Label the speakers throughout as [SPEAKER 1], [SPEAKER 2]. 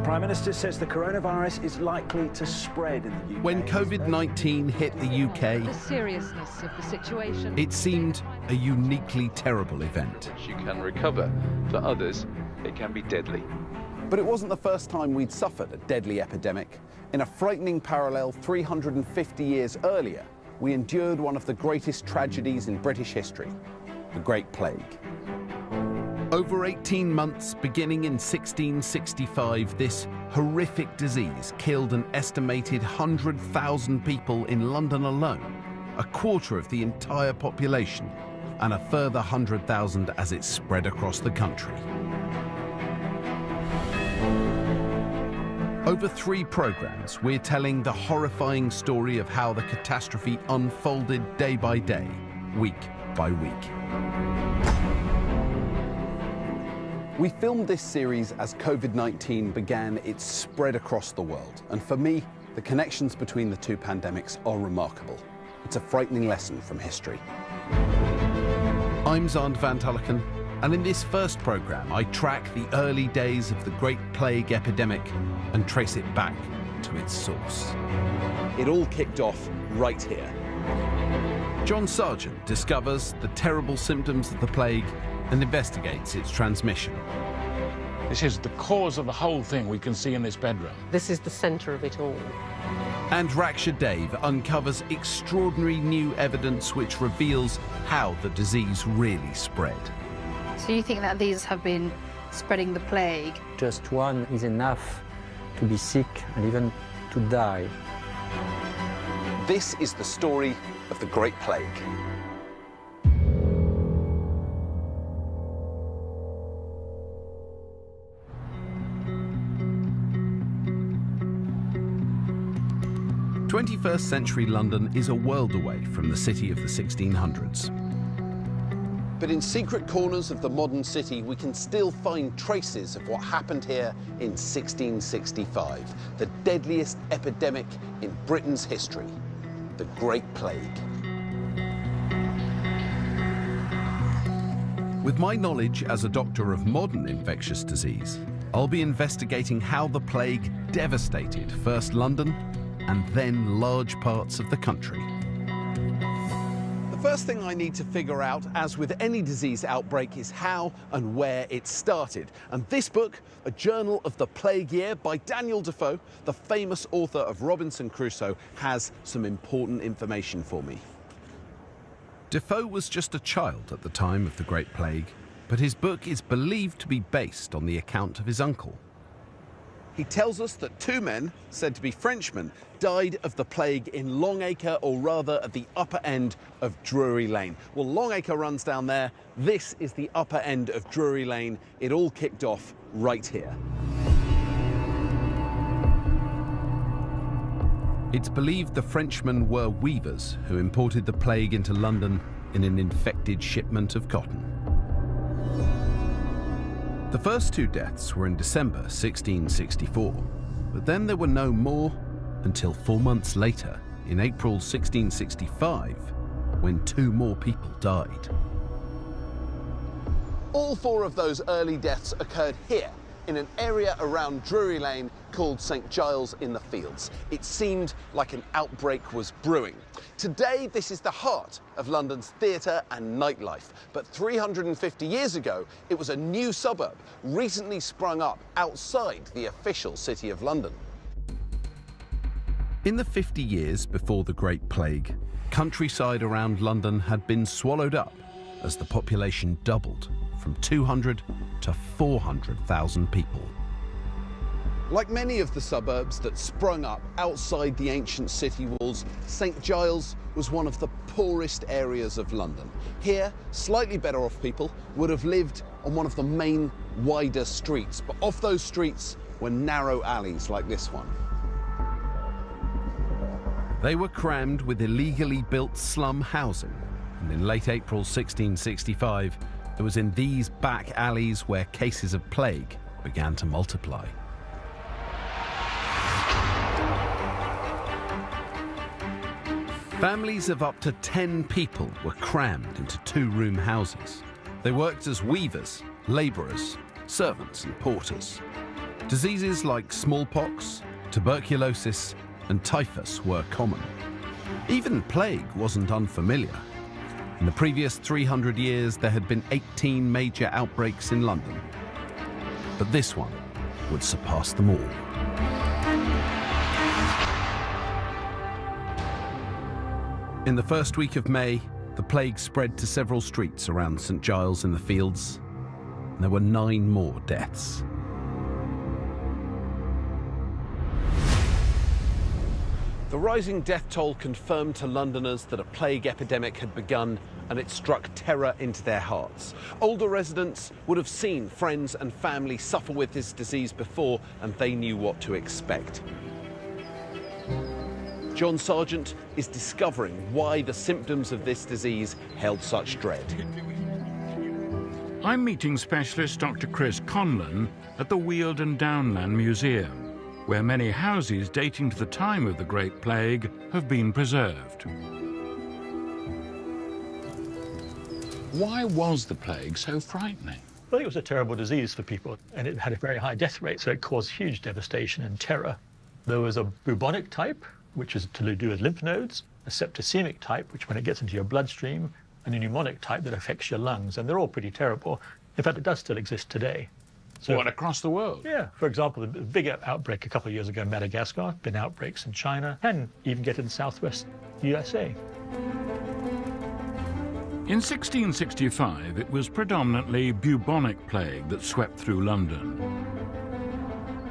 [SPEAKER 1] Prime Minister says the coronavirus is likely to spread in the UK.
[SPEAKER 2] When COVID-19 hit the UK,
[SPEAKER 3] The seriousness of the situation.
[SPEAKER 2] it seemed a uniquely terrible event.
[SPEAKER 4] You can recover. For others, it can be deadly.
[SPEAKER 5] But it wasn't the first time we'd suffered a deadly epidemic. In a frightening parallel 350 years earlier, we endured one of the greatest tragedies in British history, the Great Plague.
[SPEAKER 2] Over 18 months, beginning in 1665, this horrific disease killed an estimated 100,000 people in London alone, a quarter of the entire population, and a further 100,000 as it spread across the country. Over 3 programs, we're telling the horrifying story of how the catastrophe unfolded day by day, week by week.
[SPEAKER 5] We filmed this series as COVID-19 began its spread across the world. And for me, the connections between the two pandemics are remarkable. It's a frightening lesson from history.
[SPEAKER 2] I'm Xand van Tulleken, and in this first program, I track the early days of the Great Plague epidemic and trace it back to its source.
[SPEAKER 5] It all kicked off right here.
[SPEAKER 2] John Sargent discovers the terrible symptoms of the plague and investigates its transmission.
[SPEAKER 6] This is the cause of the whole thing we can see in this bedroom.
[SPEAKER 7] This is the centre of it all.
[SPEAKER 2] And Raksha Dave uncovers extraordinary new evidence which reveals how the disease really spread.
[SPEAKER 8] So you think that these have been spreading the plague?
[SPEAKER 9] Just one is enough to be sick and even to die.
[SPEAKER 5] This is the story of the Great Plague.
[SPEAKER 2] Twenty-first century London is a world away from the city of the 1600s.
[SPEAKER 5] But in secret corners of the modern city, we can still find traces of what happened here in 1665, the deadliest epidemic in Britain's history, the Great Plague.
[SPEAKER 2] With my knowledge as a doctor of modern infectious disease, I'll be investigating how the plague devastated first London and then large parts of the country.
[SPEAKER 5] The first thing I need to figure out, as with any disease outbreak, is how and where it started. And this book, A Journal of the Plague Year by Daniel Defoe, the famous author of Robinson Crusoe, has some important information for me.
[SPEAKER 2] Defoe was just a child at the time of the Great Plague, but his book is believed to be based on the account of his uncle.
[SPEAKER 5] He tells us that 2 men, said to be Frenchmen, died of the plague in Longacre, or rather at the upper end of Drury Lane. Well, Longacre runs down there. This is the upper end of Drury Lane. It all kicked off right here.
[SPEAKER 2] It's believed the Frenchmen were weavers who imported the plague into London in an infected shipment of cotton. The first 2 deaths were in December 1664, but then there were no more until 4 months later, in April 1665, when 2 more people died.
[SPEAKER 5] All 4 of those early deaths occurred here, in an area around Drury Lane called St Giles in the Fields. It seemed like an outbreak was brewing. Today, this is the heart of London's theatre and nightlife. But 350 years ago, it was a new suburb, recently sprung up outside the official City of London.
[SPEAKER 2] In the 50 years before the Great Plague, countryside around London had been swallowed up as the population doubled from 200 to 400,000 people.
[SPEAKER 5] Like many of the suburbs that sprung up outside the ancient city walls, St Giles was one of the poorest areas of London. Here, slightly better off people would have lived on one of the main, wider streets, but off those streets were narrow alleys like this one.
[SPEAKER 2] They were crammed with illegally built slum housing, and in late April 1665, it was in these back alleys where cases of plague began to multiply. Families of up to 10 people were crammed into 2-room houses. They worked as weavers, labourers, servants and porters. Diseases like smallpox, tuberculosis, and typhus were common. Even plague wasn't unfamiliar. In the previous 300 years, there had been 18 major outbreaks in London. But this one would surpass them all. In the first week of May, the plague spread to several streets around St Giles in the Fields, and there were 9 more deaths. The rising death toll confirmed to Londoners that a plague epidemic had begun, and it struck terror into their hearts. Older residents would have seen friends and family suffer with this disease before, and they knew what to expect. John Sargent is discovering why the symptoms of this disease held such dread.
[SPEAKER 6] I'm meeting specialist Dr. Chris Conlon at the Weald and Downland Museum, where many houses dating to the time of the Great Plague have been preserved. Why was the plague so frightening?
[SPEAKER 7] Well, it was a terrible disease for people, and it had a very high death rate, so it caused huge devastation and terror. There was a bubonic type, which is to do with lymph nodes, a septicemic type, which when it gets into your bloodstream, and a pneumonic type that affects your lungs, and they're all pretty terrible. In fact, it does still exist today.
[SPEAKER 6] So, what, across the world?
[SPEAKER 7] Yeah. For example, the big outbreak a couple of years ago in Madagascar, been outbreaks in China, and even get in southwest USA.
[SPEAKER 6] In 1665, it was predominantly bubonic plague that swept through London.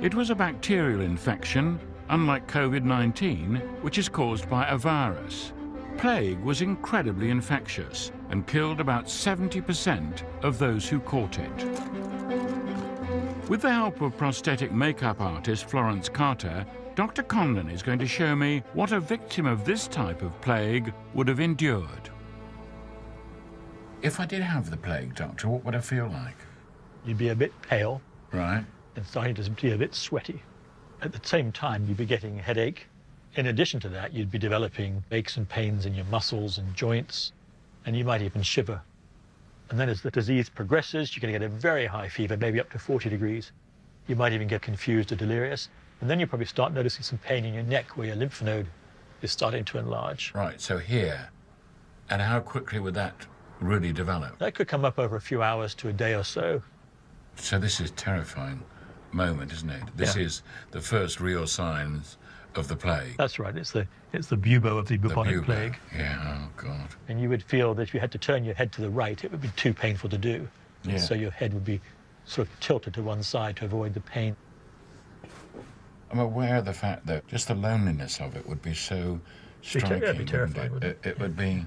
[SPEAKER 6] It was a bacterial infection, unlike COVID-19, which is caused by a virus. Plague was incredibly infectious and killed about 70% of those who caught it. With the help of prosthetic makeup artist Florence Carter, Dr. Conlon is going to show me what a victim of this type of plague would have endured. If I did have the plague, Doctor, what would I feel like?
[SPEAKER 7] You'd be a bit pale.
[SPEAKER 6] Right.
[SPEAKER 7] And starting to be a bit sweaty. At the same time, you'd be getting a headache. In addition to that, you'd be developing aches and pains in your muscles and joints, and you might even shiver. And then as the disease progresses, you're going to get a very high fever, maybe up to 40 degrees. You might even get confused or delirious. And then you probably start noticing some pain in your neck where your lymph node is starting to enlarge.
[SPEAKER 6] Right, so here. And how quickly would that really develop?
[SPEAKER 7] That could come up over a few hours to a day or so.
[SPEAKER 6] So this is a terrifying moment, isn't it? This is the first real signs of the plague.
[SPEAKER 7] That's right. It's the bubo of the bubonic plague.
[SPEAKER 6] Yeah, oh God.
[SPEAKER 7] And you would feel that if you had to turn your head to the right, it would be too painful to do.
[SPEAKER 6] Yeah.
[SPEAKER 7] So your head would be sort of tilted to one side to avoid the pain.
[SPEAKER 6] I'm aware of the fact that just the loneliness of it would be so striking.
[SPEAKER 7] It'd be terrifying, wouldn't it?
[SPEAKER 6] It would be,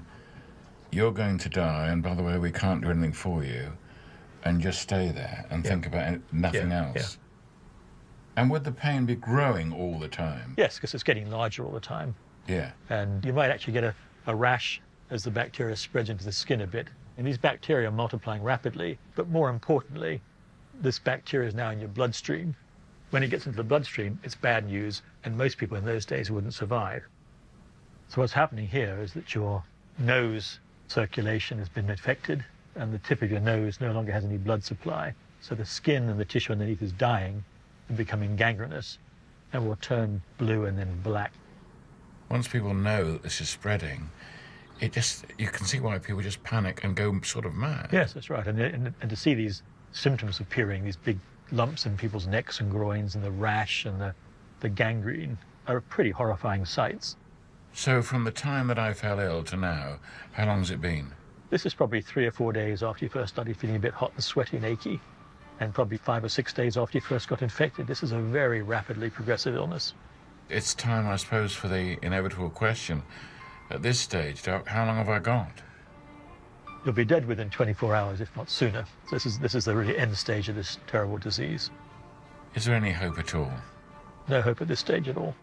[SPEAKER 6] you're going to die, and by the way, we can't do anything for you, and just stay there and think about nothing else.
[SPEAKER 7] Yeah.
[SPEAKER 6] And would the pain be growing all the time?
[SPEAKER 7] Yes, because it's getting larger all the time.
[SPEAKER 6] Yeah.
[SPEAKER 7] And you might actually get a rash as the bacteria spreads into the skin a bit. And these bacteria are multiplying rapidly, but more importantly, this bacteria is now in your bloodstream. When it gets into the bloodstream, it's bad news, and most people in those days wouldn't survive. So what's happening here is that your nose circulation has been affected, and the tip of your nose no longer has any blood supply. So the skin and the tissue underneath is dying and becoming gangrenous, and will turn blue and then black.
[SPEAKER 6] Once people know that this is spreading, you can see why people just panic and go sort of mad.
[SPEAKER 7] Yes, that's right. And to see these symptoms appearing, these big lumps in people's necks and groins, and the rash and the gangrene, are pretty horrifying sights.
[SPEAKER 6] So from the time that I fell ill to now, how long has it been?
[SPEAKER 7] This is probably 3 or 4 days after you first started feeling a bit hot and sweaty and achy, and probably 5 or 6 days after you first got infected. This is a very rapidly progressive illness.
[SPEAKER 6] It's time, I suppose, for the inevitable question. At this stage, Doc, how long have I got?
[SPEAKER 7] You'll be dead within 24 hours, if not sooner. This is the really end stage of this terrible disease.
[SPEAKER 6] Is there any hope at all?
[SPEAKER 7] No hope at this stage at all.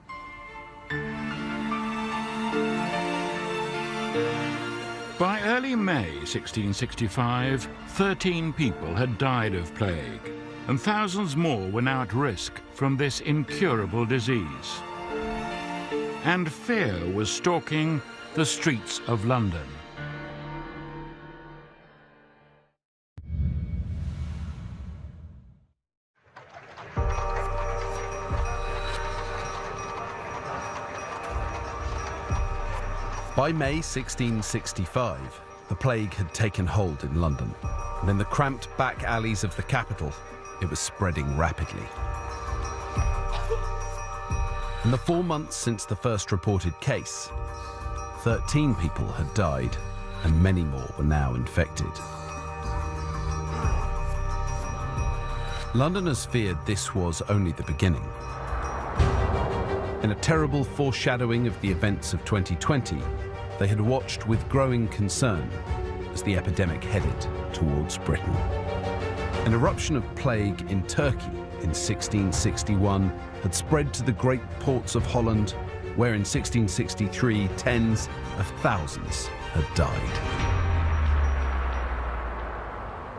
[SPEAKER 6] By early May 1665, 13 people had died of plague, and thousands more were now at risk from this incurable disease. And fear was stalking the streets of London.
[SPEAKER 2] By May 1665, the plague had taken hold in London, and in the cramped back alleys of the capital, it was spreading rapidly. In the 4 months since the first reported case, 13 people had died, and many more were now infected. Londoners feared this was only the beginning. In a terrible foreshadowing of the events of 2020, they had watched with growing concern as the epidemic headed towards Britain. An eruption of plague in Turkey in 1661 had spread to the great ports of Holland, where in 1663 tens of thousands had died.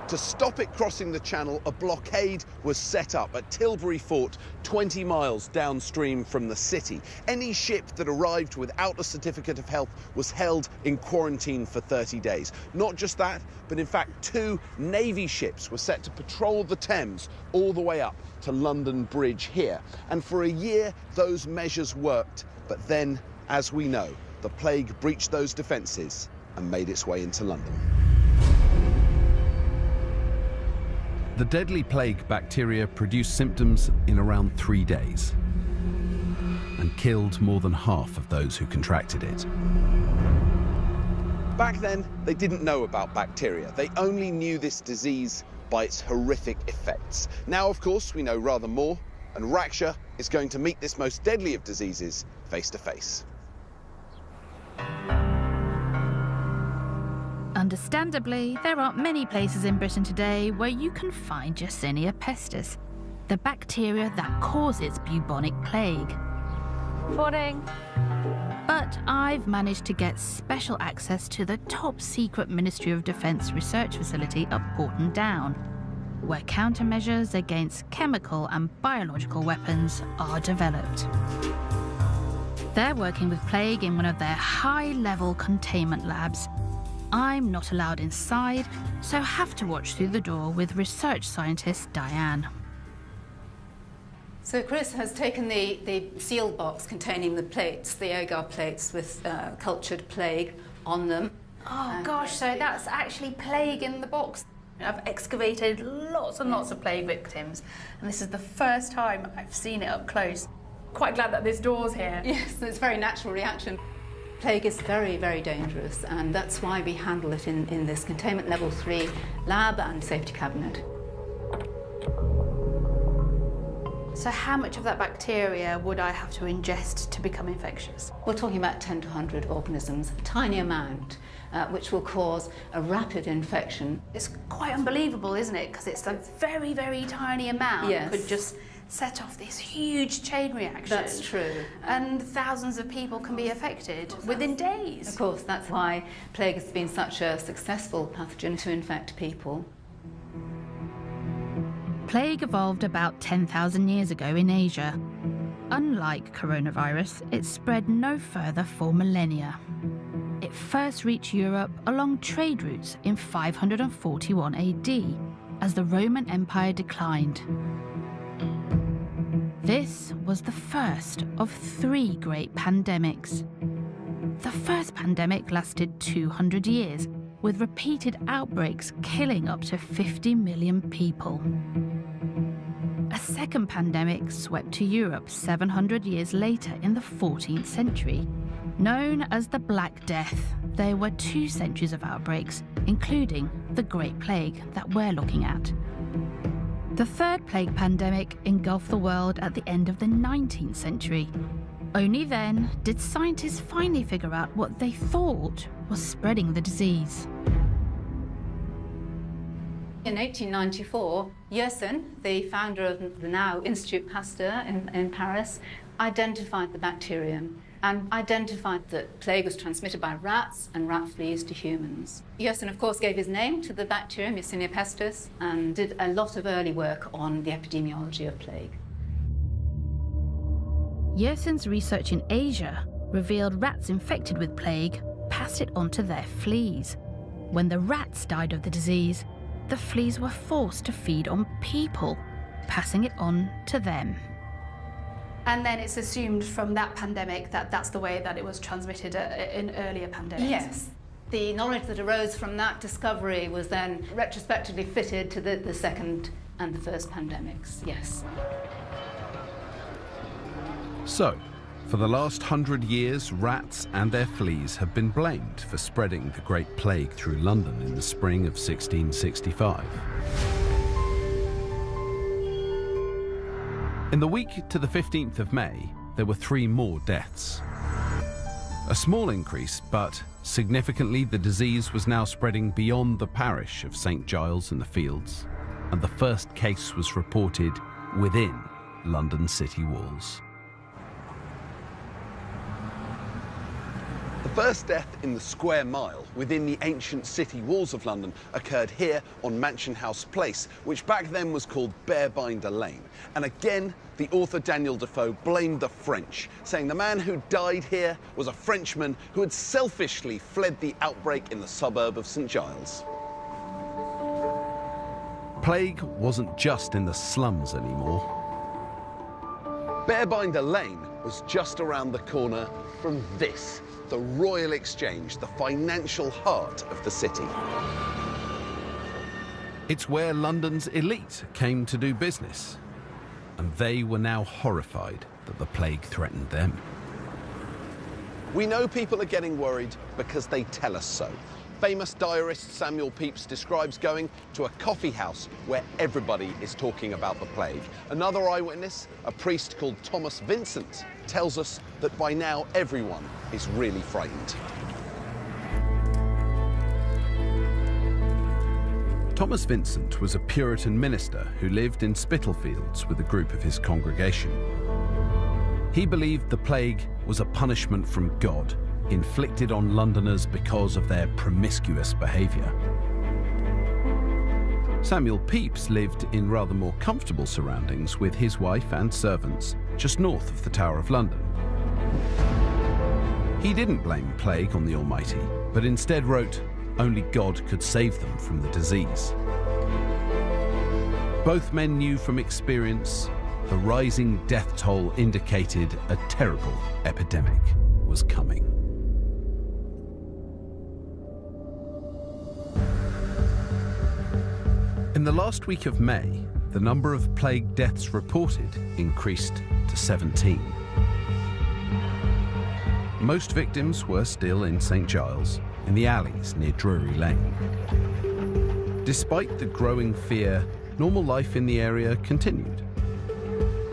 [SPEAKER 5] To stop it crossing the channel, a blockade was set up at Tilbury Fort, 20 miles downstream from the city. Any ship that arrived without a certificate of health was held in quarantine for 30 days. Not just that, but in fact 2 Navy ships were set to patrol the Thames all the way up to London Bridge here. And for a year, those measures worked. But then, as we know, the plague breached those defences and made its way into London.
[SPEAKER 2] The deadly plague bacteria produced symptoms in around 3 days and killed more than half of those who contracted it.
[SPEAKER 5] Back then, they didn't know about bacteria. They only knew this disease by its horrific effects. Now, of course, we know rather more, and Raksha is going to meet this most deadly of diseases face to face.
[SPEAKER 8] Understandably, there aren't many places in Britain today where you can find Yersinia pestis, the bacteria that causes bubonic plague.
[SPEAKER 3] Morning.
[SPEAKER 8] But I've managed to get special access to the top secret Ministry of Defence research facility at Porton Down, where countermeasures against chemical and biological weapons are developed. They're working with plague in one of their high-level containment labs. I'm not allowed inside, so have to watch through the door with research scientist Diane.
[SPEAKER 10] So Chris has taken the sealed box containing the plates, the agar plates with cultured plague on them.
[SPEAKER 8] Oh gosh, so that's actually plague in the box. I've excavated lots and lots of plague victims, and this is the first time I've seen it up close. Quite glad that this door's here.
[SPEAKER 10] Yes, it's a very natural reaction. Plague is very, very dangerous, and that's why we handle it in this containment level 3 lab and safety cabinet.
[SPEAKER 8] So how much of that bacteria would I have to ingest to become infectious?
[SPEAKER 10] We're talking about 10 to 100 organisms, a tiny amount, which will cause a rapid infection.
[SPEAKER 8] It's quite unbelievable, isn't it? Because it's a very, very tiny amount.
[SPEAKER 10] Yes.
[SPEAKER 8] Could just set off this huge chain reaction.
[SPEAKER 10] That's true.
[SPEAKER 8] And thousands of people can be affected within days.
[SPEAKER 10] Of course, that's why plague has been such a successful pathogen to infect people.
[SPEAKER 8] Plague evolved about 10,000 years ago in Asia. Unlike coronavirus, it spread no further for millennia. It first reached Europe along trade routes in 541 AD, as the Roman Empire declined. This was the first of 3 great pandemics. The first pandemic lasted 200 years, with repeated outbreaks killing up to 50 million people. A second pandemic swept to Europe 700 years later in the 14th century. Known as the Black Death, there were 2 centuries of outbreaks, including the Great Plague that we're looking at. The third plague pandemic engulfed the world at the end of the 19th century. Only then did scientists finally figure out what they thought was spreading the disease.
[SPEAKER 10] In 1894, Yersin, the founder of the now Institut Pasteur in Paris, identified the bacterium and identified that plague was transmitted by rats and rat fleas to humans. Yersin, of course, gave his name to the bacterium, Yersinia pestis, and did a lot of early work on the epidemiology of plague.
[SPEAKER 8] Yersin's research in Asia revealed rats infected with plague passed it on to their fleas. When the rats died of the disease, the fleas were forced to feed on people, passing it on to them.
[SPEAKER 3] And then it's assumed from that pandemic that that's the way that it was transmitted in earlier pandemics.
[SPEAKER 10] Yes. The knowledge that arose from that discovery was then retrospectively fitted to the second and the first pandemics, yes.
[SPEAKER 2] So, for the last 100 years, rats and their fleas have been blamed for spreading the Great Plague through London in the spring of 1665. In the week to the 15th of May, there were 3 more deaths. A small increase, but significantly the disease was now spreading beyond the parish of St Giles in the Fields, and the first case was reported within London city walls.
[SPEAKER 5] The first death in the square mile within the ancient city walls of London occurred here on Mansion House Place, which back then was called Bearbinder Lane. And again, the author Daniel Defoe blamed the French, saying the man who died here was a Frenchman who had selfishly fled the outbreak in the suburb of St Giles.
[SPEAKER 2] Plague wasn't just in the slums anymore.
[SPEAKER 5] Bearbinder Lane was just around the corner from this, the Royal Exchange, the financial heart of the city.
[SPEAKER 2] It's where London's elite came to do business, and they were now horrified that the plague threatened them.
[SPEAKER 5] We know people are getting worried because they tell us so. Famous diarist Samuel Pepys describes going to a coffee house where everybody is talking about the plague. Another eyewitness, a priest called Thomas Vincent, tells us that by now everyone is really frightened.
[SPEAKER 2] Thomas Vincent was a Puritan minister who lived in Spitalfields with a group of his congregation. He believed the plague was a punishment from God, inflicted on Londoners because of their promiscuous behaviour. Samuel Pepys lived in rather more comfortable surroundings with his wife and servants just north of the Tower of London. He didn't blame plague on the Almighty, but instead wrote, only God could save them from the disease. Both men knew from experience the rising death toll indicated a terrible epidemic was coming. In the last week of May, the number of plague deaths reported increased to 17. Most victims were still in St Giles, in the alleys near Drury Lane. Despite the growing fear, normal life in the area continued.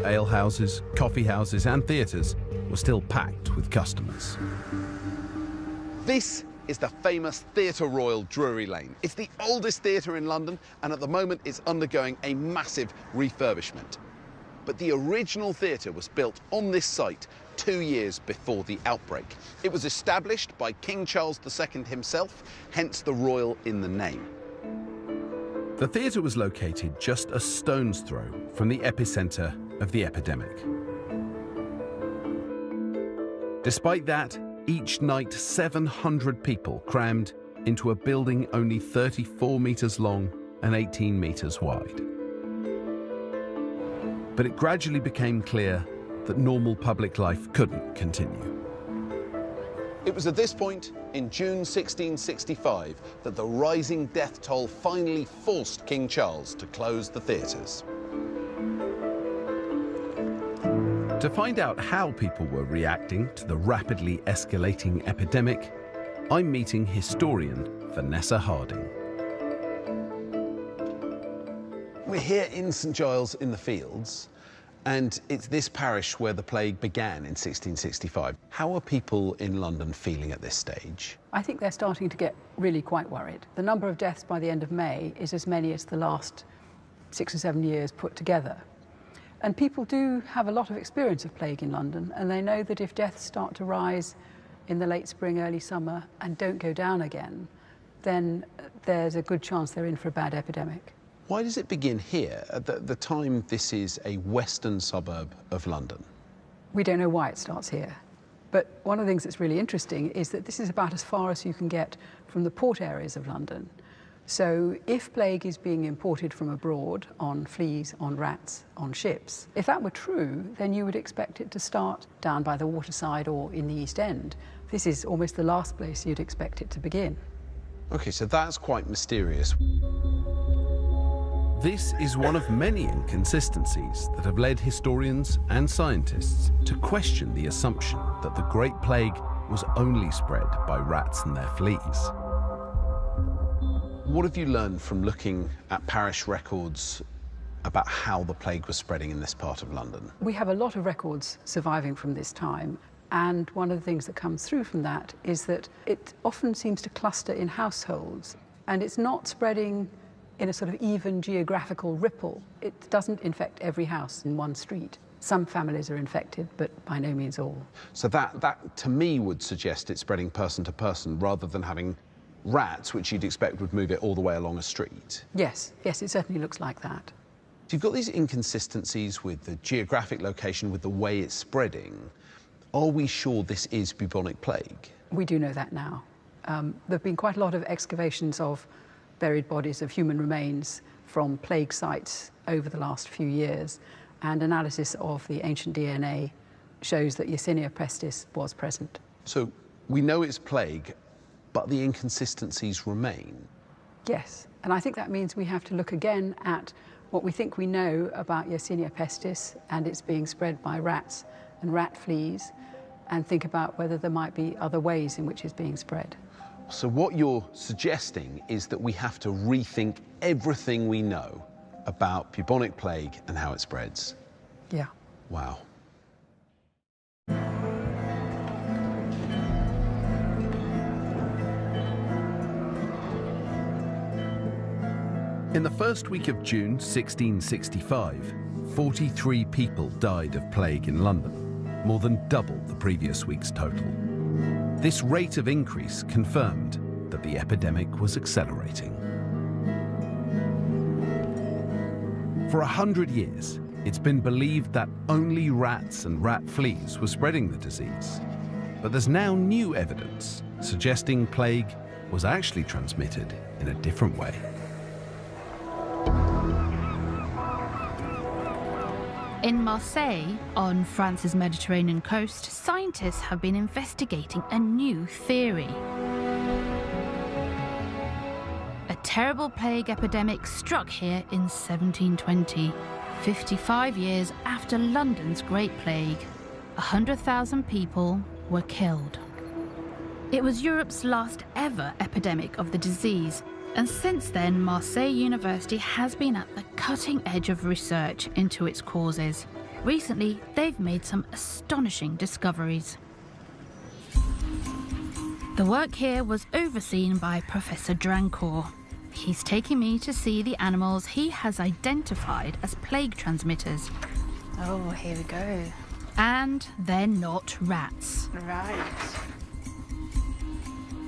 [SPEAKER 2] Alehouses, coffee houses and theatres were still packed with customers.
[SPEAKER 5] This is the famous Theatre Royal Drury Lane. It's the oldest theatre in London, and at the moment it's undergoing a massive refurbishment. But the original theatre was built on this site 2 years before the outbreak. It was established by King Charles II himself, hence the royal in the name.
[SPEAKER 2] The theatre was located just a stone's throw from the epicentre of the epidemic. Despite that, each night 700 people crammed into a building only 34 metres long and 18 metres wide. But it gradually became clear that normal public life couldn't continue.
[SPEAKER 5] It was at this point, in June 1665, that the rising death toll finally forced King Charles to close the theatres.
[SPEAKER 2] To find out how people were reacting to the rapidly escalating epidemic, I'm meeting historian Vanessa Harding.
[SPEAKER 5] We're here in St Giles in the Fields, and it's this parish where the plague began in 1665. How are people in London feeling at this stage?
[SPEAKER 11] I think they're starting to get really quite worried. The number of deaths by the end of May is as many as the last 6 or 7 years put together. And people do have a lot of experience of plague in London, and they know that if deaths start to rise in the late spring, early summer, and don't go down again, then there's a good chance they're in for a bad epidemic.
[SPEAKER 5] Why does it begin here? At the time, this is a western suburb of London.
[SPEAKER 11] We don't know why it starts here. But one of the things that's really interesting is that this is about as far as you can get from the port areas of London. So if plague is being imported from abroad on fleas, on rats, on ships, if that were true, then you would expect it to start down by the waterside or in the East End. This is almost the last place you'd expect it to begin.
[SPEAKER 5] OK, so that's quite mysterious.
[SPEAKER 2] This is one of many inconsistencies that have led historians and scientists to question the assumption that the Great Plague was only spread by rats and their fleas.
[SPEAKER 5] What have you learned from looking at parish records about how the plague was spreading in this part of London?
[SPEAKER 11] We have a lot of records surviving from this time, and one of the things that comes through from that is that it often seems to cluster in households, and it's not spreading in a sort of even geographical ripple. It doesn't infect every house in one street. Some families are infected, but by no means all.
[SPEAKER 5] So that to me would suggest it's spreading person to person rather than having rats, which you'd expect would move it all the way along a street.
[SPEAKER 11] Yes, yes, it certainly looks like that.
[SPEAKER 5] So you've got these inconsistencies with the geographic location, with the way it's spreading. Are we sure this is bubonic plague?
[SPEAKER 11] We do know that now. There have been quite a lot of excavations of buried bodies of human remains from plague sites over the last few years, and analysis of the ancient DNA shows that Yersinia pestis was present.
[SPEAKER 5] So we know it's plague, but the inconsistencies remain.
[SPEAKER 11] Yes, and I think that means we have to look again at what we think we know about Yersinia pestis and it's being spread by rats and rat fleas, and think about whether there might be other ways in which it's being spread.
[SPEAKER 5] So what you're suggesting is that we have to rethink everything we know about bubonic plague and how it spreads.
[SPEAKER 11] Yeah.
[SPEAKER 5] Wow.
[SPEAKER 2] In the first week of June 1665, 43 people died of plague in London, more than double the previous week's total. This rate of increase confirmed that the epidemic was accelerating. For 100 years, it's been believed that only rats and rat fleas were spreading the disease. But there's now new evidence suggesting plague was actually transmitted in a different way.
[SPEAKER 8] In Marseille, on France's Mediterranean coast, scientists have been investigating a new theory. A terrible plague epidemic struck here in 1720, 55 years after London's Great Plague. 100,000 people were killed. It was Europe's last ever epidemic of the disease, and since then, Marseille University has been at the cutting edge of research into its causes. Recently, they've made some astonishing discoveries. The work here was overseen by Professor Drancourt. He's taking me to see the animals he has identified as plague transmitters.
[SPEAKER 3] Oh, here we go.
[SPEAKER 8] And they're not rats.
[SPEAKER 3] Right.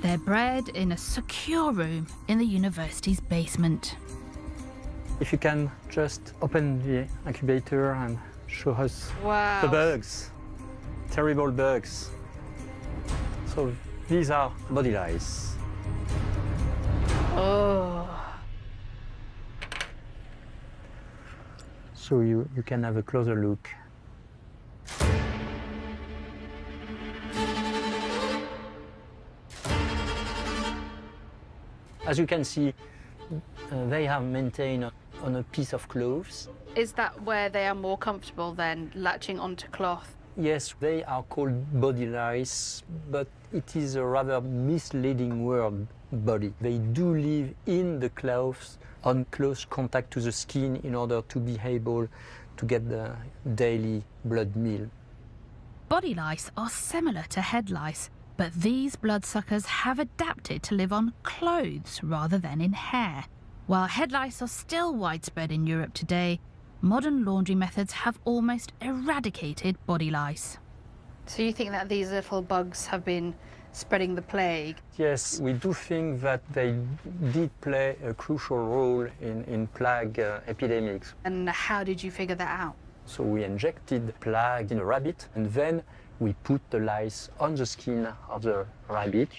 [SPEAKER 8] They're bred in a secure room in the university's basement.
[SPEAKER 9] If you can just open the incubator and show us
[SPEAKER 3] Wow.
[SPEAKER 9] the bugs, terrible bugs. So these are body lice.
[SPEAKER 3] Oh.
[SPEAKER 9] So you can have a closer look. As you can see, they have maintained on a piece of cloth.
[SPEAKER 3] Is that where they are more comfortable then, latching onto cloth?
[SPEAKER 9] Yes, they are called body lice, but it is a rather misleading word, body. They do live in the clothes, on close contact to the skin in order to be able to get the daily blood meal.
[SPEAKER 8] Body lice are similar to head lice, but these bloodsuckers have adapted to live on clothes rather than in hair. While head lice are still widespread in Europe today, modern laundry methods have almost eradicated body lice.
[SPEAKER 3] So you think that these little bugs have been spreading the plague?
[SPEAKER 9] Yes, we do think that they did play a crucial role in plague epidemics.
[SPEAKER 3] And how did you figure that out?
[SPEAKER 9] So we injected plague in a rabbit, and then we put the lice on the skin of the rabbit,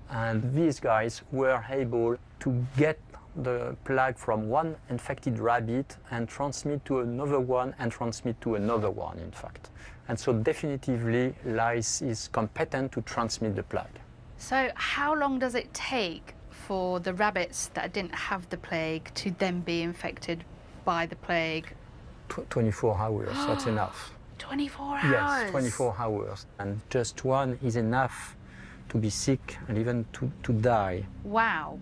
[SPEAKER 9] and these guys were able to get the plague from one infected rabbit and transmit to another one and transmit to another one, in fact. And so definitively lice is competent to transmit the plague.
[SPEAKER 8] So how long does it take for the rabbits that didn't have the plague to then be infected by the plague?
[SPEAKER 9] 24 hours, that's enough.
[SPEAKER 8] 24 hours?
[SPEAKER 9] Yes, 24 hours. And just one is enough to be sick and even to die.
[SPEAKER 8] Wow.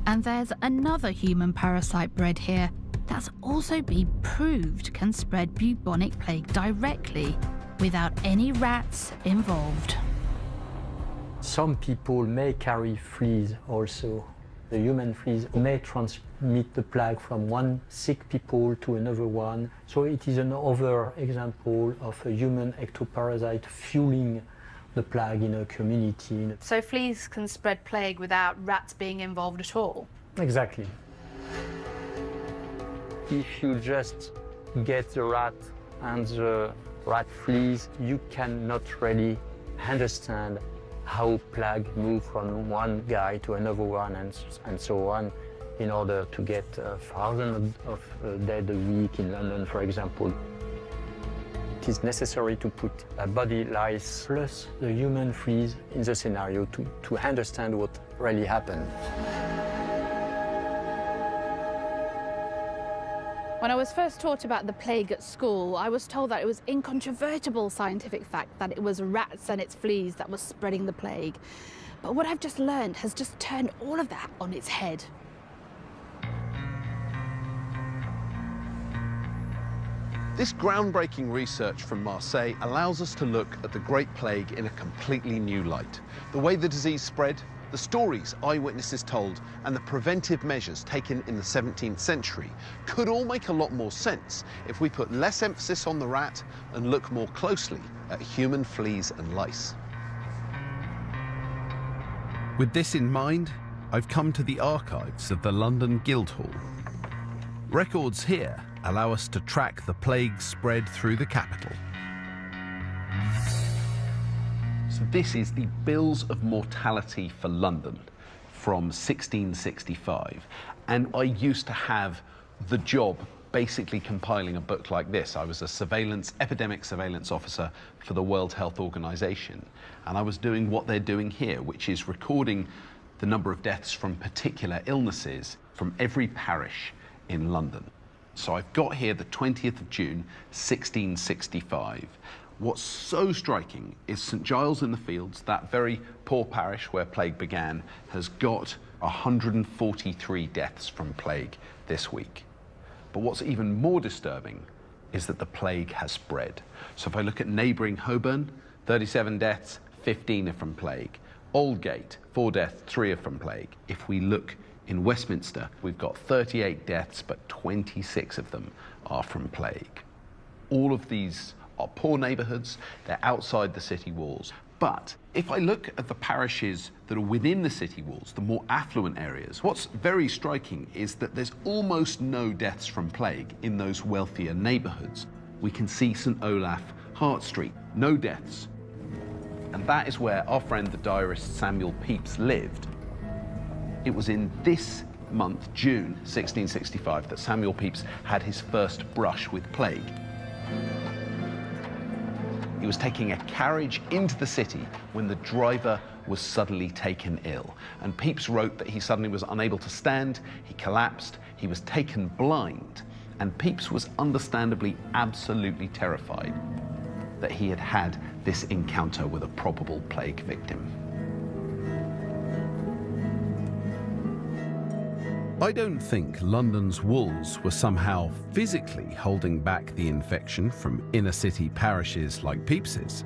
[SPEAKER 8] And there's another human parasite bred here that's also been proved can spread bubonic plague directly without any rats involved.
[SPEAKER 9] Some people may carry fleas also. The human fleas may transmit the plague from one sick people to another one. So it is another example of a human ectoparasite fueling the plague in a community.
[SPEAKER 8] So fleas can spread plague without rats being involved at all?
[SPEAKER 9] Exactly. If you just get the rat and the rat fleas, you cannot really understand how plague move from one guy to another one and so on, in order to get thousands of dead a week in London, for example. It is necessary to put body lice plus the human fleas in the scenario to understand what really happened.
[SPEAKER 8] When I was first taught about the plague at school, I was told that it was incontrovertible scientific fact that it was rats and its fleas that was spreading the plague. But what I've just learned has just turned all of that on its head.
[SPEAKER 5] This groundbreaking research from Marseille allows us to look at the Great Plague in a completely new light. The way the disease spread, the stories eyewitnesses told, and the preventive measures taken in the 17th century could all make a lot more sense if we put less emphasis on the rat and look more closely at human fleas and lice.
[SPEAKER 2] With this in mind, I've come to the archives of the London Guildhall. Records here allow us to track the plague spread through the capital.
[SPEAKER 5] So this is the Bills of Mortality for London from 1665. And I used to have the job basically compiling a book like this. I was a epidemic surveillance officer for the World Health Organization. And I was doing what they're doing here, which is recording the number of deaths from particular illnesses from every parish in London. So I've got here the 20th of June, 1665. What's so striking is St Giles in the Fields, that very poor parish where plague began, has got 143 deaths from plague this week. But what's even more disturbing is that the plague has spread. So if I look at neighbouring Holborn, 37 deaths, 15 are from plague. Aldgate, 4 deaths, 3 are from plague. If we look in Westminster, we've got 38 deaths, but 26 of them are from plague. All of these are poor neighbourhoods, they're outside the city walls. But if I look at the parishes that are within the city walls, the more affluent areas, what's very striking is that there's almost no deaths from plague in those wealthier neighbourhoods. We can see St Olaf, Hart Street, no deaths. And that is where our friend the diarist Samuel Pepys lived. It was in this month, June 1665, that Samuel Pepys had his first brush with plague. He was taking a carriage into the city when the driver was suddenly taken ill. And Pepys wrote that he suddenly was unable to stand, he collapsed, he was taken blind. And Pepys was understandably absolutely terrified that he had had this encounter with a probable plague victim.
[SPEAKER 2] I don't think London's walls were somehow physically holding back the infection from inner city parishes like Pepys's.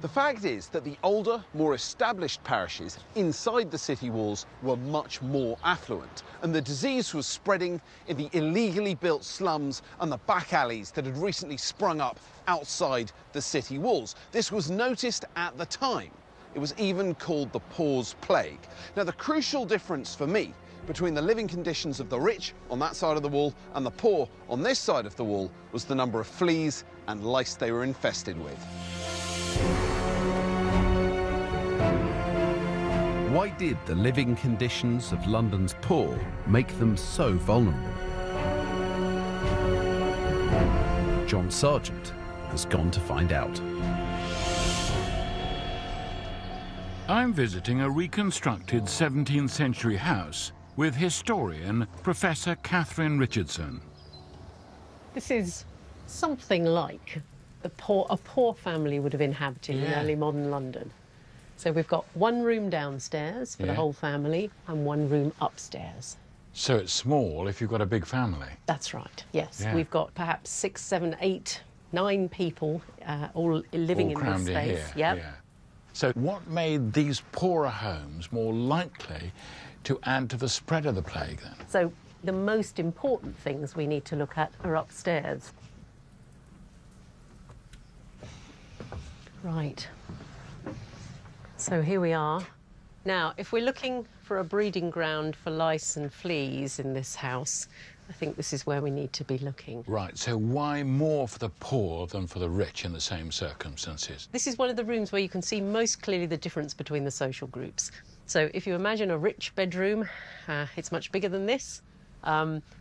[SPEAKER 5] The fact is that the older, more established parishes inside the city walls were much more affluent, and the disease was spreading in the illegally built slums and the back alleys that had recently sprung up outside the city walls. This was noticed at the time. It was even called the Poor's Plague. Now, the crucial difference for me between the living conditions of the rich on that side of the wall and the poor on this side of the wall was the number of fleas and lice they were infested with.
[SPEAKER 2] Why did the living conditions of London's poor make them so vulnerable? John Sargent has gone to find out.
[SPEAKER 6] I'm visiting a reconstructed 17th century house with historian Professor Catherine Richardson.
[SPEAKER 12] This is something like a poor family would have inhabited in early modern London. So we've got one room downstairs for the whole family and one room upstairs.
[SPEAKER 6] So it's small if you've got a big family.
[SPEAKER 12] That's right, yes.
[SPEAKER 6] Yeah.
[SPEAKER 12] We've got perhaps 6, 7, 8, 9 people all living in this space.
[SPEAKER 6] Here.
[SPEAKER 12] Yep.
[SPEAKER 6] Yeah. So what made these poorer homes more likely to add to the spread of the plague then?
[SPEAKER 12] So the most important things we need to look at are upstairs. Right. So here we are. Now, if we're looking for a breeding ground for lice and fleas in this house, I think this is where we need to be looking.
[SPEAKER 6] Right, so why more for the poor than for the rich in the same circumstances?
[SPEAKER 12] This is one of the rooms where you can see most clearly the difference between the social groups. So if you imagine a rich bedroom, it's much bigger than this.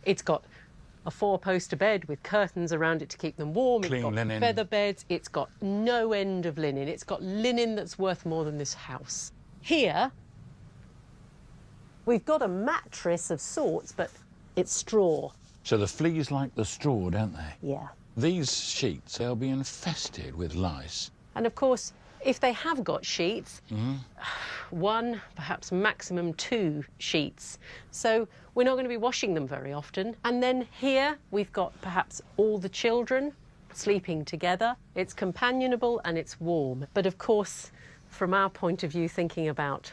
[SPEAKER 12] It's got a 4-poster bed with curtains around it to keep them warm.
[SPEAKER 6] Clean
[SPEAKER 12] it's got
[SPEAKER 6] linen.
[SPEAKER 12] Feather beds. It's got no end of linen. It's got linen that's worth more than this house. Here, we've got a mattress of sorts, but it's straw.
[SPEAKER 6] So the fleas like the straw, don't they?
[SPEAKER 12] Yeah.
[SPEAKER 6] These sheets, they'll be infested with lice.
[SPEAKER 12] And of course, if they have got sheets, 1, perhaps maximum 2 sheets. So we're not going to be washing them very often. And then here we've got perhaps all the children sleeping together. It's companionable and it's warm. But of course, from our point of view, thinking about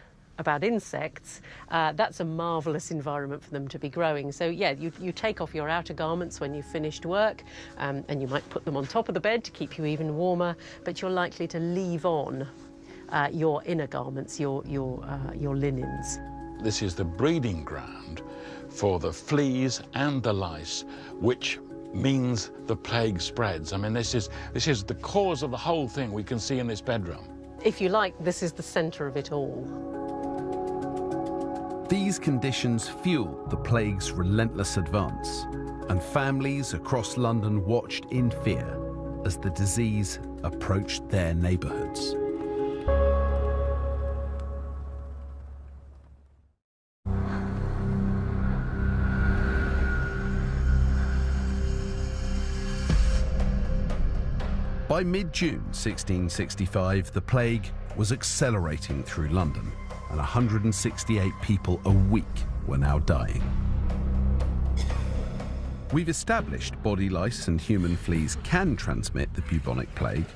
[SPEAKER 12] insects, that's a marvellous environment for them to be growing. So yeah, you take off your outer garments when you've finished work, and you might put them on top of the bed to keep you even warmer, but you're likely to leave on your inner garments, your linens.
[SPEAKER 6] This is the breeding ground for the fleas and the lice, which means the plague spreads. I mean, this is the cause of the whole thing we can see in this bedroom.
[SPEAKER 12] If you like, this is the centre of it all.
[SPEAKER 2] These conditions fueled the plague's relentless advance, and families across London watched in fear as the disease approached their neighbourhoods. By mid-June 1665, the plague was accelerating through London, and 168 people a week were now dying. We've established body lice and human fleas can transmit the bubonic plague,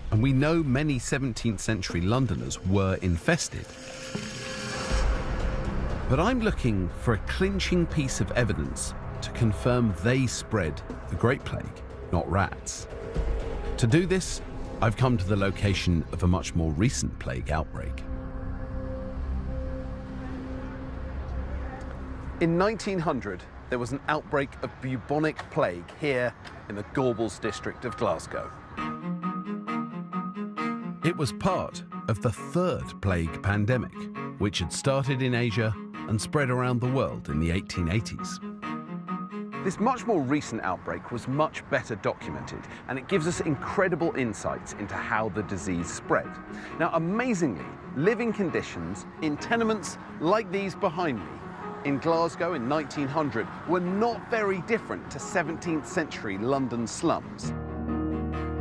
[SPEAKER 2] and we know many 17th century Londoners were infested. But I'm looking for a clinching piece of evidence to confirm they spread the Great Plague, not rats. To do this, I've come to the location of a much more recent plague outbreak.
[SPEAKER 5] In 1900, there was an outbreak of bubonic plague here in the Gorbals district of Glasgow.
[SPEAKER 2] It was part of the third plague pandemic, which had started in Asia and spread around the world in the 1880s.
[SPEAKER 5] This much more recent outbreak was much better documented, and it gives us incredible insights into how the disease spread. Now, amazingly, living conditions in tenements like these behind me in Glasgow in 1900 were not very different to 17th century London slums.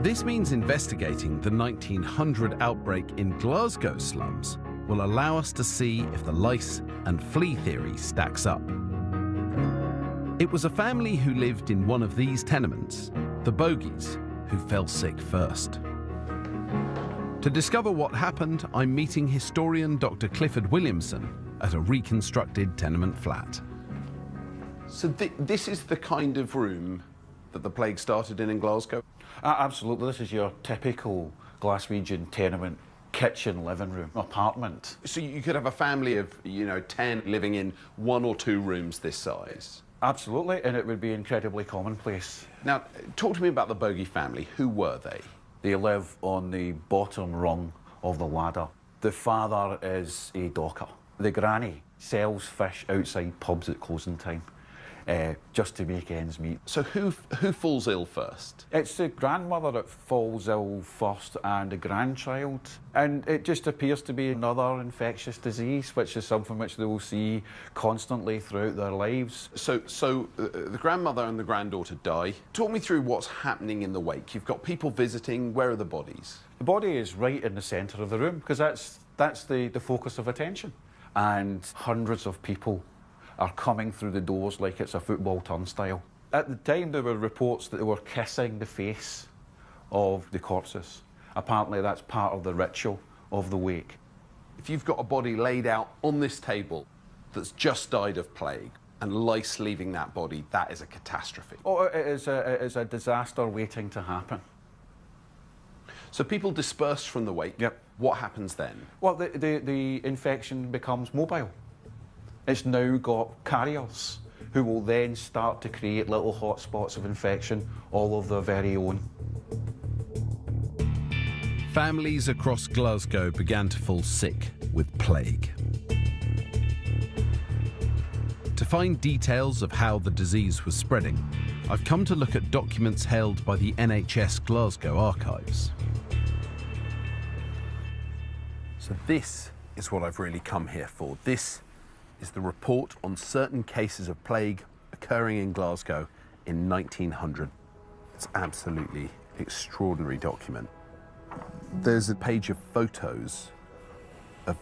[SPEAKER 2] This means investigating the 1900 outbreak in Glasgow slums will allow us to see if the lice and flea theory stacks up. It was a family who lived in one of these tenements, the Bogies, who fell sick first. To discover what happened, I'm meeting historian Dr. Clifford Williamson at a reconstructed tenement flat.
[SPEAKER 5] So this is the kind of room that the plague started in Glasgow?
[SPEAKER 13] Absolutely. This is your typical Glaswegian tenement kitchen, living room, apartment.
[SPEAKER 5] So you could have a family of, 10 living in 1 or 2 rooms this size?
[SPEAKER 13] Absolutely, and it would be incredibly commonplace.
[SPEAKER 5] Now, talk to me about the Bogie family. Who were they?
[SPEAKER 13] They live on the bottom rung of the ladder. The father is a docker. The granny sells fish outside pubs at closing time, just to make ends meet.
[SPEAKER 5] So who falls ill first?
[SPEAKER 13] It's the grandmother that falls ill first and the grandchild. And it just appears to be another infectious disease, which is something which they will see constantly throughout their lives.
[SPEAKER 5] So the grandmother and the granddaughter die. Talk me through what's happening in the wake. You've got people visiting. Where are the bodies?
[SPEAKER 13] The body is right in the centre of the room, because that's the focus of attention. And hundreds of people are coming through the doors like it's a football turnstile. At the time, there were reports that they were kissing the face of the corpses. Apparently, that's part of the ritual of the wake.
[SPEAKER 5] If you've got a body laid out on this table that's just died of plague, and lice leaving that body, that is a catastrophe.
[SPEAKER 13] Oh, it is a disaster waiting to happen.
[SPEAKER 5] So people disperse from the wake.
[SPEAKER 13] Yep.
[SPEAKER 5] What happens then?
[SPEAKER 13] Well, the infection becomes mobile. It's now got carriers who will then start to create little hotspots of infection, all of their very own.
[SPEAKER 2] Families across Glasgow began to fall sick with plague. To find details of how the disease was spreading, I've come to look at documents held by the NHS Glasgow archives.
[SPEAKER 5] So this is what I've really come here for. This is the report on certain cases of plague occurring in Glasgow in 1900. It's absolutely extraordinary document. There's a page of photos of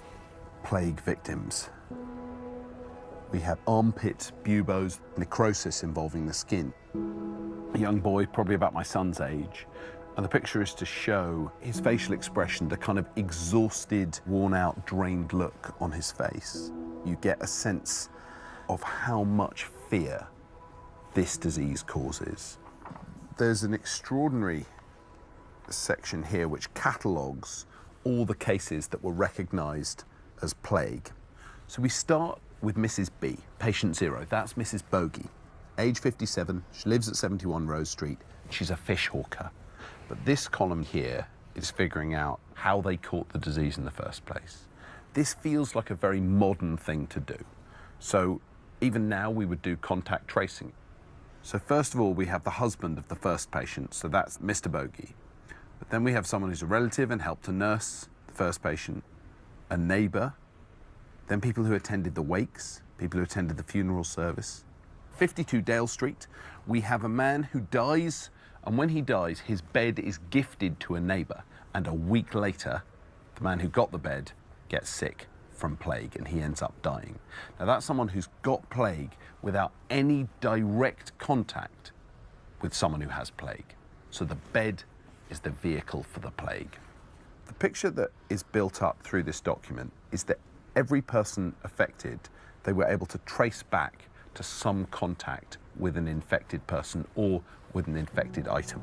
[SPEAKER 5] plague victims. We have armpit buboes, necrosis involving the skin. A young boy, probably about my son's age, and the picture is to show his facial expression, the kind of exhausted, worn-out, drained look on his face. You get a sense of how much fear this disease causes. There's an extraordinary section here which catalogues all the cases that were recognised as plague. So we start with Mrs. B, patient 0. That's Mrs. Bogey, age 57. She lives at 71 Rose Street. She's a fish hawker. But this column here is figuring out how they caught the disease in the first place. This feels like a very modern thing to do. So even now we would do contact tracing. So first of all, we have the husband of the first patient, so that's Mr. Bogey. But then we have someone who's a relative and helped to nurse the first patient, a neighbour, then people who attended the wakes, people who attended the funeral service. 52 Dale Street, we have a man who dies, and when he dies, his bed is gifted to a neighbour, and a week later, the man who got the bed gets sick from plague and he ends up dying. Now that's someone who's got plague without any direct contact with someone who has plague. So the bed is the vehicle for the plague. The picture that is built up through this document is that every person affected, they were able to trace back to some contact with an infected person or with an infected item.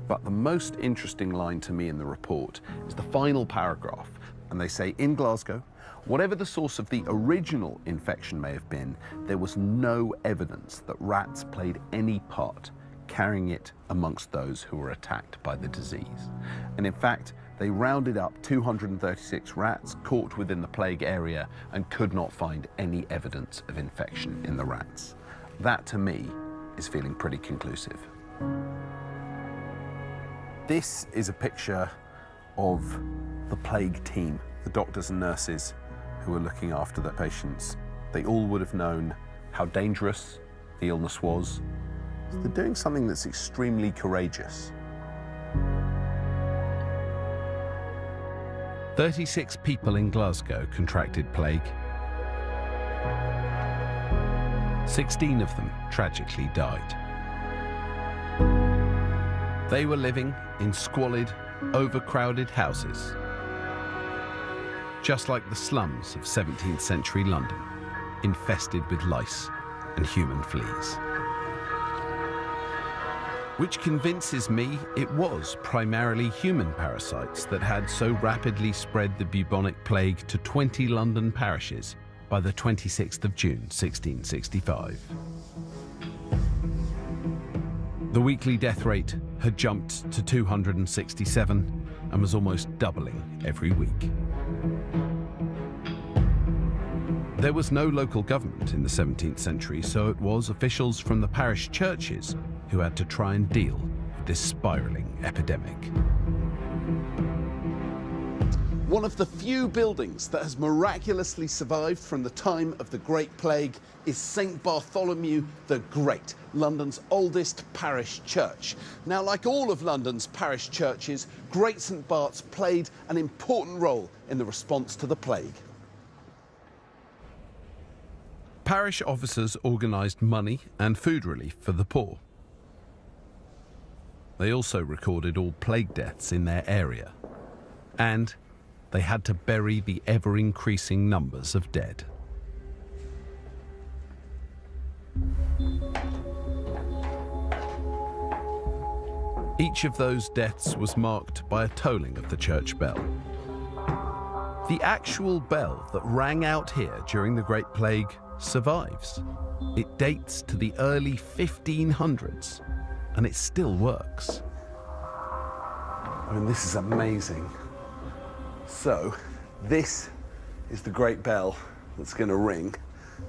[SPEAKER 5] But the most interesting line to me in the report is the final paragraph. And they say, in Glasgow, whatever the source of the original infection may have been, there was no evidence that rats played any part carrying it amongst those who were attacked by the disease. And in fact, they rounded up 236 rats caught within the plague area and could not find any evidence of infection in the rats. That, to me, is feeling pretty conclusive. This is a picture of the plague team, the doctors and nurses who were looking after their patients. They all would have known how dangerous the illness was. They're doing something that's extremely courageous.
[SPEAKER 2] 36 people in Glasgow contracted plague. 16 of them tragically died. They were living in squalid, overcrowded houses, just like the slums of 17th century London, infested with lice and human fleas. Which convinces me it was primarily human parasites that had so rapidly spread the bubonic plague to 20 London parishes by the 26th of June, 1665. The weekly death rate had jumped to 267 and was almost doubling every week. There was no local government in the 17th century, so it was officials from the parish churches who had to try and deal with this spiralling epidemic.
[SPEAKER 5] One of the few buildings that has miraculously survived from the time of the Great Plague is St Bartholomew the Great, London's oldest parish church. Now, like all of London's parish churches, Great St Bart's played an important role in the response to the plague.
[SPEAKER 2] Parish officers organised money and food relief for the poor. They also recorded all plague deaths in their area. And they had to bury the ever-increasing numbers of dead. Each of those deaths was marked by a tolling of the church bell. The actual bell that rang out here during the Great Plague survives. It dates to the early 1500s, and it still works.
[SPEAKER 5] I mean, this is amazing. So, this is the great bell that's going to ring,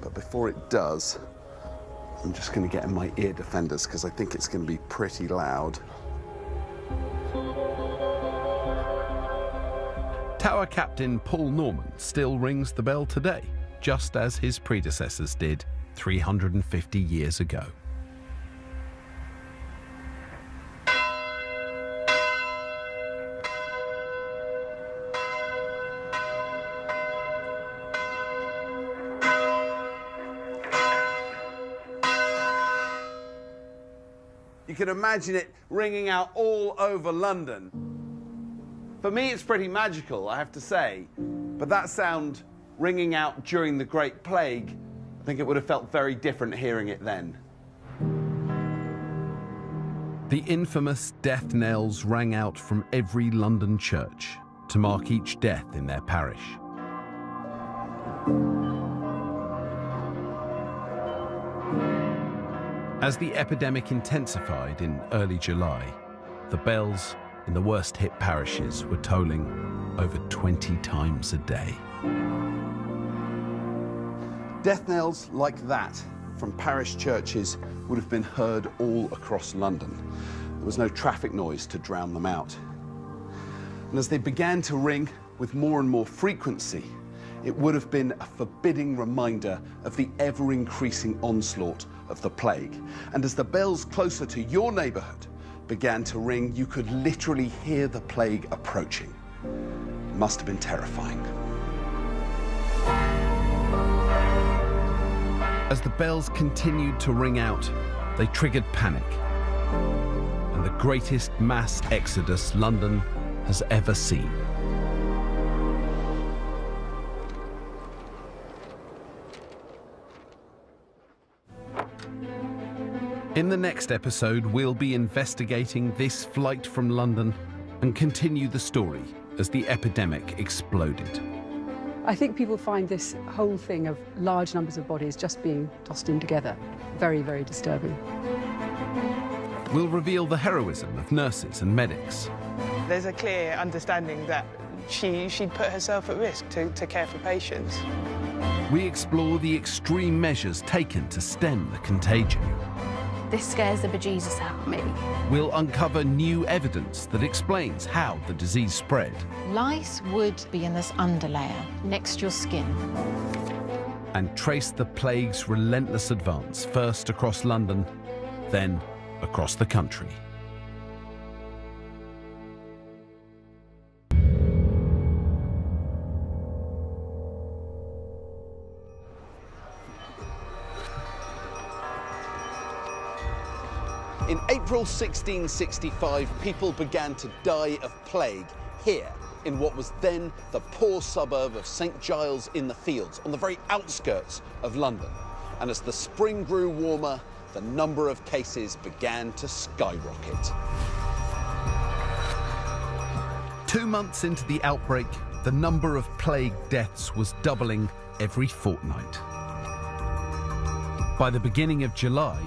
[SPEAKER 5] but before it does, I'm just going to get in my ear defenders because I think it's going to be pretty loud.
[SPEAKER 2] Tower Captain Paul Norman still rings the bell today, just as his predecessors did 350 years ago.
[SPEAKER 5] You can imagine it ringing out all over London. For me, it's pretty magical, I have to say. But that sound ringing out during the Great Plague, I think it would have felt very different hearing it then.
[SPEAKER 2] The infamous death knells rang out from every London church to mark each death in their parish. As the epidemic intensified in early July, the bells in the worst-hit parishes were tolling over 20 times a day.
[SPEAKER 5] Death knells like that from parish churches would have been heard all across London. There was no traffic noise to drown them out. And as they began to ring with more and more frequency, it would have been a forbidding reminder of the ever-increasing onslaught of the plague. And as the bells closer to your neighbourhood began to ring, you could literally hear the plague approaching. It must have been terrifying.
[SPEAKER 2] As the bells continued to ring out, they triggered panic and the greatest mass exodus London has ever seen. In the next episode, we'll be investigating this flight from London and continue the story as the epidemic exploded.
[SPEAKER 11] I think people find this whole thing of large numbers of bodies just being tossed in together very, very disturbing.
[SPEAKER 2] We'll reveal the heroism of nurses and medics.
[SPEAKER 14] There's a clear understanding that she'd put herself at risk to care for patients.
[SPEAKER 2] We explore the extreme measures taken to stem the contagion.
[SPEAKER 3] This scares the bejesus out of me.
[SPEAKER 2] We'll uncover new evidence that explains how the disease spread.
[SPEAKER 15] Lice would be in this underlayer next to your skin.
[SPEAKER 2] And trace the plague's relentless advance, first across London, then across the country.
[SPEAKER 5] In April 1665, people began to die of plague here in what was then the poor suburb of St Giles in the Fields, on the very outskirts of London. And as the spring grew warmer, the number of cases began to skyrocket.
[SPEAKER 2] 2 months into the outbreak, the number of plague deaths was doubling every fortnight. By the beginning of July,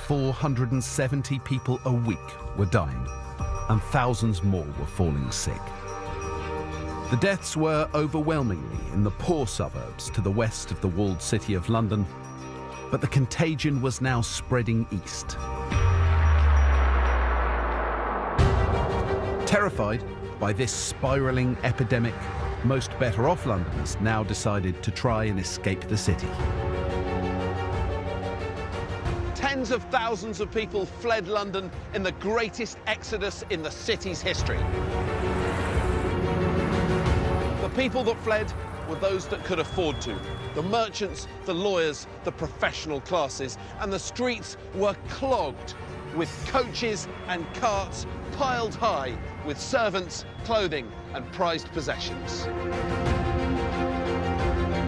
[SPEAKER 2] 470 people a week were dying, and thousands more were falling sick. The deaths were overwhelmingly in the poor suburbs to the west of the walled city of London, but the contagion was now spreading east. Terrified by this spiralling epidemic, most better-off Londoners now decided to try and escape the city.
[SPEAKER 5] Tens of thousands of people fled London in the greatest exodus in the city's history. The people that fled were those that could afford to. The merchants, the lawyers, the professional classes, and the streets were clogged with coaches and carts piled high with servants, clothing, and prized possessions.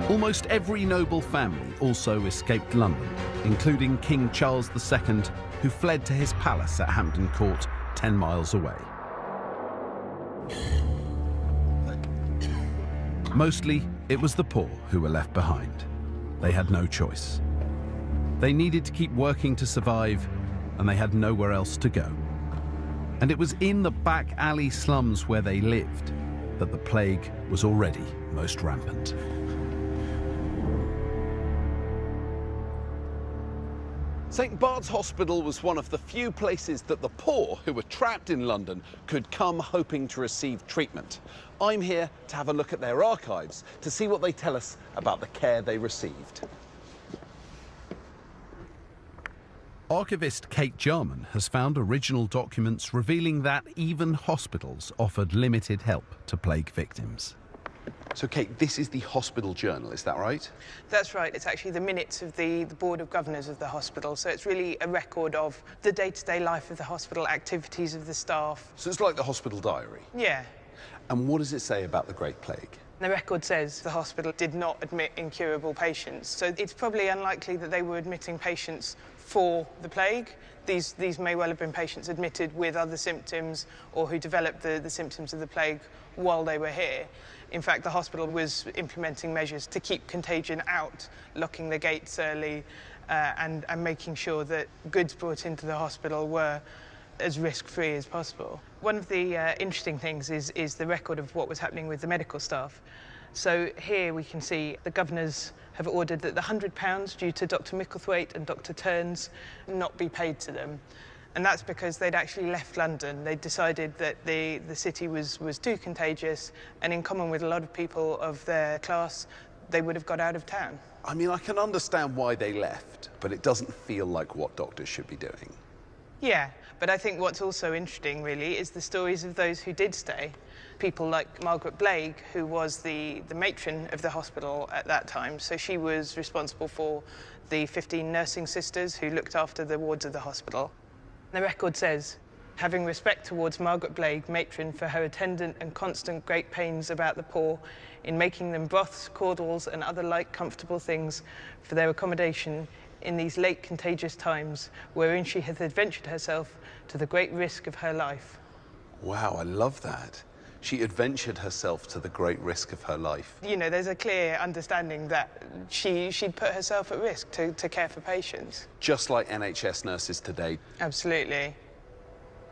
[SPEAKER 2] Almost every noble family also escaped London, including King Charles II, who fled to his palace at Hampton Court, 10 miles away. Mostly, it was the poor who were left behind. They had no choice. They needed to keep working to survive, and they had nowhere else to go. And it was in the back alley slums where they lived that the plague was already most rampant.
[SPEAKER 5] St Bart's Hospital was one of the few places that the poor who were trapped in London could come hoping to receive treatment. I'm here to have a look at their archives to see what they tell us about the care they received.
[SPEAKER 2] Archivist Kate Jarman has found original documents revealing that even hospitals offered limited help to plague victims.
[SPEAKER 5] So, Kate, this is the hospital journal, is that right?
[SPEAKER 14] That's right. It's actually the minutes of the Board of Governors of the hospital. So it's really a record of the day-to-day life of the hospital, activities of the staff.
[SPEAKER 5] So it's like the hospital diary?
[SPEAKER 14] Yeah.
[SPEAKER 5] And what does it say about the Great Plague?
[SPEAKER 14] The record says the hospital did not admit incurable patients. So it's probably unlikely that they were admitting patients for the plague. These may well have been patients admitted with other symptoms or who developed the symptoms of the plague while they were here. In fact, the hospital was implementing measures to keep contagion out, locking the gates early and making sure that goods brought into the hospital were as risk-free as possible. One of the interesting things is the record of what was happening with the medical staff. So here we can see the governors have ordered that the £100 due to Dr Micklethwaite and Dr Turns not be paid to them. And that's because they'd actually left London. They'd decided that the city was too contagious, and in common with a lot of people of their class, they would have got out of town.
[SPEAKER 5] I mean, I can understand why they left, but it doesn't feel like what doctors should be doing.
[SPEAKER 14] Yeah, but I think what's also interesting, really, is the stories of those who did stay. People like Margaret Blagg, who was the matron of the hospital at that time. So she was responsible for the 15 nursing sisters who looked after the wards of the hospital. The record says, having respect towards Margaret Blagg, matron, for her attendant and constant great pains about the poor, in making them broths, caudles, and other like comfortable things for their accommodation in these late contagious times, wherein she hath adventured herself to the great risk of her life.
[SPEAKER 5] Wow, I love that. She adventured herself to the great risk of her life.
[SPEAKER 14] You know, there's a clear understanding that she'd put herself at risk to care for patients.
[SPEAKER 5] Just like NHS nurses today.
[SPEAKER 14] Absolutely.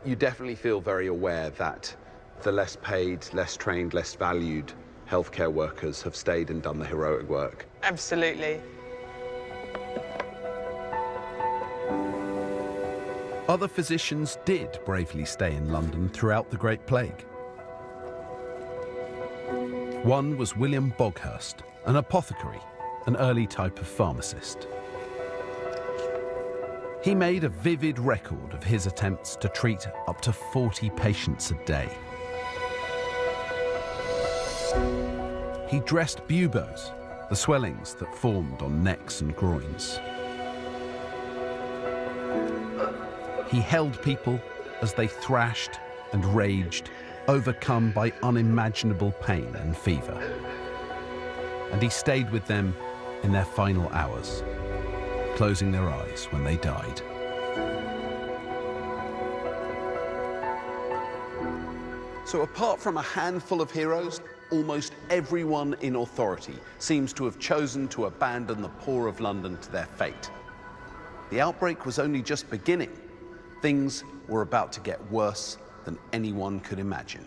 [SPEAKER 5] You definitely feel very aware that the less paid, less trained, less valued healthcare workers have stayed and done the heroic work.
[SPEAKER 14] Absolutely.
[SPEAKER 2] Other physicians did bravely stay in London throughout the Great Plague. One was William Boghurst, an apothecary, an early type of pharmacist. He made a vivid record of his attempts to treat up to 40 patients a day. He dressed buboes, the swellings that formed on necks and groins. He held people as they thrashed and raged, overcome by unimaginable pain and fever. And he stayed with them in their final hours, closing their eyes when they died.
[SPEAKER 5] So apart from a handful of heroes, almost everyone in authority seems to have chosen to abandon the poor of London to their fate. The outbreak was only just beginning. Things were about to get worse than anyone could imagine.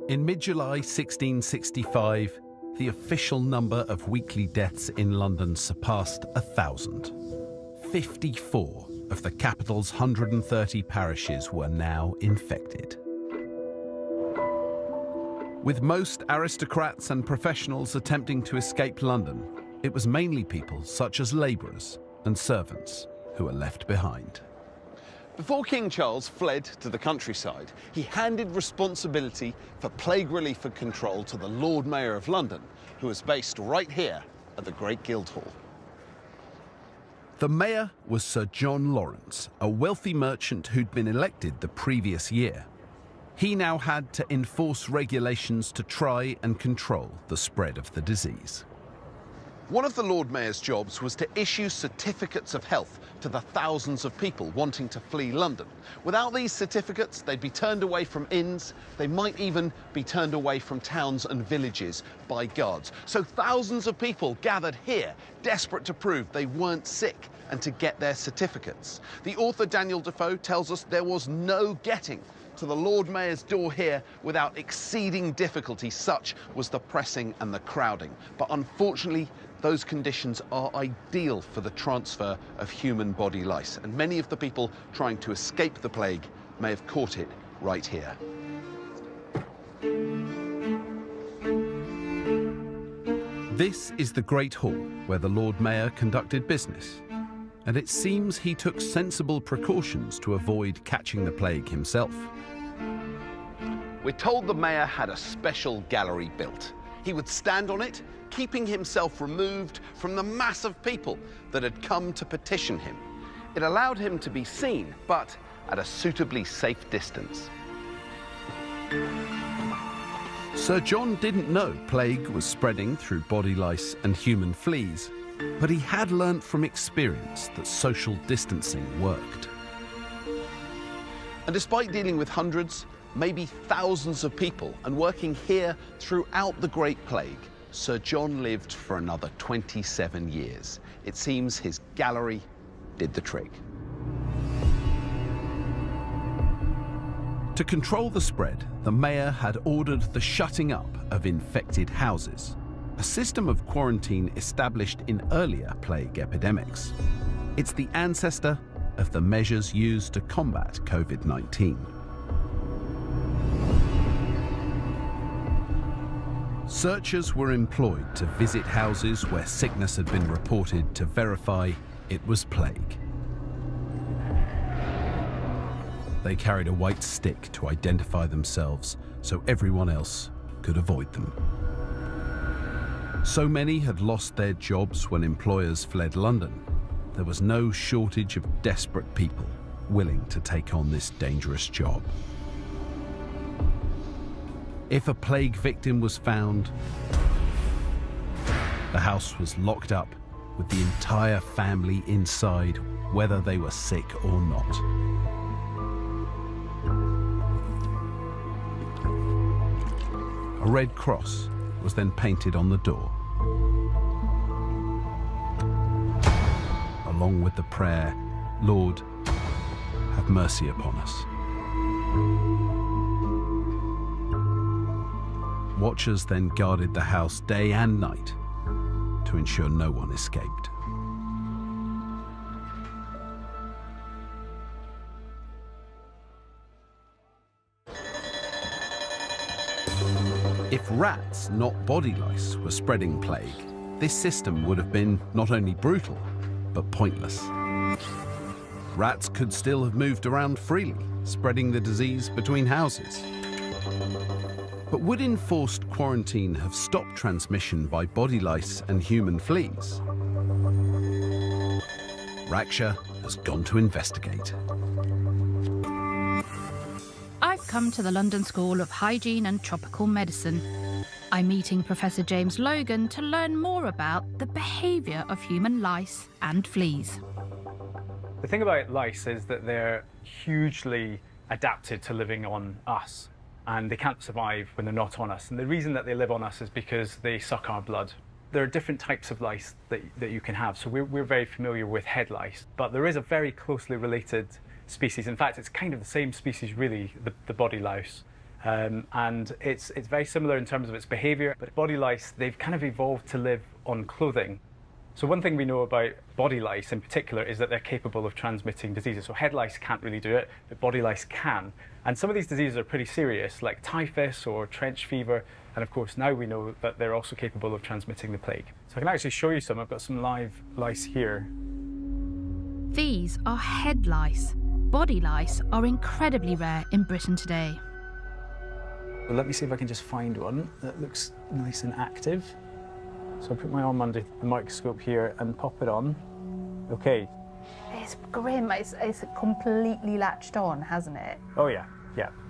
[SPEAKER 2] In mid-July 1665, the official number of weekly deaths in London surpassed 1,000. 54 of the capital's 130 parishes were now infected. With most aristocrats and professionals attempting to escape London, it was mainly people such as labourers and servants who were left behind.
[SPEAKER 5] Before King Charles fled to the countryside, he handed responsibility for plague relief and control to the Lord Mayor of London, who was based right here at the Great Guildhall.
[SPEAKER 2] The mayor was Sir John Lawrence, a wealthy merchant who'd been elected the previous year. He now had to enforce regulations to try and control the spread of the disease.
[SPEAKER 5] One of the Lord Mayor's jobs was to issue certificates of health to the thousands of people wanting to flee London. Without these certificates, they'd be turned away from inns. They might even be turned away from towns and villages by guards. So thousands of people gathered here, desperate to prove they weren't sick and to get their certificates. The author Daniel Defoe tells us there was no getting to the Lord Mayor's door here without exceeding difficulty. Such was the pressing and the crowding. But unfortunately, those conditions are ideal for the transfer of human body lice, and many of the people trying to escape the plague may have caught it right here.
[SPEAKER 2] This is the Great Hall, where the Lord Mayor conducted business. And it seems he took sensible precautions to avoid catching the plague himself.
[SPEAKER 5] We're told the mayor had a special gallery built. He would stand on it, keeping himself removed from the mass of people that had come to petition him. It allowed him to be seen, but at a suitably safe distance.
[SPEAKER 2] Sir John didn't know plague was spreading through body lice and human fleas, but he had learnt from experience that social distancing worked.
[SPEAKER 5] And despite dealing with hundreds, maybe thousands of people and working here throughout the Great Plague, Sir John lived for another 27 years. It seems his gallery did the trick.
[SPEAKER 2] To control the spread, the mayor had ordered the shutting up of infected houses, a system of quarantine established in earlier plague epidemics. It's the ancestor of the measures used to combat COVID-19. Searchers were employed to visit houses where sickness had been reported to verify it was plague. They carried a white stick to identify themselves so everyone else could avoid them. So many had lost their jobs when employers fled London. There was no shortage of desperate people willing to take on this dangerous job. If a plague victim was found, the house was locked up with the entire family inside, whether they were sick or not. A red cross was then painted on the door, along with the prayer, "Lord, have mercy upon us." Watchers then guarded the house day and night to ensure no one escaped. If rats, not body lice, were spreading plague, this system would have been not only brutal, but pointless. Rats could still have moved around freely, spreading the disease between houses. But would enforced quarantine have stopped transmission by body lice and human fleas? Raksha has gone to investigate.
[SPEAKER 8] I've come to the London School of Hygiene and Tropical Medicine. I'm meeting Professor James Logan to learn more about the behaviour of human lice and fleas.
[SPEAKER 16] The thing about lice is that they're hugely adapted to living on us, and they can't survive when they're not on us. And the reason that they live on us is because they suck our blood. There are different types of lice that you can have. So we're very familiar with head lice, but there is a very closely related species. In fact, it's kind of the same species, really, the body louse, And it's very similar in terms of its behaviour, but body lice, they've kind of evolved to live on clothing. So one thing we know about body lice in particular is that they're capable of transmitting diseases. So head lice can't really do it, but body lice can. And some of these diseases are pretty serious, like typhus or trench fever. And of course, now we know that they're also capable of transmitting the plague. So I can actually show you some. I've got some live lice here.
[SPEAKER 8] These are head lice. Body lice are incredibly rare in Britain today.
[SPEAKER 16] Well, let me see if I can just find one that looks nice and active. So I put my arm under the microscope here and pop it on. Okay.
[SPEAKER 17] It's grim. It's completely latched on, hasn't it?
[SPEAKER 16] Oh yeah,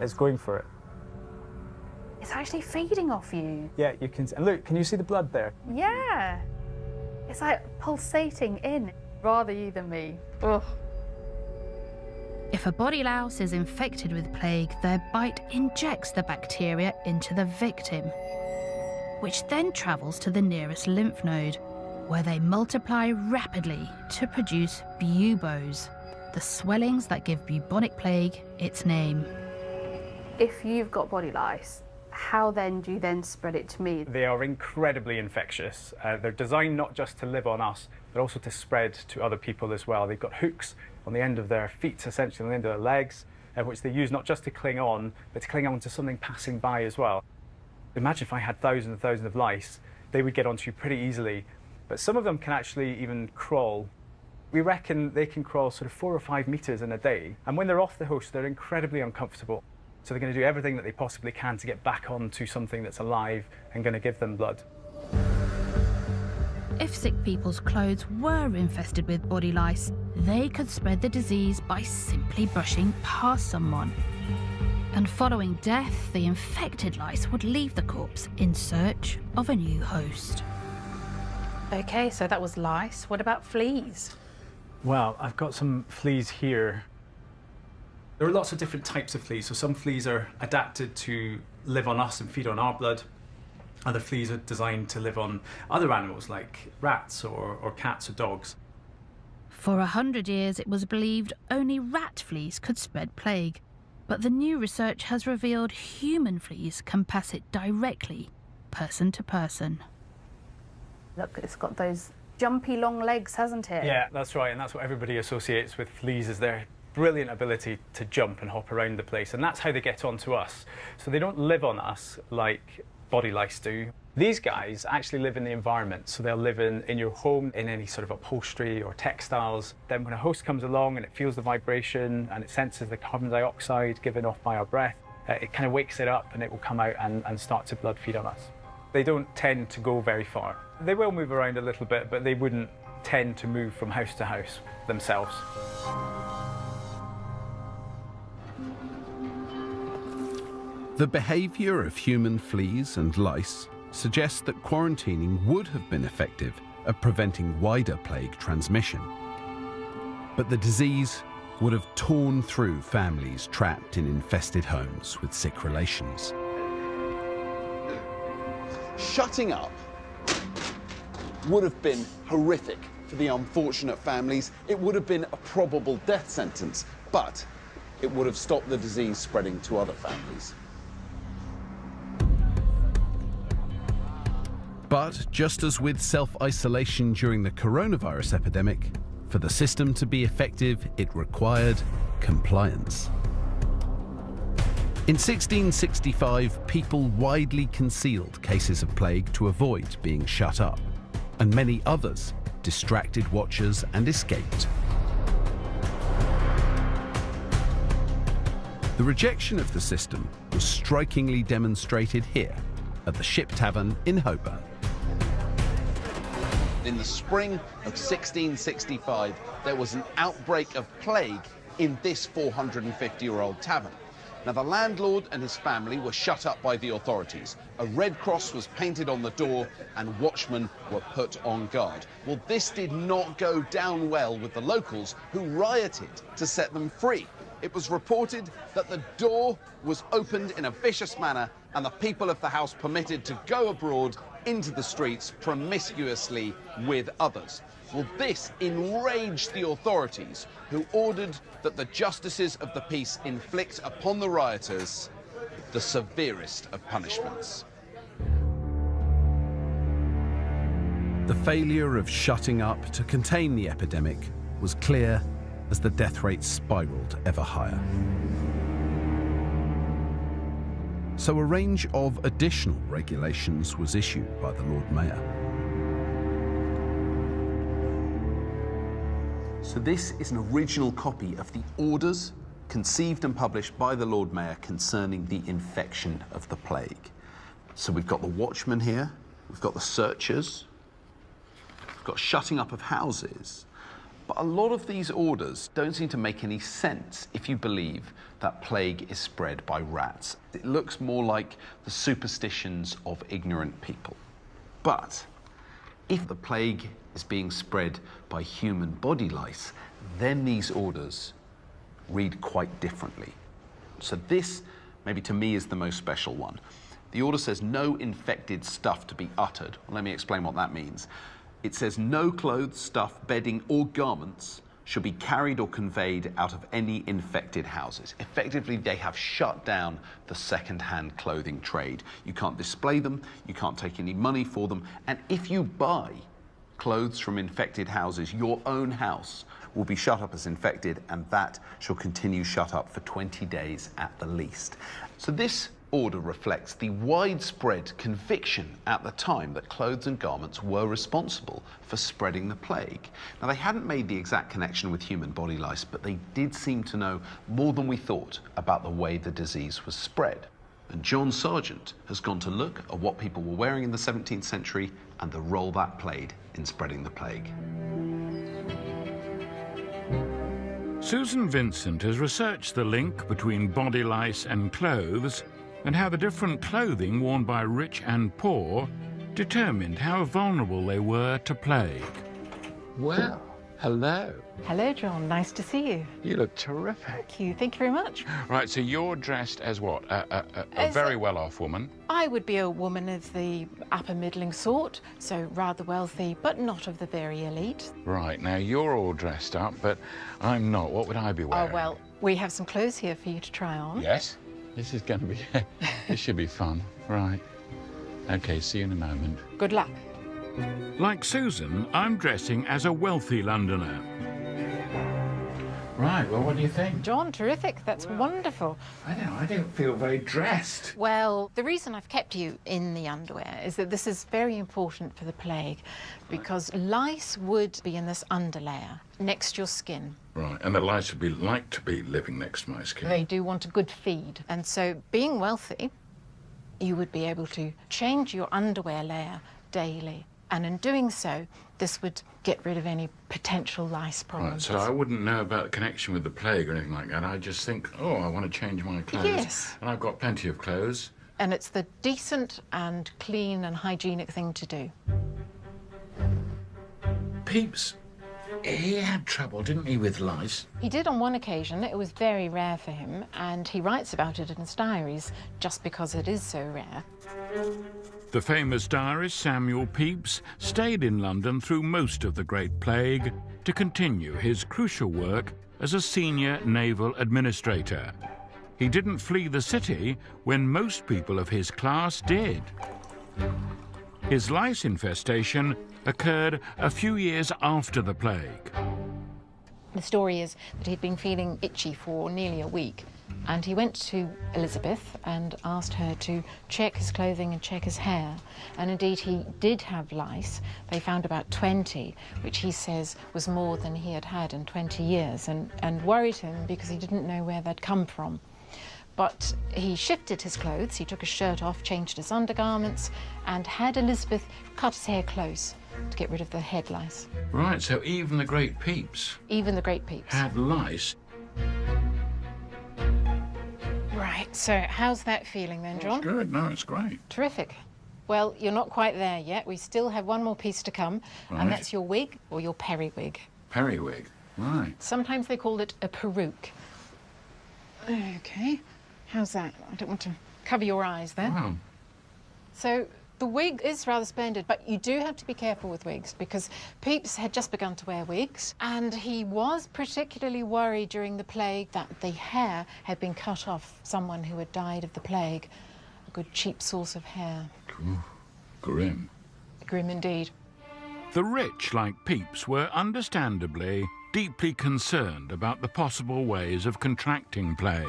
[SPEAKER 16] it's going for it.
[SPEAKER 17] It's actually feeding off you.
[SPEAKER 16] Yeah, you can. And look, can you see the blood there?
[SPEAKER 17] Yeah. It's like pulsating in. Rather you than me. Ugh.
[SPEAKER 8] If a body louse is infected with plague, their bite injects the bacteria into the victim, which then travels to the nearest lymph node, where they multiply rapidly to produce buboes, the swellings that give bubonic plague its name.
[SPEAKER 17] If you've got body lice, how then do you then spread it to me?
[SPEAKER 16] They are incredibly infectious. They're designed not just to live on us, but also to spread to other people as well. They've got hooks on the end of their feet, essentially on the end of their legs, which they use not just to cling on, but to cling on to something passing by as well. Imagine if I had thousands and thousands of lice, they would get onto you pretty easily. But some of them can actually even crawl. We reckon they can crawl sort of 4 or 5 meters in a day. And when they're off the host, they're incredibly uncomfortable. So they're going to do everything that they possibly can to get back onto something that's alive and going to give them blood.
[SPEAKER 8] If sick people's clothes were infested with body lice, they could spread the disease by simply brushing past someone. And following death, the infected lice would leave the corpse in search of a new host.
[SPEAKER 17] Okay, so that was lice. What about fleas?
[SPEAKER 16] Well, I've got some fleas here. There are lots of different types of fleas. So some fleas are adapted to live on us and feed on our blood. Other fleas are designed to live on other animals like rats or cats or dogs.
[SPEAKER 8] For 100 years, it was believed only rat fleas could spread plague. But the new research has revealed human fleas can pass it directly, person to person.
[SPEAKER 17] Look, it's got those jumpy long legs, hasn't it?
[SPEAKER 16] Yeah, that's right, and that's what everybody associates with fleas, is their brilliant ability to jump and hop around the place, and that's how they get onto us. So they don't live on us like body lice do. These guys actually live in the environment, so they'll live in your home, in any sort of upholstery or textiles. Then when a host comes along and it feels the vibration and it senses the carbon dioxide given off by our breath, it kind of wakes it up and it will come out and start to blood feed on us. They don't tend to go very far. They will move around a little bit, but they wouldn't tend to move from house to house themselves.
[SPEAKER 2] The behaviour of human fleas and lice suggests that quarantining would have been effective at preventing wider plague transmission. But the disease would have torn through families trapped in infested homes with sick relations.
[SPEAKER 5] Shutting up would have been horrific for the unfortunate families. It would have been a probable death sentence, but it would have stopped the disease spreading to other families.
[SPEAKER 2] But just as with self-isolation during the coronavirus epidemic, for the system to be effective, it required compliance. In 1665, people widely concealed cases of plague to avoid being shut up, and many others distracted watchers and escaped. The rejection of the system was strikingly demonstrated here at the Ship Tavern in Holborn.
[SPEAKER 5] In the spring of 1665, there was an outbreak of plague in this 450-year-old tavern. Now, the landlord and his family were shut up by the authorities. A red cross was painted on the door and watchmen were put on guard. Well, this did not go down well with the locals, who rioted to set them free. It was reported that the door was opened in a vicious manner and the people of the house permitted to go abroad into the streets promiscuously with others. Well, this enraged the authorities, who ordered that the justices of the peace inflict upon the rioters the severest of punishments.
[SPEAKER 2] The failure of shutting up to contain the epidemic was clear as the death rate spiralled ever higher. So a range of additional regulations was issued by the Lord Mayor.
[SPEAKER 5] So this is an original copy of the orders conceived and published by the Lord Mayor concerning the infection of the plague. So we've got the watchmen here, we've got the searchers, we've got shutting up of houses, but a lot of these orders don't seem to make any sense if you believe that plague is spread by rats. It looks more like the superstitions of ignorant people. But if the plague is being spread by human body lice, then these orders read quite differently. So this, maybe to me, is the most special one. The order says no infected stuff to be uttered. Well, let me explain what that means. It says no clothes, stuff, bedding, or garments should be carried or conveyed out of any infected houses. Effectively, they have shut down the second-hand clothing trade. You can't display them, you can't take any money for them, and if you buy clothes from infected houses, your own house will be shut up as infected, and that shall continue shut up for 20 days at the least. So this order reflects the widespread conviction at the time that clothes and garments were responsible for spreading the plague. Now, they hadn't made the exact connection with human body lice, but they did seem to know more than we thought about the way the disease was spread. And John Sargent has gone to look at what people were wearing in the 17th century and the role that played in spreading the plague.
[SPEAKER 6] Susan Vincent has researched the link between body lice and clothes and how the different clothing worn by rich and poor determined how vulnerable they were to plague.
[SPEAKER 18] Well, hello.
[SPEAKER 15] Hello, John. Nice to see you.
[SPEAKER 18] You look terrific.
[SPEAKER 15] Thank you. Thank you very much.
[SPEAKER 6] Right, so you're dressed as what? A very well-off woman?
[SPEAKER 15] I would be a woman of the upper middling sort, so rather wealthy, but not of the very elite.
[SPEAKER 6] Right, now you're all dressed up, but I'm not. What would I be wearing?
[SPEAKER 15] Oh, well, we have some clothes here for you to try on.
[SPEAKER 6] Yes? This is going to be... this should be fun. Right. OK, see you in a moment.
[SPEAKER 15] Good luck.
[SPEAKER 6] Like Susan, I'm dressing as a wealthy Londoner. Right, well, what do you think?
[SPEAKER 15] John, terrific. That's wonderful.
[SPEAKER 6] I don't feel very dressed.
[SPEAKER 15] Well, the reason I've kept you in the underwear is that this is very important for the plague, because lice would be in this underlayer next to your skin.
[SPEAKER 6] Right, and the lice would be like to be living next to my skin.
[SPEAKER 15] They do want a good feed. And so, being wealthy, you would be able to change your underwear layer daily. And in doing so, this would get rid of any potential lice problems.
[SPEAKER 6] Right, so I wouldn't know about the connection with the plague or anything like that. I just think, oh, I want to change my clothes.
[SPEAKER 15] Yes.
[SPEAKER 6] And I've got plenty of clothes.
[SPEAKER 15] And it's the decent and clean and hygienic thing to do.
[SPEAKER 6] Pepys, he had trouble, didn't he, with lice?
[SPEAKER 15] He did on one occasion. It was very rare for him, and he writes about it in his diaries just because it is so rare.
[SPEAKER 6] The famous diarist Samuel Pepys stayed in London through most of the Great Plague to continue his crucial work as a senior naval administrator. He didn't flee the city when most people of his class did. His lice infestation occurred a few years after the plague.
[SPEAKER 15] The story is that he'd been feeling itchy for nearly a week, and he went to Elizabeth and asked her to check his clothing and check his hair. And indeed, he did have lice. They found about 20, which he says was more than he had had in 20 years, and worried him because he didn't know where they'd come from. But he shifted his clothes, he took his shirt off, changed his undergarments, and had Elizabeth cut his hair close to get rid of the head lice.
[SPEAKER 6] Right, so even the great Pepys...
[SPEAKER 15] Even the great Pepys.
[SPEAKER 6] ...had lice.
[SPEAKER 15] Right, so how's that feeling then, John?
[SPEAKER 6] It's good, no, it's great.
[SPEAKER 15] Terrific. Well, you're not quite there yet. We still have one more piece to come,
[SPEAKER 6] Right.
[SPEAKER 15] and that's your wig or your periwig.
[SPEAKER 6] Periwig, right.
[SPEAKER 15] Sometimes they call it a peruke. OK, how's that? I don't want to cover your eyes there.
[SPEAKER 6] Wow.
[SPEAKER 15] So The wig is rather splendid, but you do have to be careful with wigs because Pepys had just begun to wear wigs and he was particularly worried during the plague that the hair had been cut off someone who had died of the plague. A good cheap source of hair.
[SPEAKER 6] Ooh, grim.
[SPEAKER 15] Grim indeed.
[SPEAKER 6] The rich, like Pepys, were understandably deeply concerned about the possible ways of contracting plague.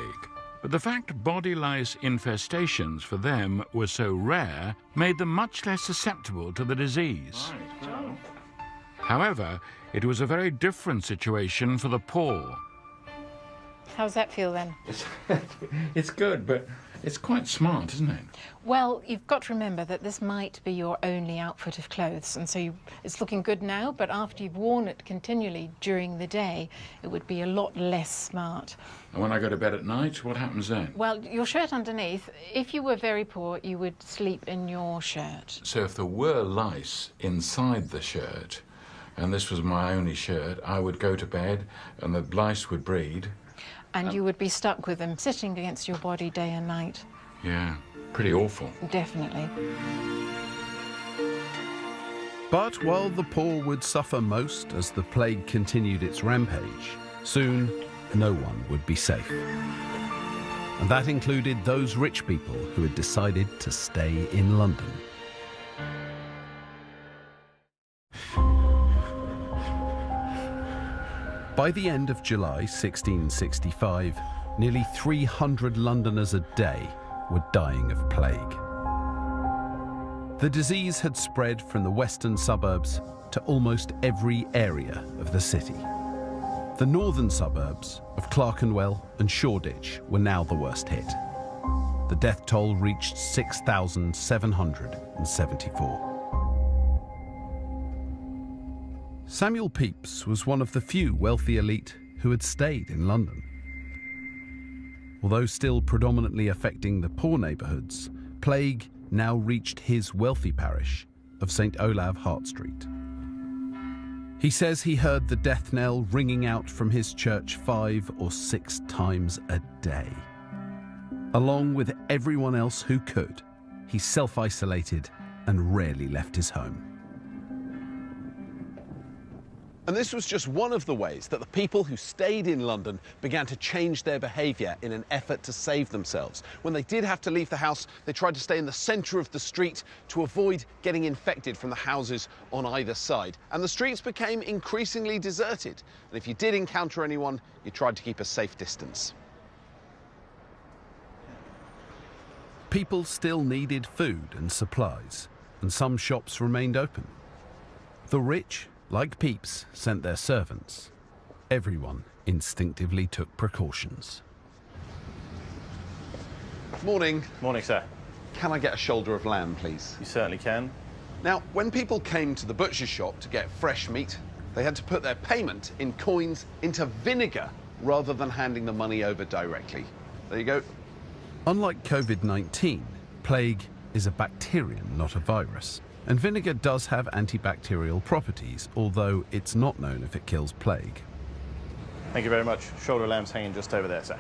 [SPEAKER 6] But the fact body lice infestations for them were so rare made them much less susceptible to the disease. Right. However, it was a very different situation for the poor.
[SPEAKER 15] How's that feel then?
[SPEAKER 6] It's good, but it's quite smart, isn't it?
[SPEAKER 15] Well, you've got to remember that this might be your only outfit of clothes, and so it's looking good now, but after you've worn it continually during the day, it would be a lot less smart.
[SPEAKER 6] And when I go to bed at night, what happens then?
[SPEAKER 15] Well, your shirt underneath, if you were very poor, you would sleep in your shirt.
[SPEAKER 6] So if there were lice inside the shirt, and this was my only shirt, I would go to bed and the lice would breed.
[SPEAKER 15] And you would be stuck with them sitting against your body day and night.
[SPEAKER 6] Yeah, pretty awful.
[SPEAKER 15] Definitely.
[SPEAKER 2] But while the poor would suffer most as the plague continued its rampage, soon no one would be safe. And that included those rich people who had decided to stay in London. By the end of July 1665, nearly 300 Londoners a day were dying of plague. The disease had spread from the western suburbs to almost every area of the city. The northern suburbs of Clerkenwell and Shoreditch were now the worst hit. The death toll reached 6,774. Samuel Pepys was one of the few wealthy elite who had stayed in London. Although still predominantly affecting the poor neighbourhoods, plague now reached his wealthy parish of St Olav Hart Street. He says he heard the death knell ringing out from his church 5 or 6 times a day. Along with everyone else who could, he self-isolated and rarely left his home.
[SPEAKER 5] And this was just one of the ways that the people who stayed in London began to change their behaviour in an effort to save themselves. When they did have to leave the house, they tried to stay in the centre of the street to avoid getting infected from the houses on either side. And the streets became increasingly deserted. And if you did encounter anyone, you tried to keep a safe distance.
[SPEAKER 2] People still needed food and supplies, and some shops remained open. The rich, like Pepys, sent their servants. Everyone instinctively took precautions.
[SPEAKER 5] Morning.
[SPEAKER 19] Morning, sir.
[SPEAKER 5] Can I get a shoulder of lamb, please?
[SPEAKER 19] You certainly can.
[SPEAKER 5] Now, when people came to the butcher's shop to get fresh meat, they had to put their payment in coins into vinegar rather than handing the money over directly. There you go.
[SPEAKER 2] Unlike COVID-19, plague is a bacterium, not a virus. And vinegar does have antibacterial properties, although it's not known if it kills plague.
[SPEAKER 19] Thank you very much. Shoulder lamb's hanging just over there, sir.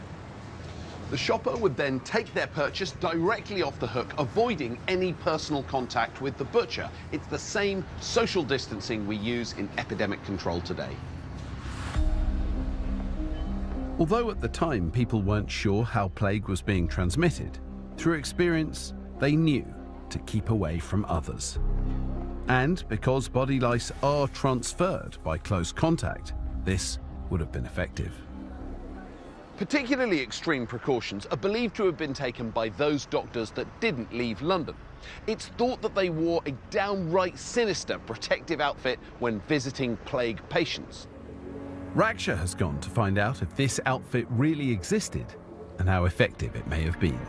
[SPEAKER 5] The shopper would then take their purchase directly off the hook, avoiding any personal contact with the butcher. It's the same social distancing we use in epidemic control today.
[SPEAKER 2] Although at the time people weren't sure how plague was being transmitted, through experience they knew to keep away from others. And because body lice are transferred by close contact, this would have been effective.
[SPEAKER 5] Particularly extreme precautions are believed to have been taken by those doctors that didn't leave London. It's thought that they wore a downright sinister protective outfit when visiting plague patients.
[SPEAKER 2] Raksha has gone to find out if this outfit really existed and how effective it may have been.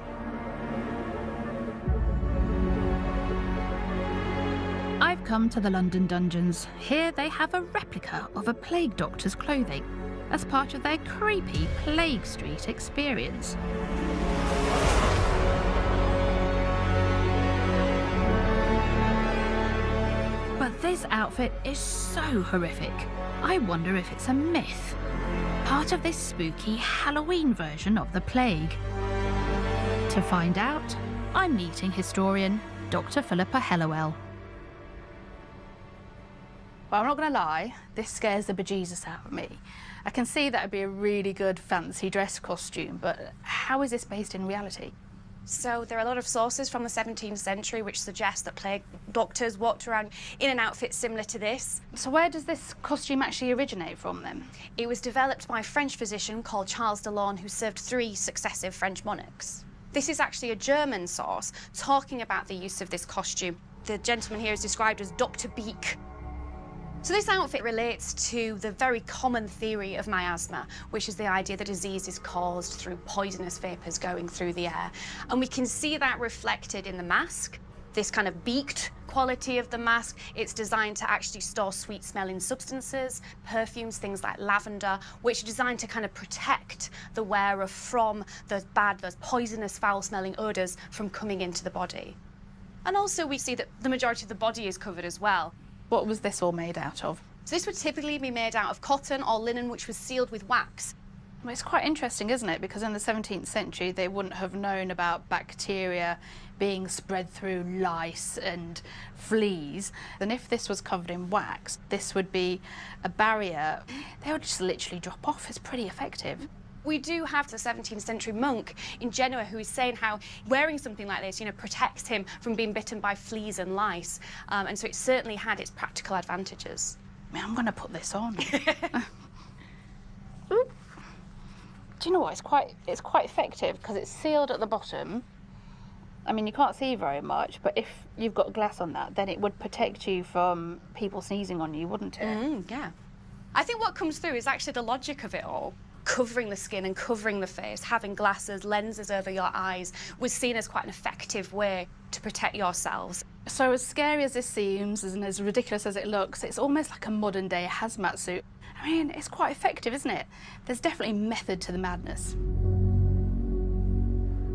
[SPEAKER 8] I've come to the London Dungeons. Here they have a replica of a plague doctor's clothing as part of their creepy Plague Street experience. But this outfit is so horrific. I wonder if it's a myth. Part of this spooky Halloween version of the plague. To find out, I'm meeting historian Dr. Philippa Hellawell.
[SPEAKER 3] Well, I'm not going to lie, this scares the bejesus out of me. I can see that would be a really good fancy dress costume, but how is this based in reality?
[SPEAKER 20] So there are a lot of sources from the 17th century which suggest that plague doctors walked around in an outfit similar to this.
[SPEAKER 3] So where does this costume actually originate from then?
[SPEAKER 20] It was developed by a French physician called Charles Delaune, who served 3 successive French monarchs. This is actually a German source talking about the use of this costume. The gentleman here is described as Dr. Beak. So this outfit relates to the very common theory of miasma, which is the idea that disease is caused through poisonous vapours going through the air. And we can see that reflected in the mask, this kind of beaked quality of the mask. It's designed to actually store sweet-smelling substances, perfumes, things like lavender, which are designed to kind of protect the wearer from those poisonous, foul-smelling odours from coming into the body. And also we see that the majority of the body is covered as well.
[SPEAKER 3] What was this all made out of?
[SPEAKER 20] So this would typically be made out of cotton or linen, which was sealed with wax.
[SPEAKER 3] Well, it's quite interesting, isn't it? Because in the 17th century, they wouldn't have known about bacteria being spread through lice and fleas. And if this was covered in wax, this would be a barrier. They would just literally drop off. It's pretty effective.
[SPEAKER 20] We do have the 17th century monk in Genoa who is saying how wearing something like this, protects him from being bitten by fleas and lice. And so it certainly had its practical advantages.
[SPEAKER 3] I mean, I'm going to put this on. Do you know what? It's quite effective because it's sealed at the bottom. I mean, you can't see very much, but if you've got glass on that, then it would protect you from people sneezing on you, wouldn't it?
[SPEAKER 20] Yeah. I think what comes through is actually the logic of it all. Covering the skin and covering the face, having glasses, lenses over your eyes, was seen as quite an effective way to protect yourselves.
[SPEAKER 3] So as scary as this seems, and as ridiculous as it looks, it's almost like a modern-day hazmat suit. I mean, it's quite effective, isn't it? There's definitely method to the madness.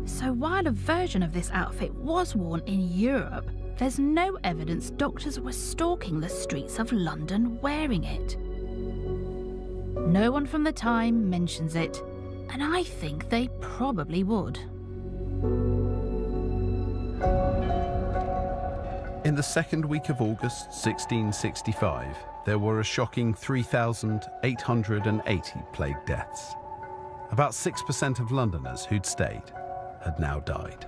[SPEAKER 8] So while a version of this outfit was worn in Europe, there's no evidence doctors were stalking the streets of London wearing it. No one from the time mentions it, and I think they probably would.
[SPEAKER 2] In the second week of August 1665, there were a shocking 3,880 plague deaths. About 6% of Londoners who'd stayed had now died.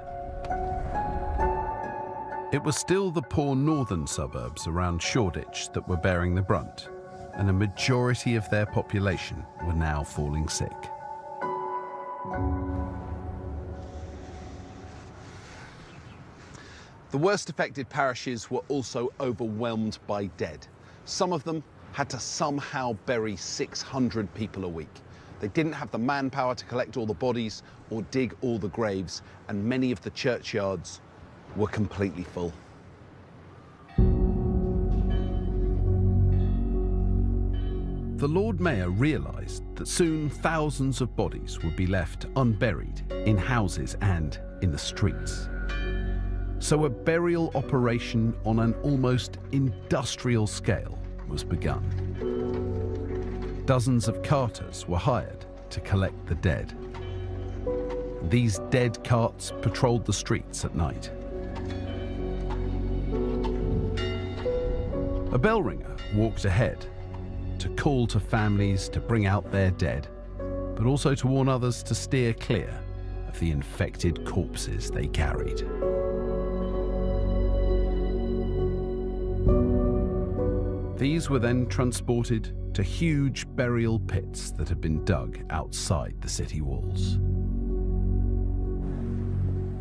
[SPEAKER 2] It was still the poor northern suburbs around Shoreditch that were bearing the brunt, and a majority of their population were now falling sick.
[SPEAKER 5] The worst affected parishes were also overwhelmed by dead. Some of them had to somehow bury 600 people a week. They didn't have the manpower to collect all the bodies or dig all the graves, and many of the churchyards were completely full.
[SPEAKER 2] The Lord Mayor realised that soon thousands of bodies would be left unburied in houses and in the streets. So a burial operation on an almost industrial scale was begun. Dozens of carters were hired to collect the dead. These dead carts patrolled the streets at night. A bell ringer walked ahead to call to families to bring out their dead, but also to warn others to steer clear of the infected corpses they carried. These were then transported to huge burial pits that had been dug outside the city walls.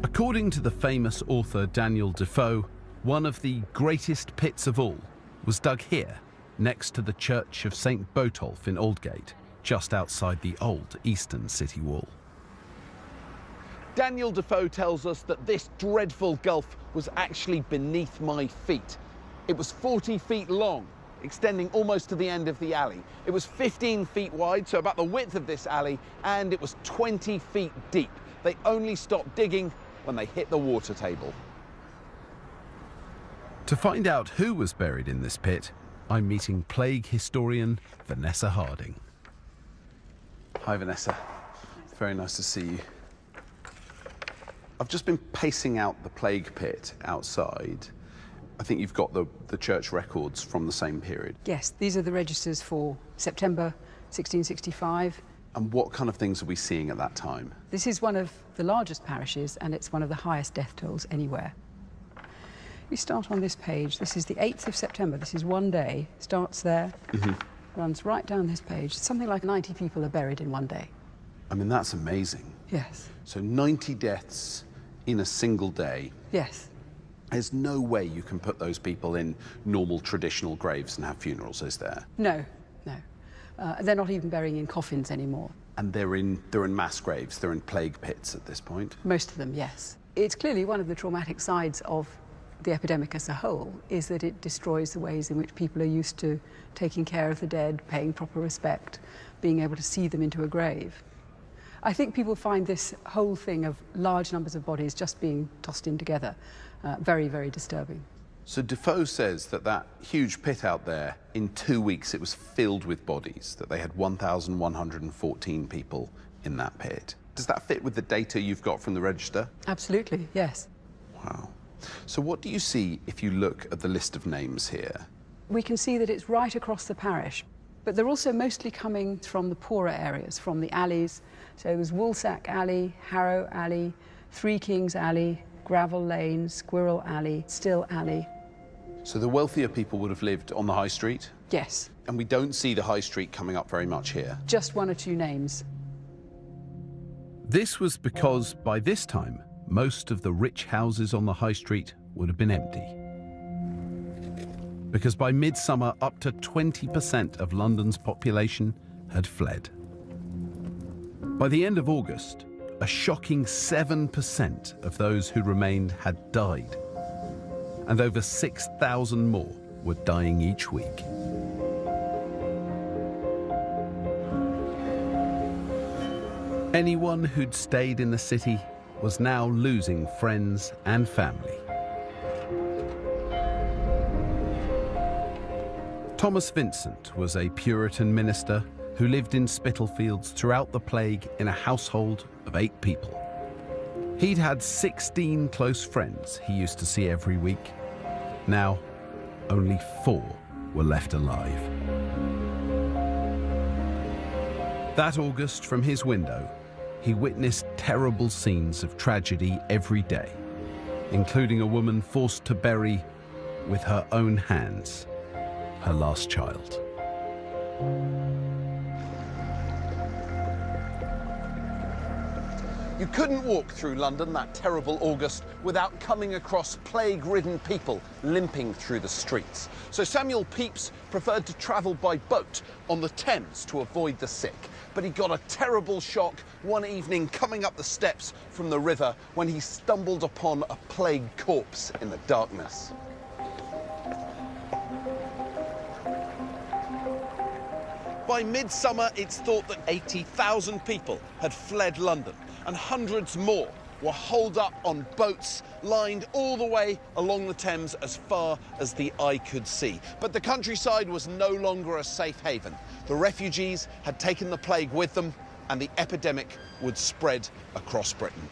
[SPEAKER 2] According to the famous author Daniel Defoe, one of the greatest pits of all was dug here, next to the Church of St. Botolph in Aldgate, just outside the old eastern city wall.
[SPEAKER 5] Daniel Defoe tells us that this dreadful gulf was actually beneath my feet. It was 40 feet long, extending almost to the end of the alley. It was 15 feet wide, so about the width of this alley, and it was 20 feet deep. They only stopped digging when they hit the water table.
[SPEAKER 2] To find out who was buried in this pit, I'm meeting plague historian Vanessa Harding.
[SPEAKER 5] Hi, Vanessa. Very nice to see you. I've just been pacing out the plague pit outside. I think you've got the church records from the same period.
[SPEAKER 11] Yes, these are the registers for September 1665.
[SPEAKER 5] And what kind of things are we seeing at that time?
[SPEAKER 11] This is one of the largest parishes, and it's one of the highest death tolls anywhere. We start on this page. This is the 8th of September. This is one day. Starts there, runs right down this page. Something like 90 people are buried in one day.
[SPEAKER 5] I mean, that's amazing.
[SPEAKER 11] Yes.
[SPEAKER 5] So 90 deaths in a single day.
[SPEAKER 11] Yes.
[SPEAKER 5] There's no way you can put those people in normal traditional graves and have funerals, is there?
[SPEAKER 11] No, no. They're not even burying in coffins anymore.
[SPEAKER 5] And they're in mass graves, they're in plague pits at this point?
[SPEAKER 11] Most of them, yes. It's clearly one of the traumatic sides of the epidemic as a whole, is that it destroys the ways in which people are used to taking care of the dead, paying proper respect, being able to see them into a grave. I think people find this whole thing of large numbers of bodies just being tossed in together very, very disturbing.
[SPEAKER 5] So Defoe says that that huge pit out there, in 2 weeks it was filled with bodies, that they had 1,114 people in that pit. Does that fit with the data you've got from the register?
[SPEAKER 11] Absolutely, yes.
[SPEAKER 5] Wow. So what do you see if you look at the list of names here?
[SPEAKER 11] We can see that it's right across the parish, but they're also mostly coming from the poorer areas, from the alleys. So it was Woolsack Alley, Harrow Alley, Three Kings Alley, Gravel Lane, Squirrel Alley, Still Alley.
[SPEAKER 5] So the wealthier people would have lived on the high street?
[SPEAKER 11] Yes.
[SPEAKER 5] And we don't see the high street coming up very much here?
[SPEAKER 11] Just one or two names.
[SPEAKER 2] This was because, by this time, most of the rich houses on the high street would have been empty. Because by midsummer, up to 20% of London's population had fled. By the end of August, a shocking 7% of those who remained had died, and over 6,000 more were dying each week. Anyone who'd stayed in the city was now losing friends and family. Thomas Vincent was a Puritan minister who lived in Spitalfields throughout the plague in a household of 8 people. He'd had 16 close friends he used to see every week. Now, only 4 were left alive. That August, from his window, he witnessed terrible scenes of tragedy every day, including a woman forced to bury, with her own hands, her last child.
[SPEAKER 5] You couldn't walk through London that terrible August without coming across plague-ridden people limping through the streets. So Samuel Pepys preferred to travel by boat on the Thames to avoid the sick. But he got a terrible shock one evening coming up the steps from the river when he stumbled upon a plague corpse in the darkness. By midsummer, it's thought that 80,000 people had fled London, and hundreds more were holed up on boats lined all the way along the Thames as far as the eye could see. But the countryside was no longer a safe haven. The refugees had taken the plague with them, and the epidemic would spread across Britain.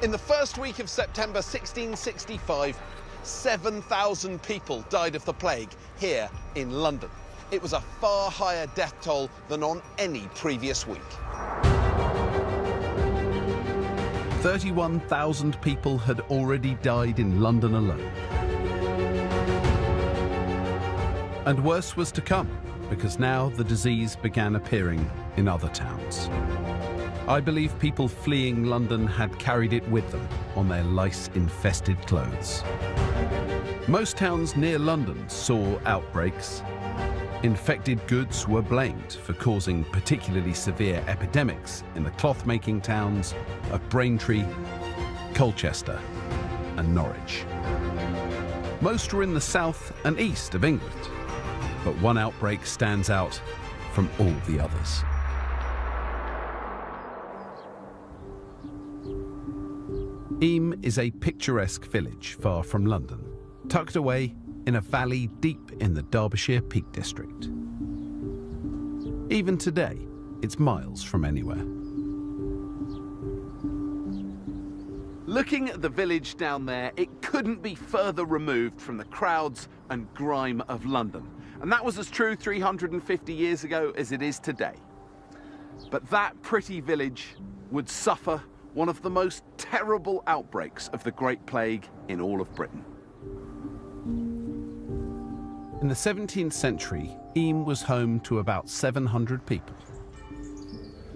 [SPEAKER 5] In the first week of September 1665, 7,000 people died of the plague here in London. It was a far higher death toll than on any previous week.
[SPEAKER 2] 31,000 people had already died in London alone. And worse was to come, because now the disease began appearing in other towns. I believe people fleeing London had carried it with them on their lice-infested clothes. Most towns near London saw outbreaks. Infected goods were blamed for causing particularly severe epidemics in the cloth-making towns of Braintree, Colchester and Norwich. Most were in the south and east of England, but one outbreak stands out from all the others. Eyam is a picturesque village far from London, tucked away in a valley deep in the Derbyshire Peak District. Even today, it's miles from anywhere.
[SPEAKER 5] Looking at the village down there, it couldn't be further removed from the crowds and grime of London. And that was as true 350 years ago as it is today. But that pretty village would suffer one of the most terrible outbreaks of the Great Plague in all of Britain.
[SPEAKER 2] In the 17th century, Eyam was home to about 700 people.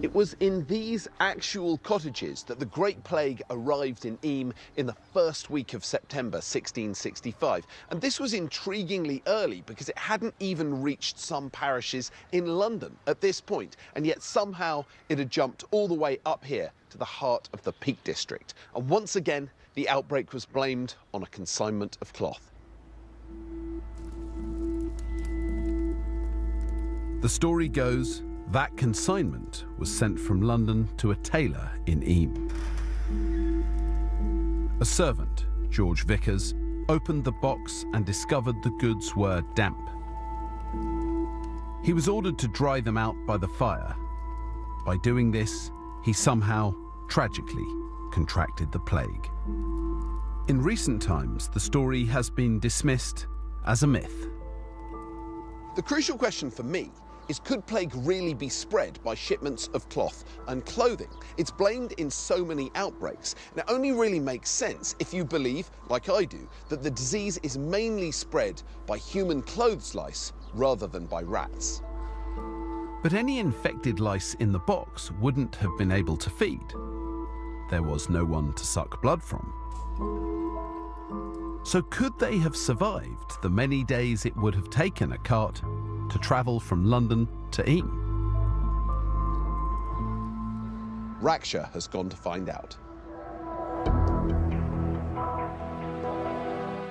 [SPEAKER 5] It was in these actual cottages that the Great Plague arrived in Eyam in the first week of September 1665. And this was intriguingly early because it hadn't even reached some parishes in London at this point. And yet somehow it had jumped all the way up here to the heart of the Peak District. And once again, the outbreak was blamed on a consignment of cloth.
[SPEAKER 2] The story goes that consignment was sent from London to a tailor in Eyam. A servant, George Vickers, opened the box and discovered the goods were damp. He was ordered to dry them out by the fire. By doing this, he somehow, tragically, contracted the plague. In recent times, the story has been dismissed as a myth.
[SPEAKER 5] The crucial question for me is, could plague really be spread by shipments of cloth and clothing? It's blamed in so many outbreaks, and it only really makes sense if you believe, like I do, that the disease is mainly spread by human clothes lice rather than by rats.
[SPEAKER 2] But any infected lice in the box wouldn't have been able to feed. There was no one to suck blood from. So could they have survived the many days it would have taken a cart to travel from London to Eyam?
[SPEAKER 5] Raksha has gone to find out.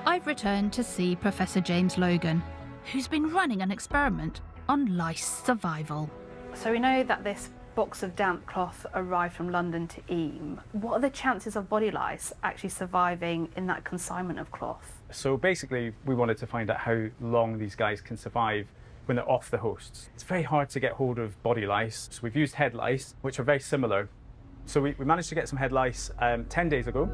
[SPEAKER 8] I've returned to see Professor James Logan, who's been running an experiment on lice survival.
[SPEAKER 17] So we know that this box of damp cloth arrived from London to Eyam. What are the chances of body lice actually surviving in that consignment of cloth?
[SPEAKER 16] So basically, we wanted to find out how long these guys can survive when they're off the hosts. It's very hard to get hold of body lice, so we've used head lice, which are very similar. So we managed to get some head lice 10 days ago.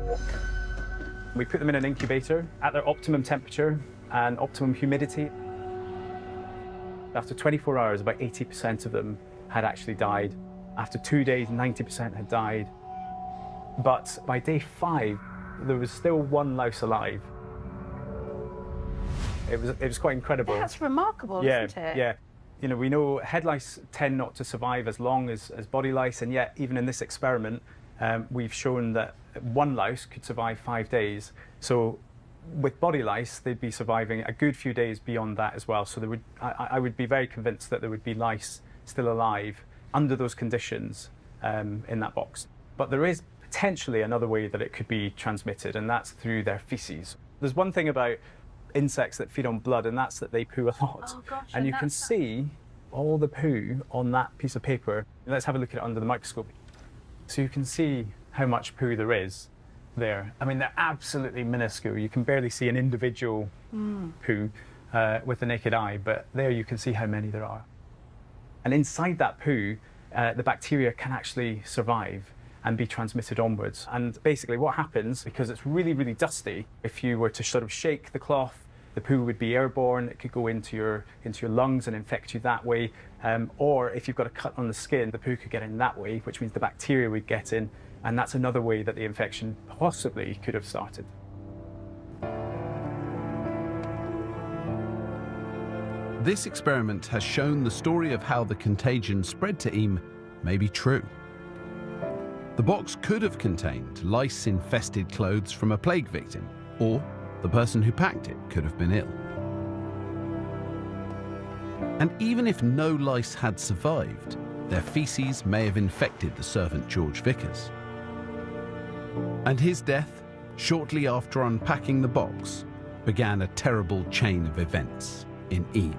[SPEAKER 16] We put them in an incubator at their optimum temperature and optimum humidity. After 24 hours, about 80% of them had actually died. After 2 days, 90% had died. But by day 5, there was still one louse alive. It was quite incredible.
[SPEAKER 17] That's remarkable, isn't it?
[SPEAKER 16] Yeah. You know, we know head lice tend not to survive as long as body lice, and yet even in this experiment, we've shown that one louse could survive 5 days. So with body lice, they'd be surviving a good few days beyond that as well. So I would be very convinced that there would be lice still alive under those conditions in that box. But there is potentially another way that it could be transmitted, and that's through their feces. There's one thing about insects that feed on blood, and that's that they poo a lot.
[SPEAKER 17] Oh, gosh,
[SPEAKER 16] and you can see all the poo on that piece of paper. Let's have a look at it under the microscope. So you can see how much poo there is there. I mean, they're absolutely minuscule. You can barely see an individual poo with the naked eye, but there you can see how many there are. And inside that poo, the bacteria can actually survive and be transmitted onwards. And basically what happens, because it's really, really dusty, if you were to sort of shake the cloth, the poo would be airborne. It could go into your lungs and infect you that way. Or if you've got a cut on the skin, the poo could get in that way, which means the bacteria would get in. And that's another way that the infection possibly could have started.
[SPEAKER 2] This experiment has shown the story of how the contagion spread to Eyam may be true. The box could have contained lice-infested clothes from a plague victim, or the person who packed it could have been ill. And even if no lice had survived, their feces may have infected the servant George Vickers. And his death, shortly after unpacking the box, began a terrible chain of events in Eyam.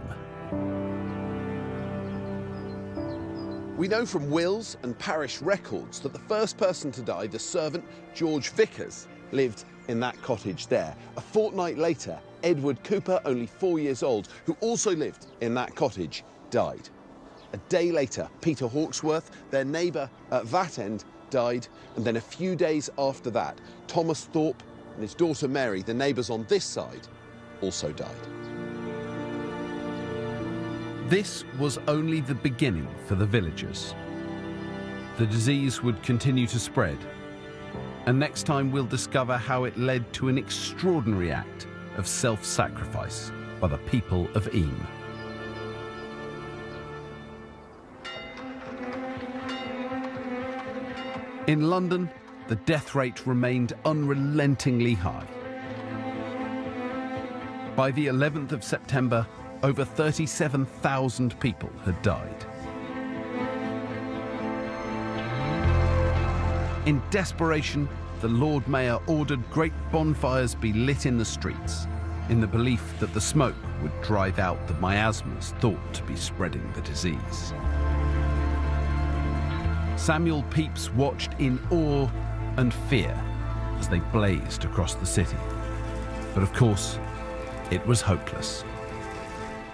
[SPEAKER 5] We know from wills and parish records that the first person to die, the servant George Vickers, lived in that cottage there. A fortnight later, Edward Cooper, only 4 years old, who also lived in that cottage, died. A day later, Peter Hawksworth, their neighbour at that end, died, and then a few days after that, Thomas Thorpe and his daughter Mary, the neighbours on this side, also died.
[SPEAKER 2] This was only the beginning for the villagers. The disease would continue to spread, and next time we'll discover how it led to an extraordinary act of self-sacrifice by the people of Eyam. In London, the death rate remained unrelentingly high. By the 11th of September, over 37,000 people had died. In desperation, the Lord Mayor ordered great bonfires be lit in the streets, in the belief that the smoke would drive out the miasmas thought to be spreading the disease. Samuel Pepys watched in awe and fear as they blazed across the city. But of course, it was hopeless.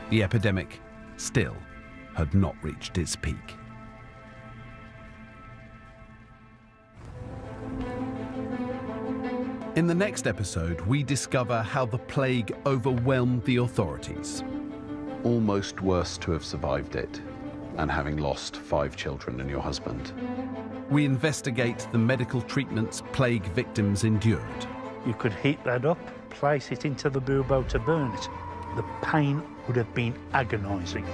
[SPEAKER 2] The epidemic still had not reached its peak. In the next episode, we discover how the plague overwhelmed the authorities.
[SPEAKER 5] Almost worse to have survived it and having lost 5 children and your husband.
[SPEAKER 2] We investigate the medical treatments plague victims endured.
[SPEAKER 21] You could heat that up, place it into the bubo to burn it. The pain would have been agonising.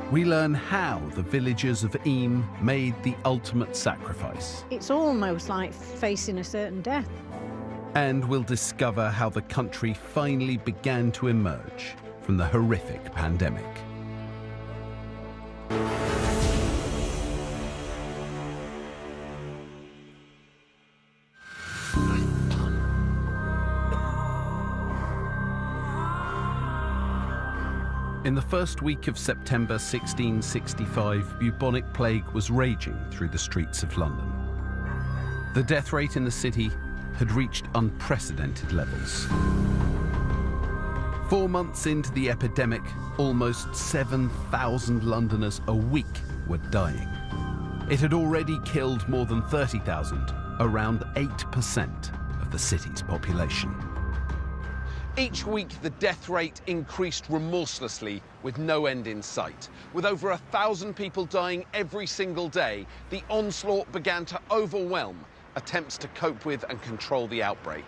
[SPEAKER 2] We learn how the villagers of Eyam made the ultimate sacrifice.
[SPEAKER 22] It's almost like facing a certain death.
[SPEAKER 2] And we'll discover how the country finally began to emerge from the horrific pandemic. In the first week of September 1665, bubonic plague was raging through the streets of London. The death rate in the city had reached unprecedented levels. 4 months into the epidemic, almost 7,000 Londoners a week were dying. It had already killed more than 30,000, around 8% of the city's population.
[SPEAKER 5] Each week, the death rate increased remorselessly with no end in sight. With over 1,000 people dying every single day, the onslaught began to overwhelm attempts to cope with and control the outbreak.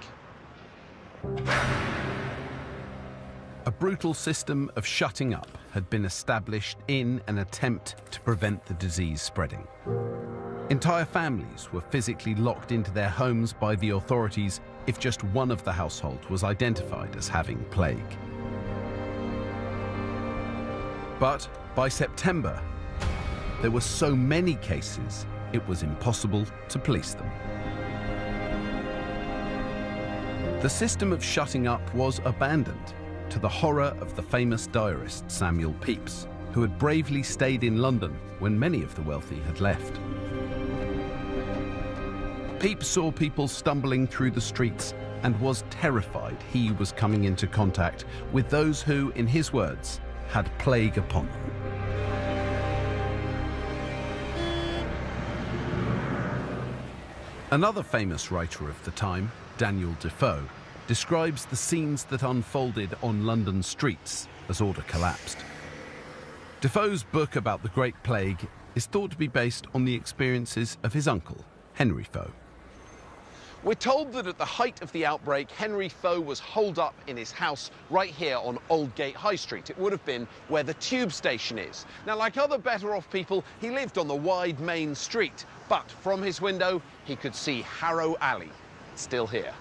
[SPEAKER 2] A brutal system of shutting up had been established in an attempt to prevent the disease spreading. Entire families were physically locked into their homes by the authorities if just one of the household was identified as having plague. But by September, there were so many cases, it was impossible to police them. The system of shutting up was abandoned, to the horror of the famous diarist Samuel Pepys, who had bravely stayed in London when many of the wealthy had left. Pepys saw people stumbling through the streets and was terrified he was coming into contact with those who, in his words, had plague upon them. Another famous writer of the time, Daniel Defoe, describes the scenes that unfolded on London streets as order collapsed. Defoe's book about the Great Plague is thought to be based on the experiences of his uncle, Henry Foe.
[SPEAKER 5] We're told that at the height of the outbreak, Henry Foe was holed up in his house right here on Aldgate High Street. It would have been where the tube station is. Now, like other better-off people, he lived on the wide main street, but from his window, he could see Harrow Alley, still here.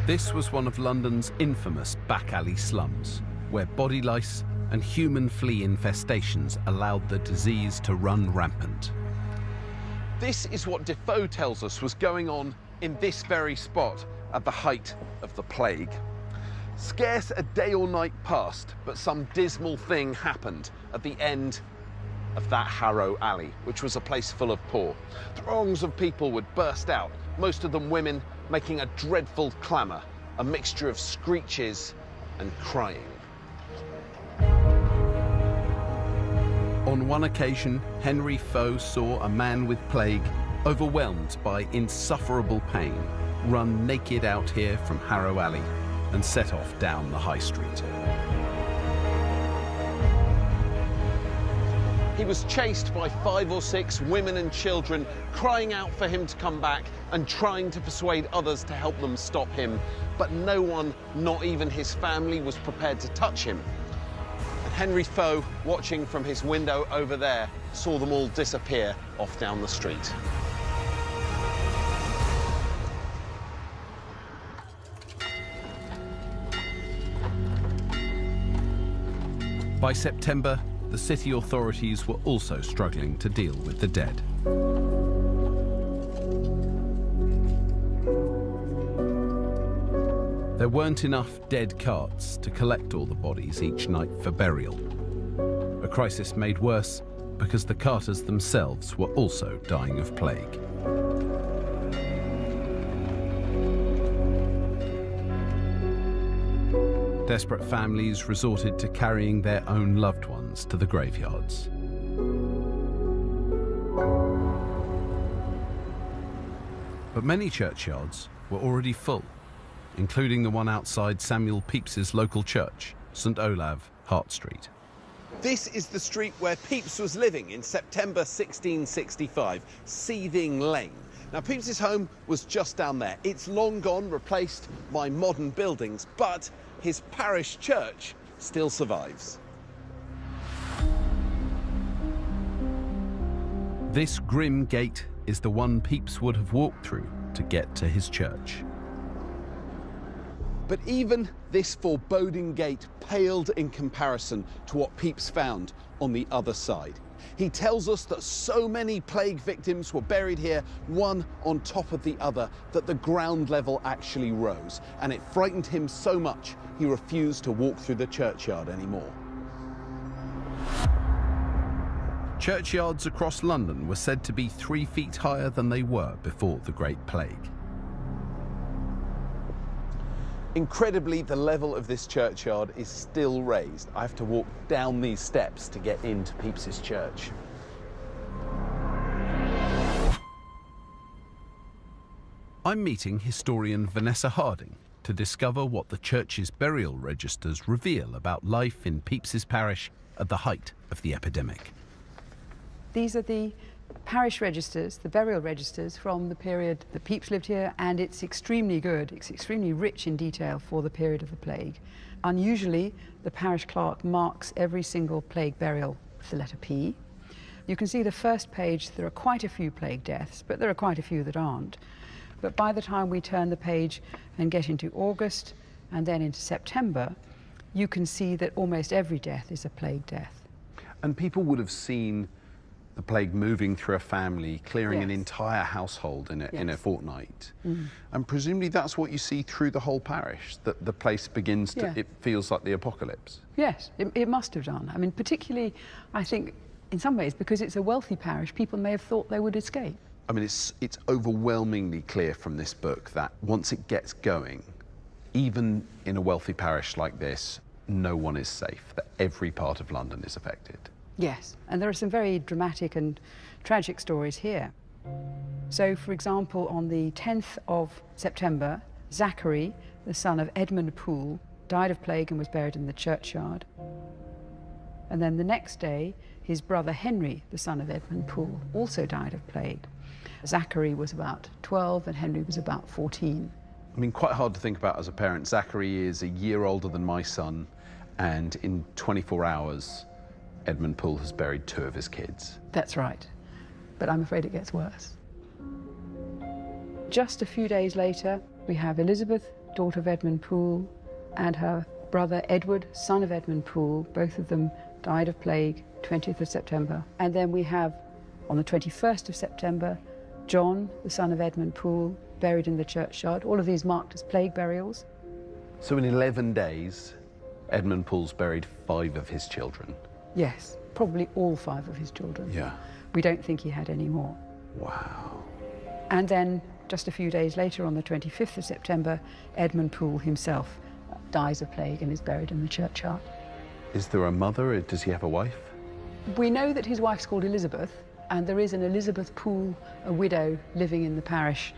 [SPEAKER 2] This was one of London's infamous back alley slums, where body lice and human flea infestations allowed the disease to run rampant.
[SPEAKER 5] This is what Defoe tells us was going on in this very spot at the height of the plague. Scarce a day or night passed, but some dismal thing happened at the end of that Harrow Alley, which was a place full of poor. Throngs of people would burst out, most of them women, making a dreadful clamour, a mixture of screeches and crying.
[SPEAKER 2] On one occasion, Henry Foe saw a man with plague, overwhelmed by insufferable pain, run naked out here from Harrow Alley and set off down the High Street.
[SPEAKER 5] He was chased by 5 or 6 women and children, crying out for him to come back and trying to persuade others to help them stop him. But no one, not even his family, was prepared to touch him. And Henry Foe, watching from his window over there, saw them all disappear off down the street.
[SPEAKER 2] By September, the city authorities were also struggling to deal with the dead. There weren't enough dead carts to collect all the bodies each night for burial. A crisis made worse because the carters themselves were also dying of plague. Desperate families resorted to carrying their own loved ones to the graveyards. But many churchyards were already full, including the one outside Samuel Pepys's local church, St Olav, Hart Street.
[SPEAKER 5] This is the street where Pepys was living in September 1665, Seething Lane. Now, Pepys's home was just down there. It's long gone, replaced by modern buildings, but his parish church still survives.
[SPEAKER 2] This grim gate is the one Pepys would have walked through to get to his church.
[SPEAKER 5] But even this foreboding gate paled in comparison to what Pepys found on the other side. He tells us that so many plague victims were buried here, one on top of the other, that the ground level actually rose. And it frightened him so much, he refused to walk through the churchyard anymore.
[SPEAKER 2] Churchyards across London were said to be 3 feet higher than they were before the Great Plague.
[SPEAKER 5] Incredibly, the level of this churchyard is still raised. I have to walk down these steps to get into Pepys's church.
[SPEAKER 2] I'm meeting historian Vanessa Harding to discover what the church's burial registers reveal about life in Pepys's parish at the height of the epidemic.
[SPEAKER 11] These are the parish registers, the burial registers from the period that Pepys lived here, and it's extremely good, it's extremely rich in detail for the period of the plague. Unusually, the parish clerk marks every single plague burial with the letter P. You can see the first page, there are quite a few plague deaths, but there are quite a few that aren't. But by the time we turn the page and get into August and then into September, you can see that almost every death is a plague death.
[SPEAKER 2] And people would have seen the plague moving through a family, clearing an
[SPEAKER 11] Yes.
[SPEAKER 2] entire household in a
[SPEAKER 11] Yes.
[SPEAKER 2] fortnight.
[SPEAKER 11] Mm.
[SPEAKER 2] And presumably that's what you see through the whole parish, that the place begins to,
[SPEAKER 11] Yeah.
[SPEAKER 2] it feels like the apocalypse.
[SPEAKER 11] Yes, it must have done. I mean, particularly, I think, in some ways, because it's a wealthy parish, people may have thought they would escape.
[SPEAKER 2] I mean, it's overwhelmingly clear from this book that once it gets going, even in a wealthy parish like this, no one is safe, that every part of London is affected.
[SPEAKER 11] Yes, and there are some very dramatic and tragic stories here. So, for example, on the 10th of September, Zachary, the son of Edmund Poole, died of plague and was buried in the churchyard. And then the next day, his brother Henry, the son of Edmund Poole, also died of plague. Zachary was about 12 and Henry was about 14.
[SPEAKER 2] I mean, quite hard to think about as a parent. Zachary is a year older than my son, and in 24 hours, Edmund Poole has buried 2 of his kids.
[SPEAKER 11] That's right, but I'm afraid it gets worse. Just a few days later, we have Elizabeth, daughter of Edmund Poole, and her brother Edward, son of Edmund Poole. Both of them died of plague, 20th of September. And then we have, on the 21st of September, John, the son of Edmund Poole, buried in the churchyard. All of these marked as plague burials.
[SPEAKER 2] So in 11 days, Edmund Poole's buried 5 of his children.
[SPEAKER 11] Yes, probably all 5 of his children.
[SPEAKER 2] Yeah.
[SPEAKER 11] We don't think he had any more.
[SPEAKER 2] Wow.
[SPEAKER 11] And then, just a few days later, on the 25th of September, Edmund Poole himself dies of plague and is buried in the churchyard.
[SPEAKER 2] Is there a mother? Does he have a wife?
[SPEAKER 11] We know that his wife's called Elizabeth, and there is an Elizabeth Poole, a widow, living in the parish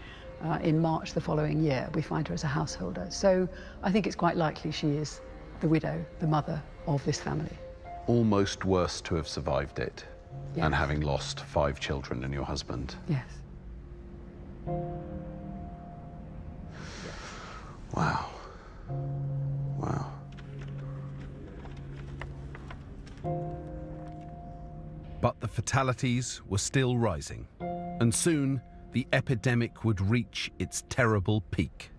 [SPEAKER 11] in March the following year. We find her as a householder. So I think it's quite likely she is the widow, the mother of this family.
[SPEAKER 2] Almost worse to have survived it
[SPEAKER 11] Yes.
[SPEAKER 2] than having lost 5 children and your husband.
[SPEAKER 11] Yes.
[SPEAKER 2] Wow. Wow. But the fatalities were still rising, and soon the epidemic would reach its terrible peak.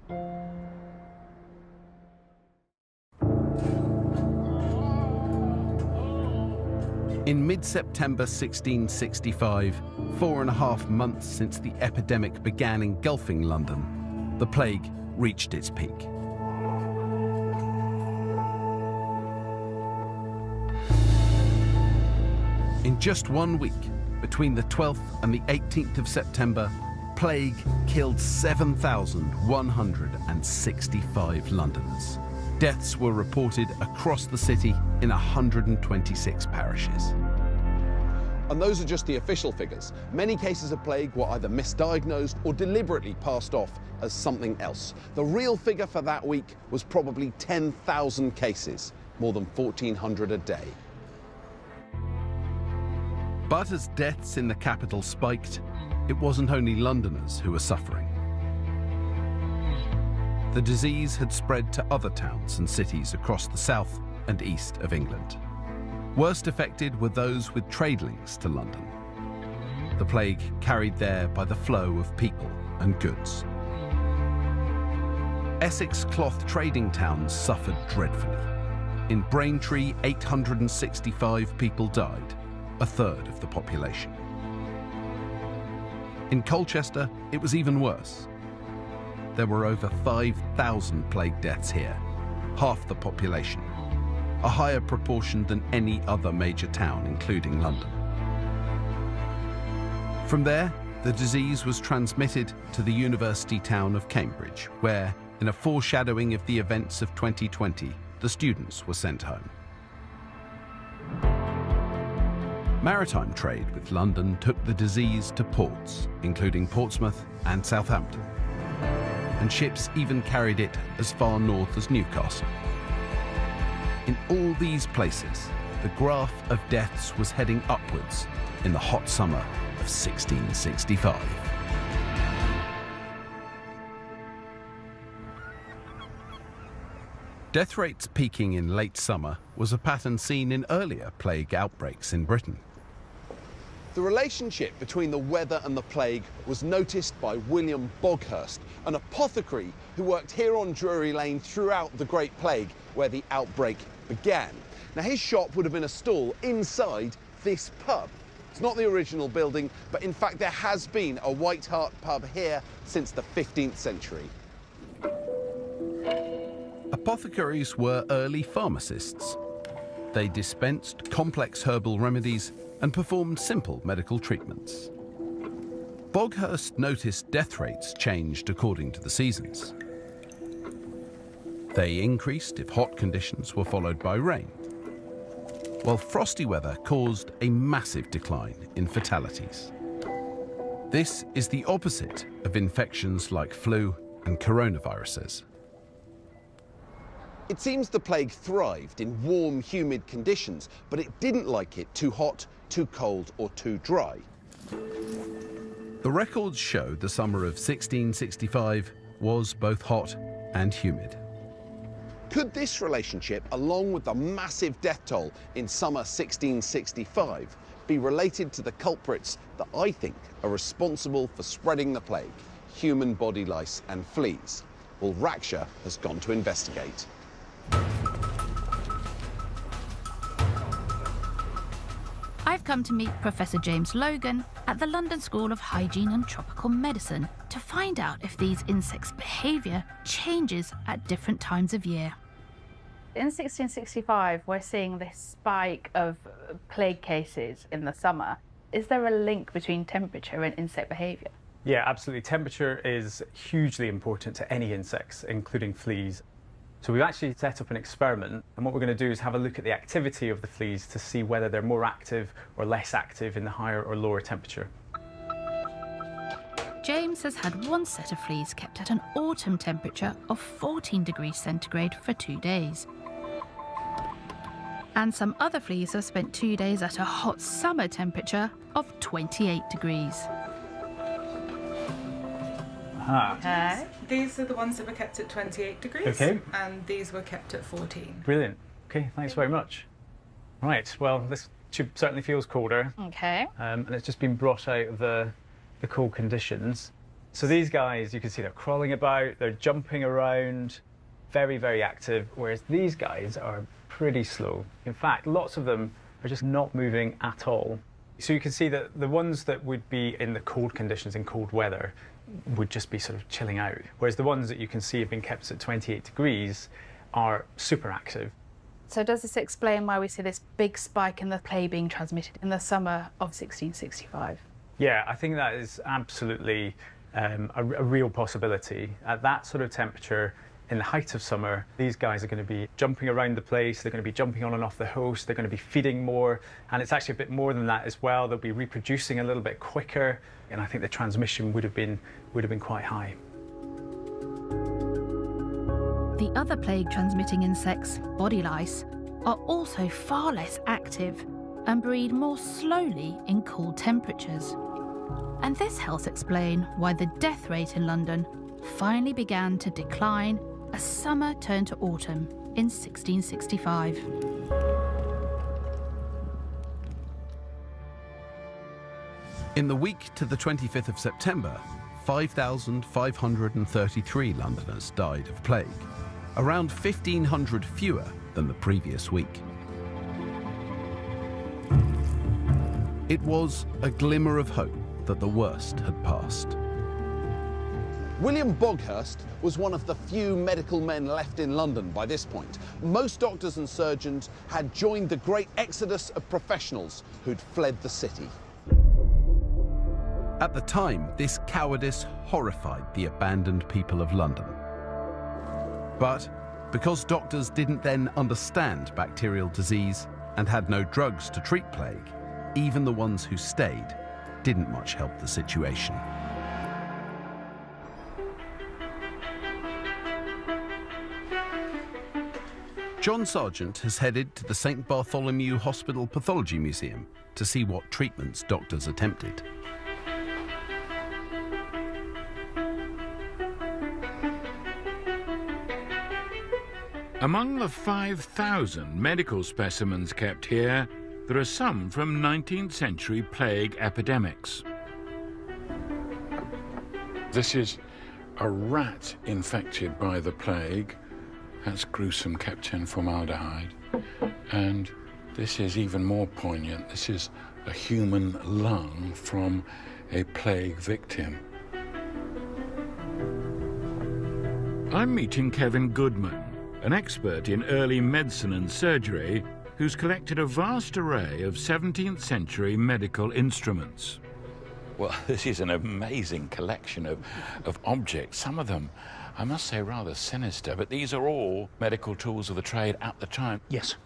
[SPEAKER 2] In mid-September 1665, 4.5 months since the epidemic began engulfing London, the plague reached its peak. In just 1 week, between the 12th and the 18th of September, plague killed 7,165 Londoners. Deaths were reported across the city in 126 parishes.
[SPEAKER 5] And those are just the official figures. Many cases of plague were either misdiagnosed or deliberately passed off as something else. The real figure for that week was probably 10,000 cases, more than 1,400 a day.
[SPEAKER 2] But as deaths in the capital spiked, it wasn't only Londoners who were suffering. The disease had spread to other towns and cities across the south and east of England. Worst affected were those with trade links to London. The plague carried there by the flow of people and goods. Essex cloth trading towns suffered dreadfully. In Braintree, 865 people died, a third of the population. In Colchester, it was even worse. There were over 5,000 plague deaths here, half the population, a higher proportion than any other major town, including London. From there, the disease was transmitted to the university town of Cambridge, where, in a foreshadowing of the events of 2020, the students were sent home. Maritime trade with London took the disease to ports, including Portsmouth and Southampton. And ships even carried it as far north as Newcastle. In all these places, the graph of deaths was heading upwards in the hot summer of 1665. Death rates peaking in late summer was a pattern seen in earlier plague outbreaks in Britain.
[SPEAKER 5] The relationship between the weather and the plague was noticed by William Boghurst, an apothecary who worked here on Drury Lane throughout the Great Plague, where the outbreak began. Now, his shop would have been a stall inside this pub. It's not the original building, but in fact there has been a White Hart pub here since the 15th century.
[SPEAKER 2] Apothecaries were early pharmacists. They dispensed complex herbal remedies and performed simple medical treatments. Boghurst noticed death rates changed according to the seasons. They increased if hot conditions were followed by rain, while frosty weather caused a massive decline in fatalities. This is the opposite of infections like flu and coronaviruses.
[SPEAKER 5] It seems the plague thrived in warm, humid conditions, but it didn't like it too hot, too cold, or too dry.
[SPEAKER 2] The records show the summer of 1665 was both hot and humid.
[SPEAKER 5] Could this relationship, along with the massive death toll in summer 1665, be related to the culprits that I think are responsible for spreading the plague, human body lice and fleas? Well, Raksha has gone to investigate.
[SPEAKER 8] I've come to meet Professor James Logan at the London School of Hygiene and Tropical Medicine to find out if these insects' behaviour changes at different times of year.
[SPEAKER 17] In 1665, we're seeing this spike of plague cases in the summer. Is there a link between temperature and insect behaviour?
[SPEAKER 16] Yeah, absolutely. Temperature is hugely important to any insects, including fleas. So we've actually set up an experiment, and what we're going to do is have a look at the activity of the fleas to see whether they're more active or less active in the higher or lower temperature.
[SPEAKER 8] James has had one set of fleas kept at an autumn temperature of 14 degrees centigrade for 2 days. And some other fleas have spent 2 days at a hot summer temperature of 28 degrees.
[SPEAKER 16] Ah.
[SPEAKER 1] These are the ones that were kept at 28 degrees,
[SPEAKER 16] Okay.
[SPEAKER 1] and these were kept at 14.
[SPEAKER 16] Brilliant. Okay, thanks very much. Right, well, this tube certainly feels colder.
[SPEAKER 3] Okay.
[SPEAKER 16] And it's just been brought out of the cold conditions. So these guys, you can see they're crawling about, they're jumping around, very, very active, whereas these guys are pretty slow. In fact, lots of them are just not moving at all. So you can see that the ones that would be in the cold conditions, in cold weather, would just be sort of chilling out, whereas the ones that you can see have been kept at 28 degrees are super active.
[SPEAKER 3] So does this explain why we see this big spike in the plague being transmitted in the summer of 1665?
[SPEAKER 16] Yeah, I think that is absolutely a real possibility. At that sort of temperature, in the height of summer, these guys are going to be jumping around the place, they're going to be jumping on and off the host, they're going to be feeding more, and it's actually a bit more than that as well. They'll be reproducing a little bit quicker, and I think the transmission would have been quite high.
[SPEAKER 8] The other plague-transmitting insects, body lice, are also far less active and breed more slowly in cool temperatures. And this helps explain why the death rate in London finally began to decline as summer turned to autumn in 1665.
[SPEAKER 2] In the week to the 25th of September, 5,533 Londoners died of plague, around 1,500 fewer than the previous week. It was a glimmer of hope that the worst had passed.
[SPEAKER 5] William Boghurst was one of the few medical men left in London by this point. Most doctors and surgeons had joined the great exodus of professionals who'd fled the city.
[SPEAKER 2] At the time, this cowardice horrified the abandoned people of London. But because doctors didn't then understand bacterial disease and had no drugs to treat plague, even the ones who stayed didn't much help the situation. John Sargent has headed to the St Bartholomew Hospital Pathology Museum to see what treatments doctors attempted.
[SPEAKER 6] Among the 5,000 medical specimens kept here, there are some from 19th century plague epidemics. This is a rat infected by the plague. That's gruesome, kept in formaldehyde. And this is even more poignant. This is a human lung from a plague victim. I'm meeting Kevin Goodman, an expert in early medicine and surgery who's collected a vast array of 17th century medical instruments.
[SPEAKER 4] Well, this is an amazing collection of objects. Some of them, I must say, rather sinister, but these are all medical tools of the trade at the time.
[SPEAKER 21] Yes.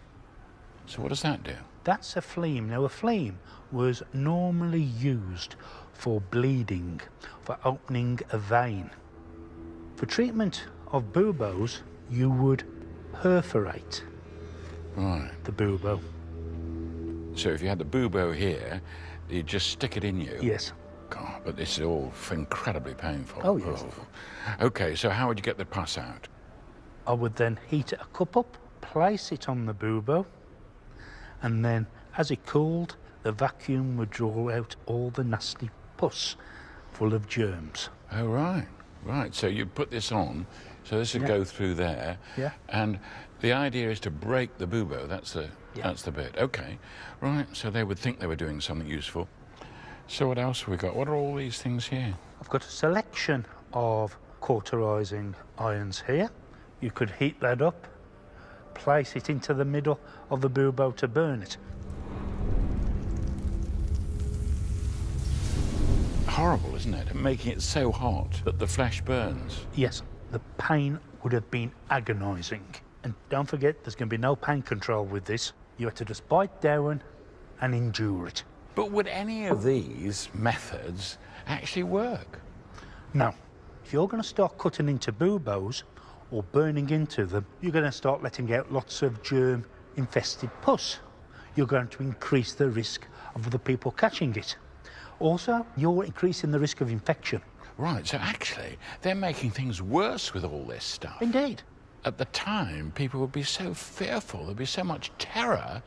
[SPEAKER 4] So what does that do?
[SPEAKER 21] That's a phleem. Now, a phleem was normally used for bleeding, for opening a vein. For treatment of buboes, you would perforate the bubo.
[SPEAKER 4] So if you had the bubo here, you'd just stick it in you?
[SPEAKER 21] Yes.
[SPEAKER 4] God, but this is all incredibly painful.
[SPEAKER 21] Oh, yes.
[SPEAKER 4] OK, so how would you get the pus out?
[SPEAKER 21] I would then heat a cup up, place it on the bubo, and then as it cooled, the vacuum would draw out all the nasty pus full of germs.
[SPEAKER 4] Oh, right. Right, so you put this on, so this would go through there.
[SPEAKER 21] Yeah.
[SPEAKER 4] And the idea is to break the bubo, that's the bit. OK, right, so they would think they were doing something useful. So what else have we got? What are all these things here?
[SPEAKER 21] I've got a selection of cauterizing irons here. You could heat that up, place it into the middle of the bubo to burn it.
[SPEAKER 4] Horrible, isn't it? Making it so hot that the flesh burns.
[SPEAKER 21] Yes, the pain would have been agonising. And don't forget, there's going to be no pain control with this. You have to just bite down and endure it.
[SPEAKER 4] But would any of these methods actually work?
[SPEAKER 21] No. If you're going to start cutting into buboes or burning into them, you're going to start letting out lots of germ-infested pus. You're going to increase the risk of other people catching it. Also, you're increasing the risk of infection.
[SPEAKER 4] Right, so actually, they're making things worse with all this stuff.
[SPEAKER 21] Indeed.
[SPEAKER 4] At the time, people would be so fearful, there'd be so much terror,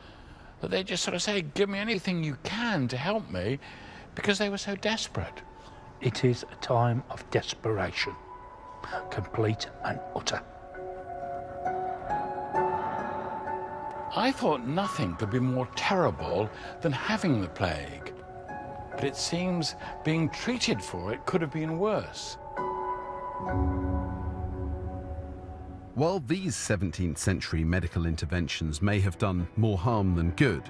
[SPEAKER 4] that they'd just sort of say, give me anything you can to help me, because they were so desperate.
[SPEAKER 21] It is a time of desperation, complete and utter.
[SPEAKER 4] I thought nothing could be more terrible than having the plague. But it seems being treated for it could have been worse.
[SPEAKER 2] While these 17th century medical interventions may have done more harm than good,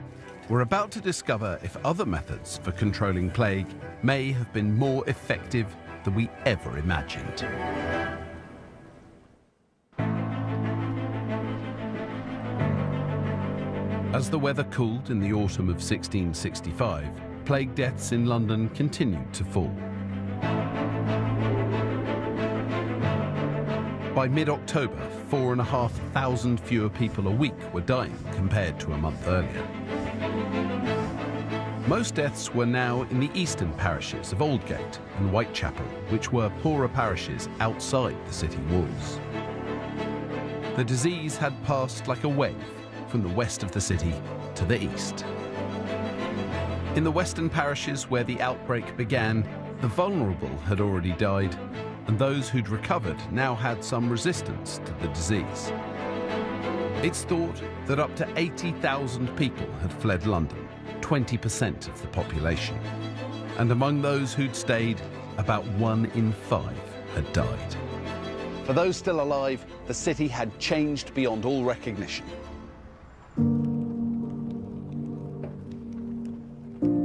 [SPEAKER 2] we're about to discover if other methods for controlling plague may have been more effective than we ever imagined. As the weather cooled in the autumn of 1665, plague deaths in London continued to fall. By mid-October, 4,500 fewer people a week were dying compared to a month earlier. Most deaths were now in the eastern parishes of Aldgate and Whitechapel, which were poorer parishes outside the city walls. The disease had passed like a wave from the west of the city to the east. In the western parishes where the outbreak began, the vulnerable had already died, and those who'd recovered now had some resistance to the disease. It's thought that up to 80,000 people had fled London, 20% of the population. And among those who'd stayed, about 1 in 5 had died.
[SPEAKER 5] For those still alive, the city had changed beyond all recognition.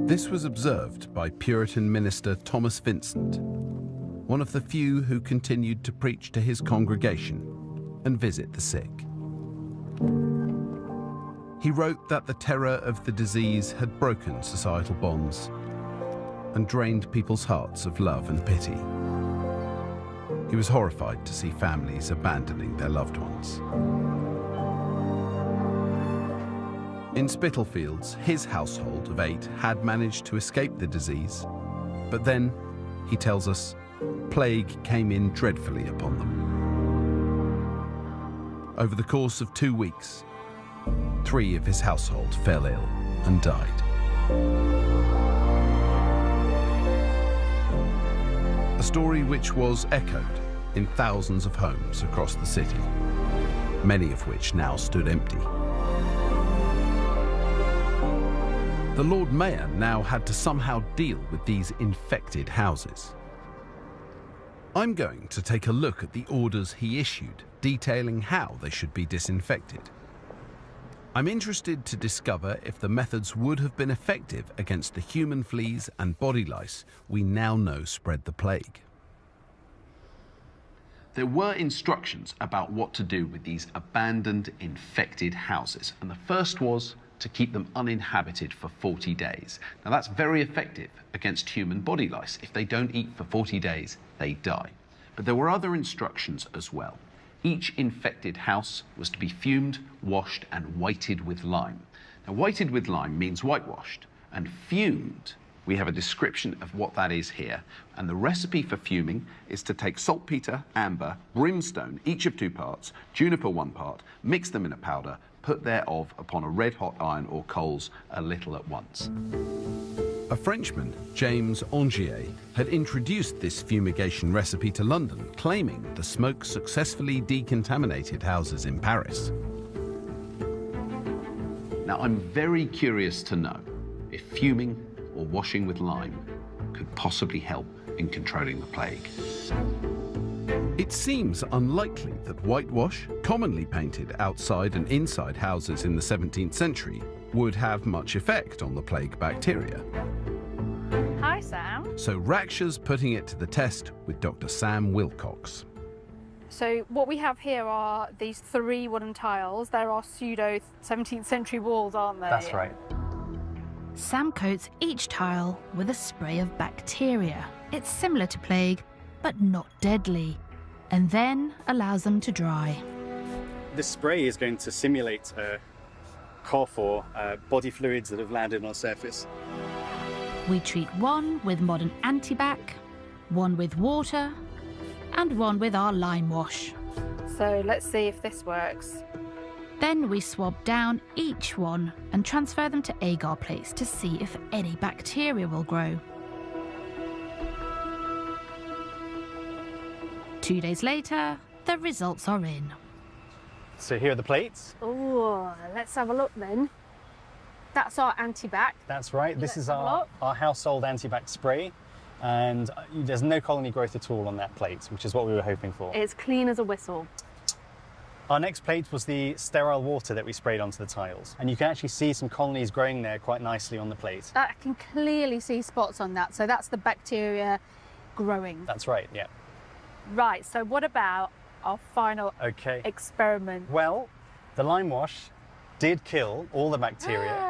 [SPEAKER 2] This was observed by Puritan minister Thomas Vincent, one of the few who continued to preach to his congregation and visit the sick. He wrote that the terror of the disease had broken societal bonds and drained people's hearts of love and pity. He was horrified to see families abandoning their loved ones. In Spitalfields, his household of 8 had managed to escape the disease, but then, he tells us, plague came in dreadfully upon them. Over the course of 2 weeks, 3 of his household fell ill and died. A story which was echoed in thousands of homes across the city, many of which now stood empty. The Lord Mayor now had to somehow deal with these infected houses. I'm going to take a look at the orders he issued, detailing how they should be disinfected. I'm interested to discover if the methods would have been effective against the human fleas and body lice we now know spread the plague.
[SPEAKER 5] There were instructions about what to do with these abandoned, infected houses, and the first was to keep them uninhabited for 40 days. Now that's very effective against human body lice. If they don't eat for 40 days, they die. But there were other instructions as well. Each infected house was to be fumed, washed, and whited with lime. Now, whited with lime means whitewashed, and fumed, we have a description of what that is here. And the recipe for fuming is to take saltpeter, amber, brimstone, each of 2 parts, juniper 1 part, mix them in a powder, put thereof upon a red-hot iron or coals a little at once.
[SPEAKER 2] A Frenchman, James Angier, had introduced this fumigation recipe to London, claiming the smoke successfully decontaminated houses in Paris.
[SPEAKER 5] Now, I'm very curious to know if fuming or washing with lime could possibly help in controlling the plague.
[SPEAKER 2] It seems unlikely that whitewash, commonly painted outside and inside houses in the 17th century, would have much effect on the plague bacteria.
[SPEAKER 17] Hi, Sam.
[SPEAKER 2] So Raksha's putting it to the test with Dr. Sam Wilcox.
[SPEAKER 17] So what we have here are these 3 wooden tiles. There are pseudo 17th century walls, aren't they?
[SPEAKER 7] That's right.
[SPEAKER 8] Sam coats each tile with a spray of bacteria. It's similar to plague, but not deadly, and then allows them to dry.
[SPEAKER 7] This spray is going to simulate cough or body fluids that have landed on a surface.
[SPEAKER 8] We treat one with modern antibac, one with water, and one with our lime wash.
[SPEAKER 17] So let's see if this works.
[SPEAKER 8] Then we swab down each one and transfer them to agar plates to see if any bacteria will grow. 2 days later, the results are in.
[SPEAKER 7] So here are the plates.
[SPEAKER 22] Oh, let's have a look then. That's our antibac.
[SPEAKER 7] That's right. This is our household antibac spray. And there's no colony growth at all on that plate, which is what we were hoping for.
[SPEAKER 17] It's clean as a whistle.
[SPEAKER 7] Our next plate was the sterile water that we sprayed onto the tiles. And you can actually see some colonies growing there quite nicely on the plate.
[SPEAKER 17] I can clearly see spots on that. So that's the bacteria growing.
[SPEAKER 7] That's right, yeah.
[SPEAKER 17] Right, so what about our final experiment?
[SPEAKER 7] Well, the lime wash did kill all the bacteria.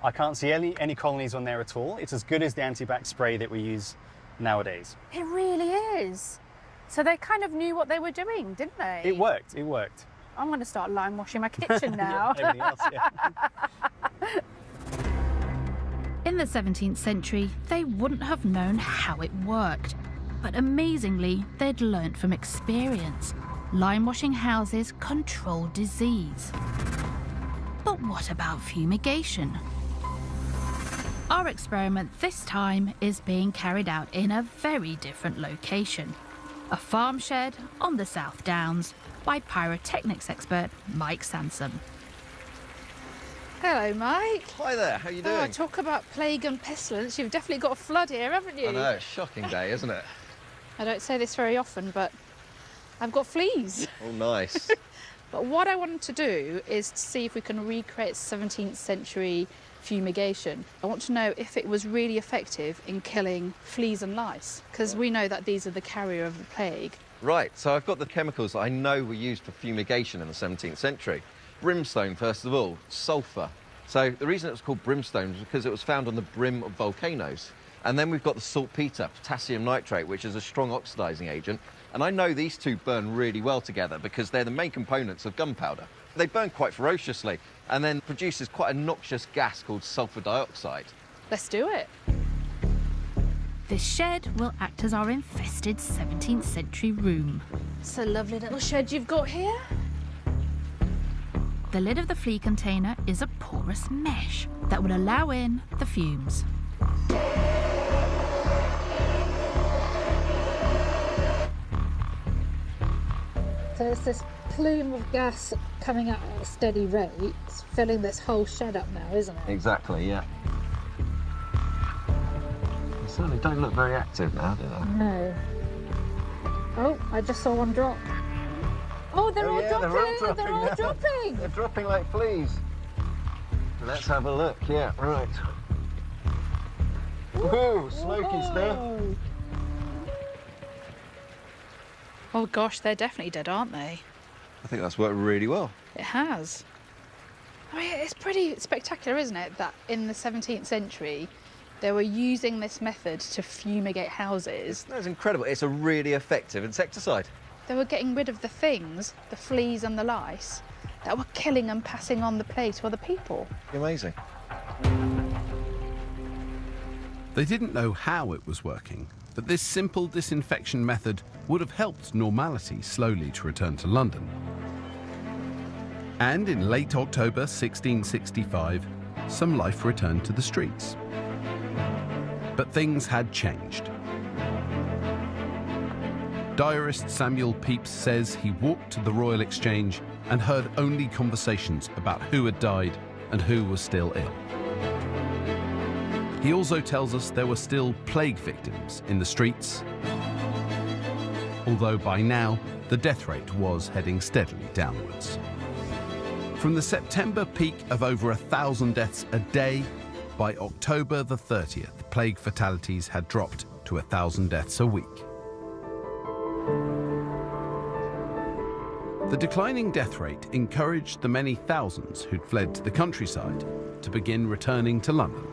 [SPEAKER 7] I can't see any colonies on there at all. It's as good as the antibac spray that we use nowadays.
[SPEAKER 17] It really is. So they kind of knew what they were doing, didn't they?
[SPEAKER 7] It worked, it worked.
[SPEAKER 17] I'm going to start lime washing my kitchen now.
[SPEAKER 7] Yeah, everything else, yeah.
[SPEAKER 8] In the 17th century, they wouldn't have known how it worked. But amazingly, they'd learnt from experience. Lime washing houses control disease. But what about fumigation? Our experiment this time is being carried out in a very different location. A farm shed on the South Downs by pyrotechnics expert Mike Sansom.
[SPEAKER 17] Hello, Mike.
[SPEAKER 10] Hi there, how you doing?
[SPEAKER 17] Oh, talk about plague and pestilence. You've definitely got a flood here, haven't you?
[SPEAKER 10] I know, shocking day, isn't it?
[SPEAKER 17] I don't say this very often, but I've got fleas.
[SPEAKER 10] Oh, nice.
[SPEAKER 17] But what I wanted to do is to see if we can recreate 17th century fumigation. I want to know if it was really effective in killing fleas and lice, because we know that these are the carrier of the plague.
[SPEAKER 10] Right, so I've got the chemicals that I know were used for fumigation in the 17th century. Brimstone, first of all, sulphur. So the reason it was called brimstone was because it was found on the brim of volcanoes. And then we've got the saltpeter, potassium nitrate, which is a strong oxidizing agent. And I know these two burn really well together because they're the main components of gunpowder. They burn quite ferociously and then produces quite a noxious gas called sulfur dioxide.
[SPEAKER 17] Let's do it.
[SPEAKER 8] This shed will act as our infested 17th century room.
[SPEAKER 17] It's a lovely little shed you've got here.
[SPEAKER 8] The lid of the flea container is a porous mesh that will allow in the fumes.
[SPEAKER 22] So it's this plume of gas coming out at a steady rate, filling this whole shed up now, isn't it?
[SPEAKER 10] Exactly, yeah. They certainly don't look very active now, do they?
[SPEAKER 22] No. Oh, I just saw one drop. Oh, they're all dropping! They're all dropping!
[SPEAKER 10] They're dropping like fleas. Let's have a look, yeah, right. Whoa, smoky stuff.
[SPEAKER 17] Oh gosh, they're definitely dead, aren't they?
[SPEAKER 10] I think that's worked really well.
[SPEAKER 17] It has. I mean, it's pretty spectacular, isn't it, that in the 17th century they were using this method to fumigate houses.
[SPEAKER 10] That's incredible. It's a really effective insecticide.
[SPEAKER 17] They were getting rid of the things, the fleas and the lice, that were killing and passing on the plague to other people.
[SPEAKER 10] Amazing.
[SPEAKER 2] They didn't know how it was working, but this simple disinfection method would have helped normality slowly to return to London. And in late October 1665, some life returned to the streets. But things had changed. Diarist Samuel Pepys says he walked to the Royal Exchange and heard only conversations about who had died and who was still ill. He also tells us there were still plague victims in the streets, although by now the death rate was heading steadily downwards. From the September peak of over 1,000 deaths a day, by October the 30th, plague fatalities had dropped to 1,000 deaths a week. The declining death rate encouraged the many thousands who'd fled to the countryside to begin returning to London.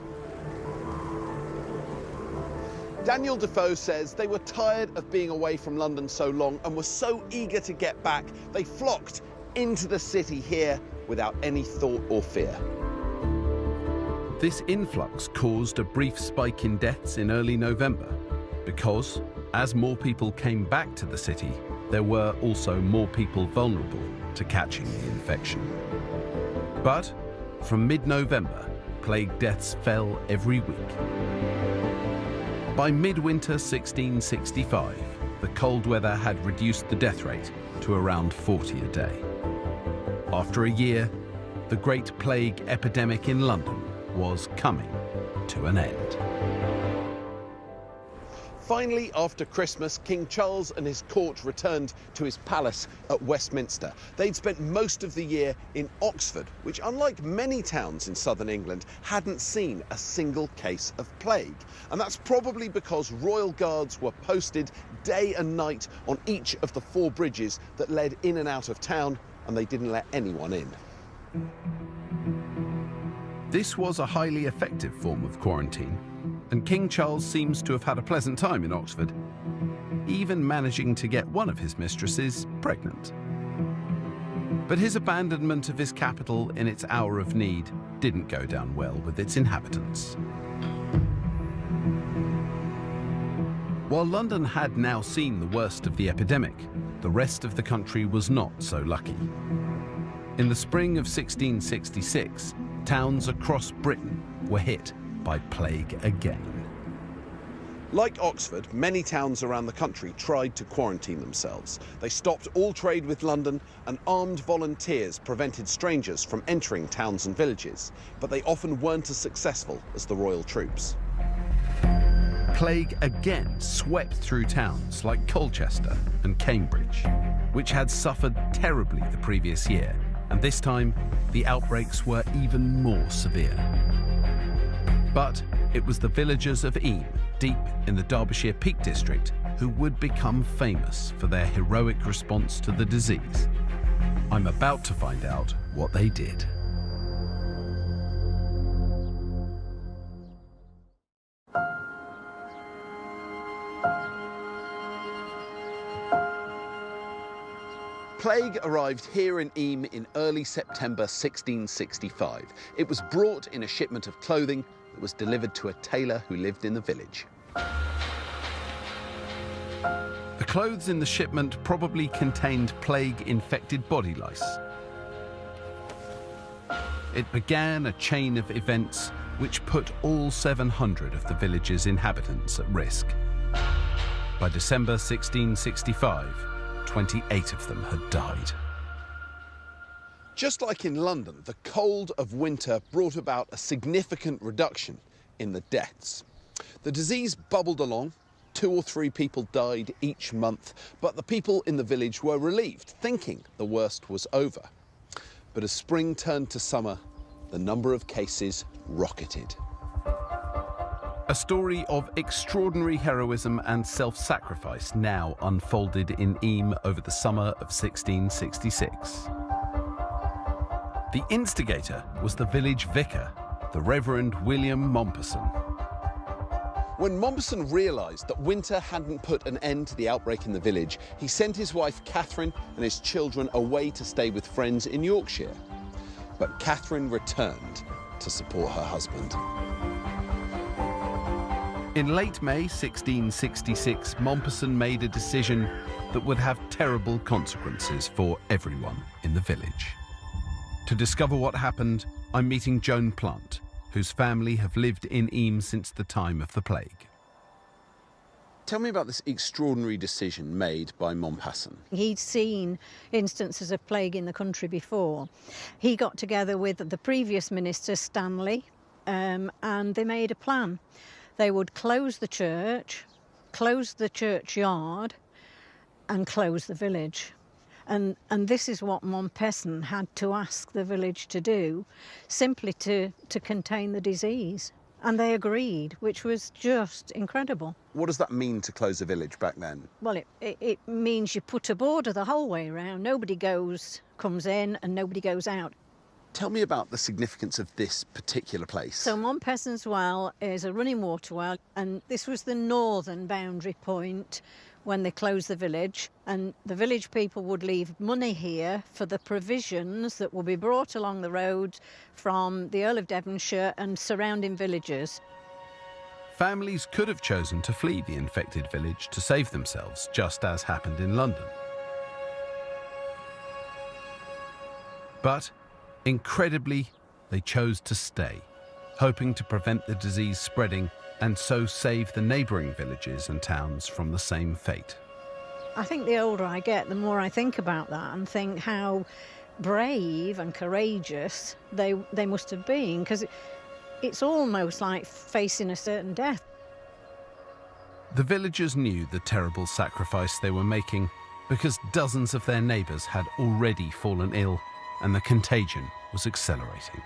[SPEAKER 5] Daniel Defoe says they were tired of being away from London so long and were so eager to get back, they flocked into the city here without any thought or fear.
[SPEAKER 2] This influx caused a brief spike in deaths in early November because, as more people came back to the city, there were also more people vulnerable to catching the infection. But from mid-November, plague deaths fell every week. By midwinter 1665, the cold weather had reduced the death rate to around 40 a day. After a year, the Great Plague epidemic in London was coming to an end.
[SPEAKER 5] Finally, after Christmas, King Charles and his court returned to his palace at Westminster. They'd spent most of the year in Oxford, which, unlike many towns in southern England, hadn't seen a single case of plague. And that's probably because royal guards were posted day and night on each of the 4 bridges that led in and out of town, and they didn't let anyone in.
[SPEAKER 2] This was a highly effective form of quarantine, and King Charles seems to have had a pleasant time in Oxford, even managing to get one of his mistresses pregnant. But his abandonment of his capital in its hour of need didn't go down well with its inhabitants. While London had now seen the worst of the epidemic, the rest of the country was not so lucky. In the spring of 1666, towns across Britain were hit by plague again.
[SPEAKER 5] Like Oxford, many towns around the country tried to quarantine themselves. They stopped all trade with London, and armed volunteers prevented strangers from entering towns and villages, but they often weren't as successful as the royal troops.
[SPEAKER 2] Plague again swept through towns like Colchester and Cambridge, which had suffered terribly the previous year, and this time the outbreaks were even more severe. But it was the villagers of Eyam, deep in the Derbyshire Peak District, who would become famous for their heroic response to the disease. I'm about to find out what they did.
[SPEAKER 5] Plague arrived here in Eyam in early September 1665. It was brought in a shipment of clothing that was delivered to a tailor who lived in the village.
[SPEAKER 2] The clothes in the shipment probably contained plague-infected body lice. It began a chain of events which put all 700 of the village's inhabitants at risk. By December 1665, 28 of them had died.
[SPEAKER 5] Just like in London, the cold of winter brought about a significant reduction in the deaths. The disease bubbled along. 2 or 3 people died each month, but the people in the village were relieved, thinking the worst was over. But as spring turned to summer, the number of cases rocketed.
[SPEAKER 2] A story of extraordinary heroism and self-sacrifice now unfolded in Eyam over the summer of 1666. The instigator was the village vicar, the Reverend William Mompesson.
[SPEAKER 5] When Mompesson realised that winter hadn't put an end to the outbreak in the village, he sent his wife Catherine and his children away to stay with friends in Yorkshire. But Catherine returned to support her husband.
[SPEAKER 2] In late May 1666, Mompesson made a decision that would have terrible consequences for everyone in the village. To discover what happened, I'm meeting Joan Plant, whose family have lived in Eyam since the time of the plague.
[SPEAKER 5] Tell me about this extraordinary decision made by Mompesson.
[SPEAKER 9] He'd seen instances of plague in the country before. He got together with the previous minister, Stanley, and they made a plan. They would close the church, close the churchyard, and close the village. And this is what Mompesson had to ask the village to do, simply to contain the disease. And they agreed, which was just incredible.
[SPEAKER 5] What does that mean to close a village back then?
[SPEAKER 9] Well, it means you put a border the whole way around. Nobody comes in and nobody goes out.
[SPEAKER 5] Tell me about the significance of this particular place.
[SPEAKER 9] So Montpesson's Well is a running water well, and this was the northern boundary point when they closed the village, and the village people would leave money here for the provisions that will be brought along the road from the Earl of Devonshire and surrounding villages.
[SPEAKER 2] Families could have chosen to flee the infected village to save themselves, just as happened in London. But, incredibly, they chose to stay, hoping to prevent the disease spreading and so save the neighbouring villages and towns from the same fate.
[SPEAKER 9] I think the older I get, the more I think about that and think how brave and courageous they must have been, because it's almost like facing a certain death.
[SPEAKER 2] The villagers knew the terrible sacrifice they were making because dozens of their neighbours had already fallen ill and the contagion was accelerating.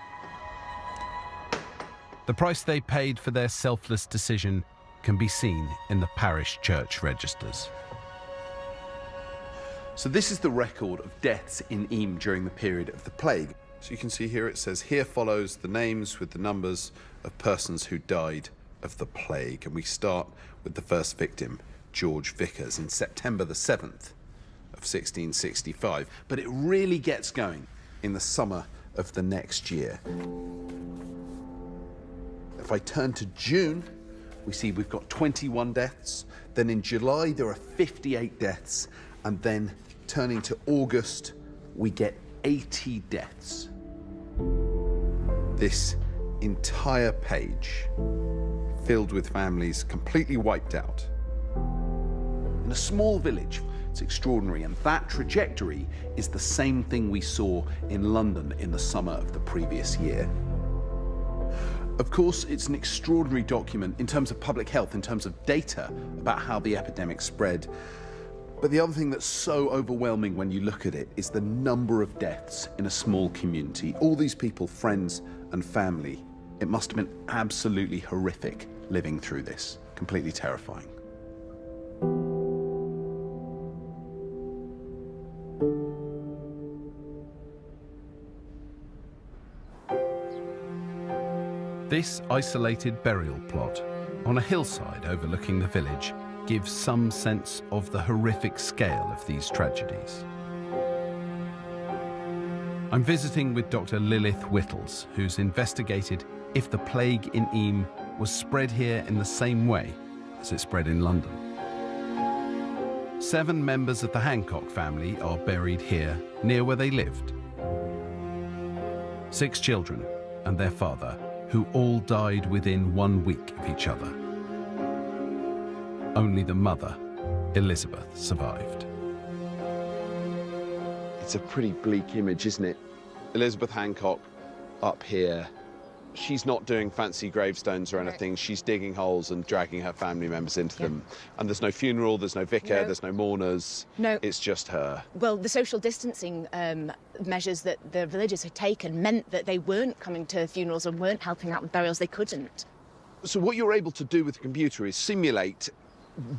[SPEAKER 2] The price they paid for their selfless decision can be seen in the parish church registers.
[SPEAKER 5] So this is the record of deaths in Eyam during the period of the plague. So you can see here it says, here follows the names with the numbers of persons who died of the plague. And we start with the first victim, George Vickers, in September the 7th of 1665. But it really gets going in the summer of the next year. If I turn to June, we see we've got 21 deaths. Then in July, there are 58 deaths. And then turning to August, we get 80 deaths. This entire page filled with families completely wiped out. In a small village, it's extraordinary. And that trajectory is the same thing we saw in London in the summer of the previous year. Of course, it's an extraordinary document in terms of public health, in terms of data about how the epidemic spread. But the other thing that's so overwhelming when you look at it is the number of deaths in a small community. All these people, friends and family. It must have been absolutely horrific living through this. Completely terrifying.
[SPEAKER 2] This isolated burial plot on a hillside overlooking the village gives some sense of the horrific scale of these tragedies. I'm visiting with Dr. Lilith Whittles, who's investigated if the plague in Eyam was spread here in the same way as it spread in London. 7 members of the Hancock family are buried here, near where they lived. 6 children and their father, who all died within 1 week of each other. Only the mother, Elizabeth, survived.
[SPEAKER 5] It's a pretty bleak image, isn't it? Elizabeth Hancock up here. She's not doing fancy gravestones or anything. She's digging holes and dragging her family members into them. And there's no funeral, there's no vicar, there's no mourners.
[SPEAKER 12] No.
[SPEAKER 5] It's just her.
[SPEAKER 12] Well, the social distancing measures that the villagers had taken meant that they weren't coming to funerals and weren't helping out with burials. They couldn't.
[SPEAKER 5] So what you're able to do with the computer is simulate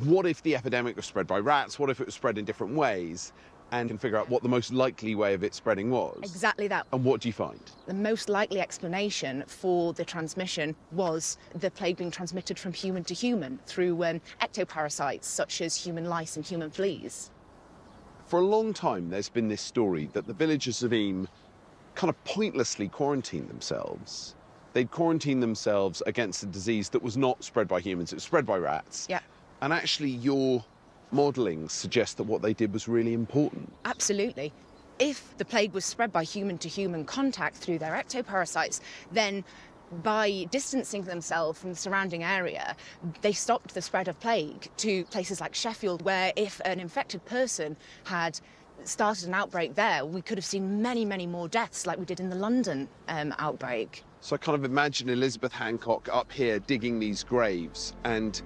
[SPEAKER 5] what if the epidemic was spread by rats, what if it was spread in different ways, and can figure out what the most likely way of it spreading was.
[SPEAKER 12] Exactly that.
[SPEAKER 5] And what do you find?
[SPEAKER 12] The most likely explanation for the transmission was the plague being transmitted from human to human through ectoparasites such as human lice and human fleas.
[SPEAKER 5] For a long time, there's been this story that the villagers of Eyam kind of pointlessly quarantined themselves. They'd quarantine themselves against a disease that was not spread by humans, it was spread by rats.
[SPEAKER 12] Yeah.
[SPEAKER 5] And actually, your modelling suggests that what they did was really important.
[SPEAKER 12] Absolutely. If the plague was spread by human to human contact through their ectoparasites, then by distancing themselves from the surrounding area, they stopped the spread of plague to places like Sheffield, where if an infected person had started an outbreak there, we could have seen many, many more deaths like we did in the London outbreak.
[SPEAKER 5] So I kind of imagine Elizabeth Hancock up here digging these graves, and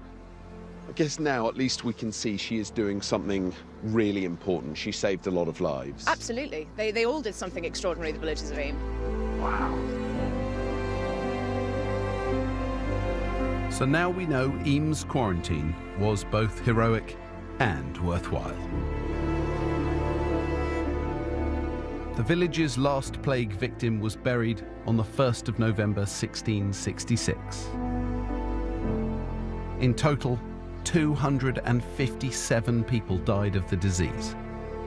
[SPEAKER 5] I guess now at least we can see she is doing something really important. She saved a lot of lives.
[SPEAKER 12] Absolutely. They all did something extraordinary, the villagers of Eyam.
[SPEAKER 5] Wow.
[SPEAKER 2] So now we know Eyme's quarantine was both heroic and worthwhile. The village's last plague victim was buried on the 1st of November 1666. In total, 257 people died of the disease,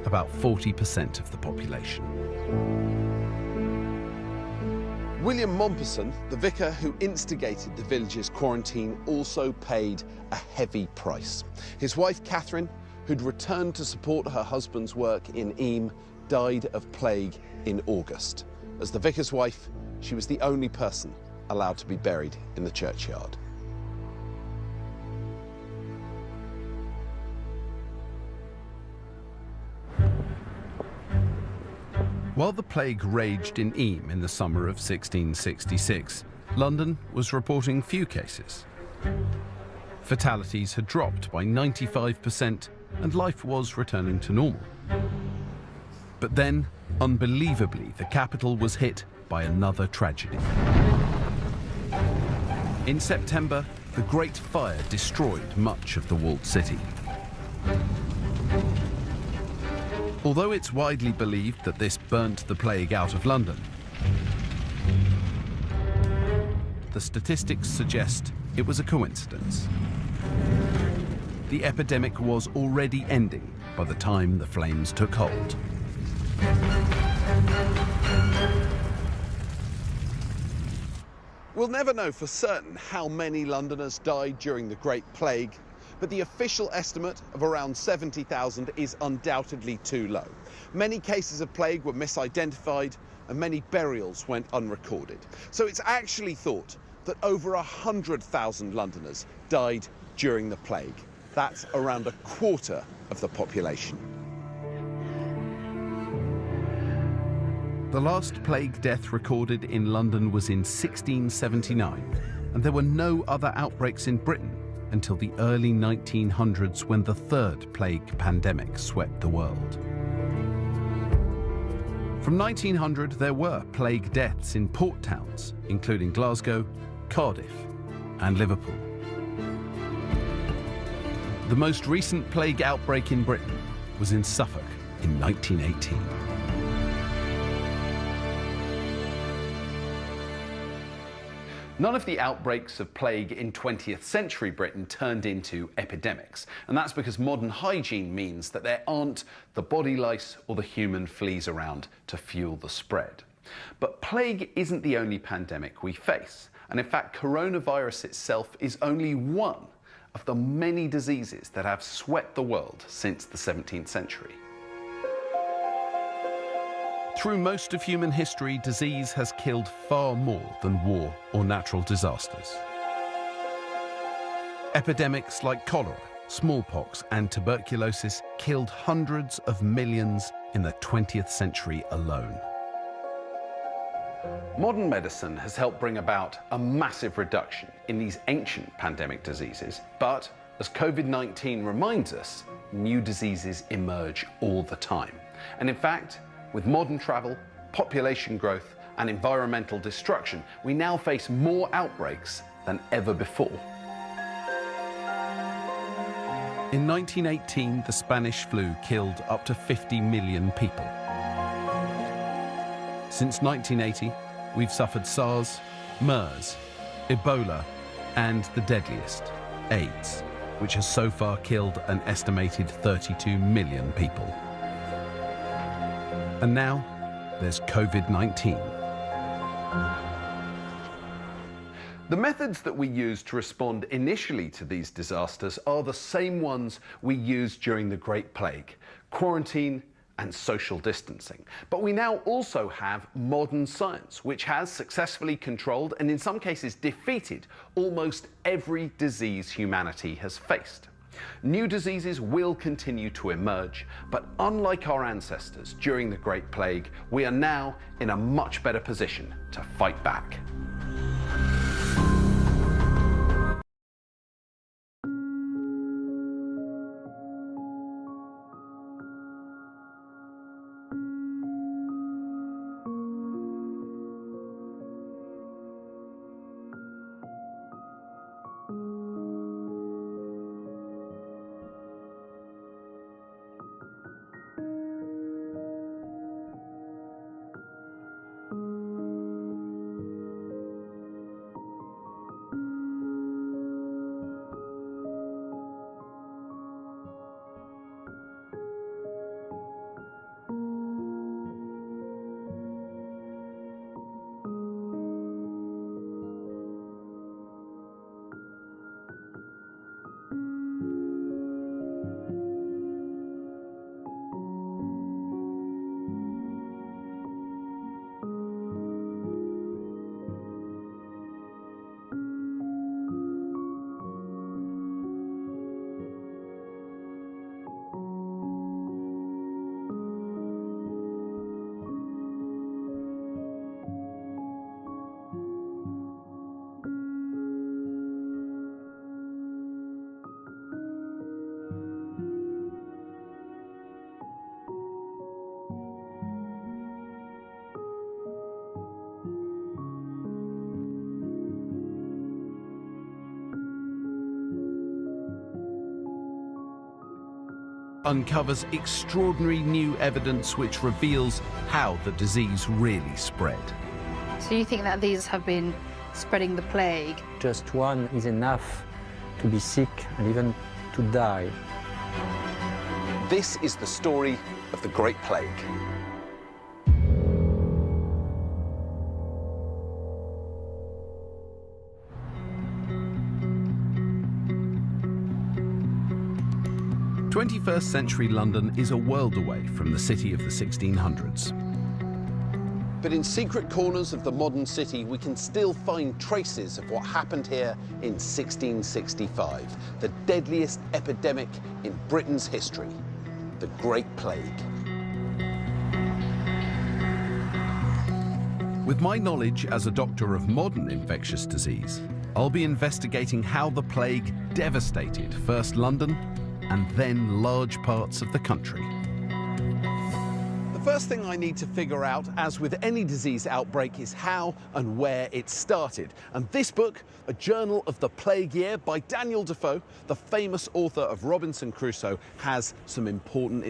[SPEAKER 2] about 40% of the population.
[SPEAKER 5] William Mompesson, the vicar who instigated the village's quarantine, also paid a heavy price. His wife, Catherine, who'd returned to support her husband's work in Eyme, died of plague in August. As the vicar's wife, she was the only person allowed to be buried in the churchyard.
[SPEAKER 2] While the plague raged in Eyme in the summer of 1666, London was reporting few cases. Fatalities had dropped by 95% and life was returning to normal. But then, unbelievably, the capital was hit by another tragedy. In September, the Great Fire destroyed much of the walled city. Although it's widely believed that this burnt the plague out of London, the statistics suggest it was a coincidence. The epidemic was already ending by the time the flames took hold.
[SPEAKER 5] We'll never know for certain how many Londoners died during the Great Plague, but the official estimate of around 70,000 is undoubtedly too low. Many cases of plague were misidentified and many burials went unrecorded. So it's actually thought that over 100,000 Londoners died during the plague. That's around a quarter of the population.
[SPEAKER 2] The last plague death recorded in London was in 1679, and there were no other outbreaks in Britain until the early 1900s, when the third plague pandemic swept the world. From 1900, there were plague deaths in port towns, including Glasgow, Cardiff, and Liverpool. The most recent plague outbreak in Britain was in Suffolk in 1918. None of the outbreaks of plague in 20th century Britain turned into epidemics, and that's because modern hygiene means that there aren't the body lice or the human fleas around to fuel the spread. But plague isn't the only pandemic we face, and in fact coronavirus itself is only one of the many diseases that have swept the world since the 17th century. Through most of human history, disease has killed far more than war or natural disasters. Epidemics like cholera, smallpox, and tuberculosis killed hundreds of millions in the 20th century alone. Modern medicine has helped bring about a massive reduction in these ancient pandemic diseases, but as COVID-19 reminds us, new diseases emerge all the time. And in fact, with modern travel, population growth, and environmental destruction, we now face more outbreaks than ever before. In 1918, the Spanish flu killed up to 50 million people. Since 1980, we've suffered SARS, MERS, Ebola, and the deadliest, AIDS, which has so far killed an estimated 32 million people. And now, there's COVID-19. The methods that we use to respond initially to these disasters are the same ones we used during the Great Plague: quarantine and social distancing. But we now also have modern science, which has successfully controlled and in some cases defeated almost every disease humanity has faced. New diseases will continue to emerge, but unlike our ancestors during the Great Plague, we are now in a much better position to fight back. uncovers extraordinary new evidence which reveals how the disease really spread.
[SPEAKER 3] So you think that these have been spreading the plague?
[SPEAKER 13] Just one is enough to be sick and even to die.
[SPEAKER 5] This is the story of the Great Plague.
[SPEAKER 2] '21st century London is a world away from the city of the 1600s.
[SPEAKER 5] But in secret corners of the modern city, we can still find traces of what happened here in 1665, the deadliest epidemic in Britain's history, the Great Plague.
[SPEAKER 2] With my knowledge as a doctor of modern infectious disease, I'll be investigating how the plague devastated first London and then large parts of the country.
[SPEAKER 5] The first thing I need to figure out, as with any disease outbreak, is how and where it started. And this book, A Journal of the Plague Year by Daniel Defoe, the famous author of Robinson Crusoe, has some important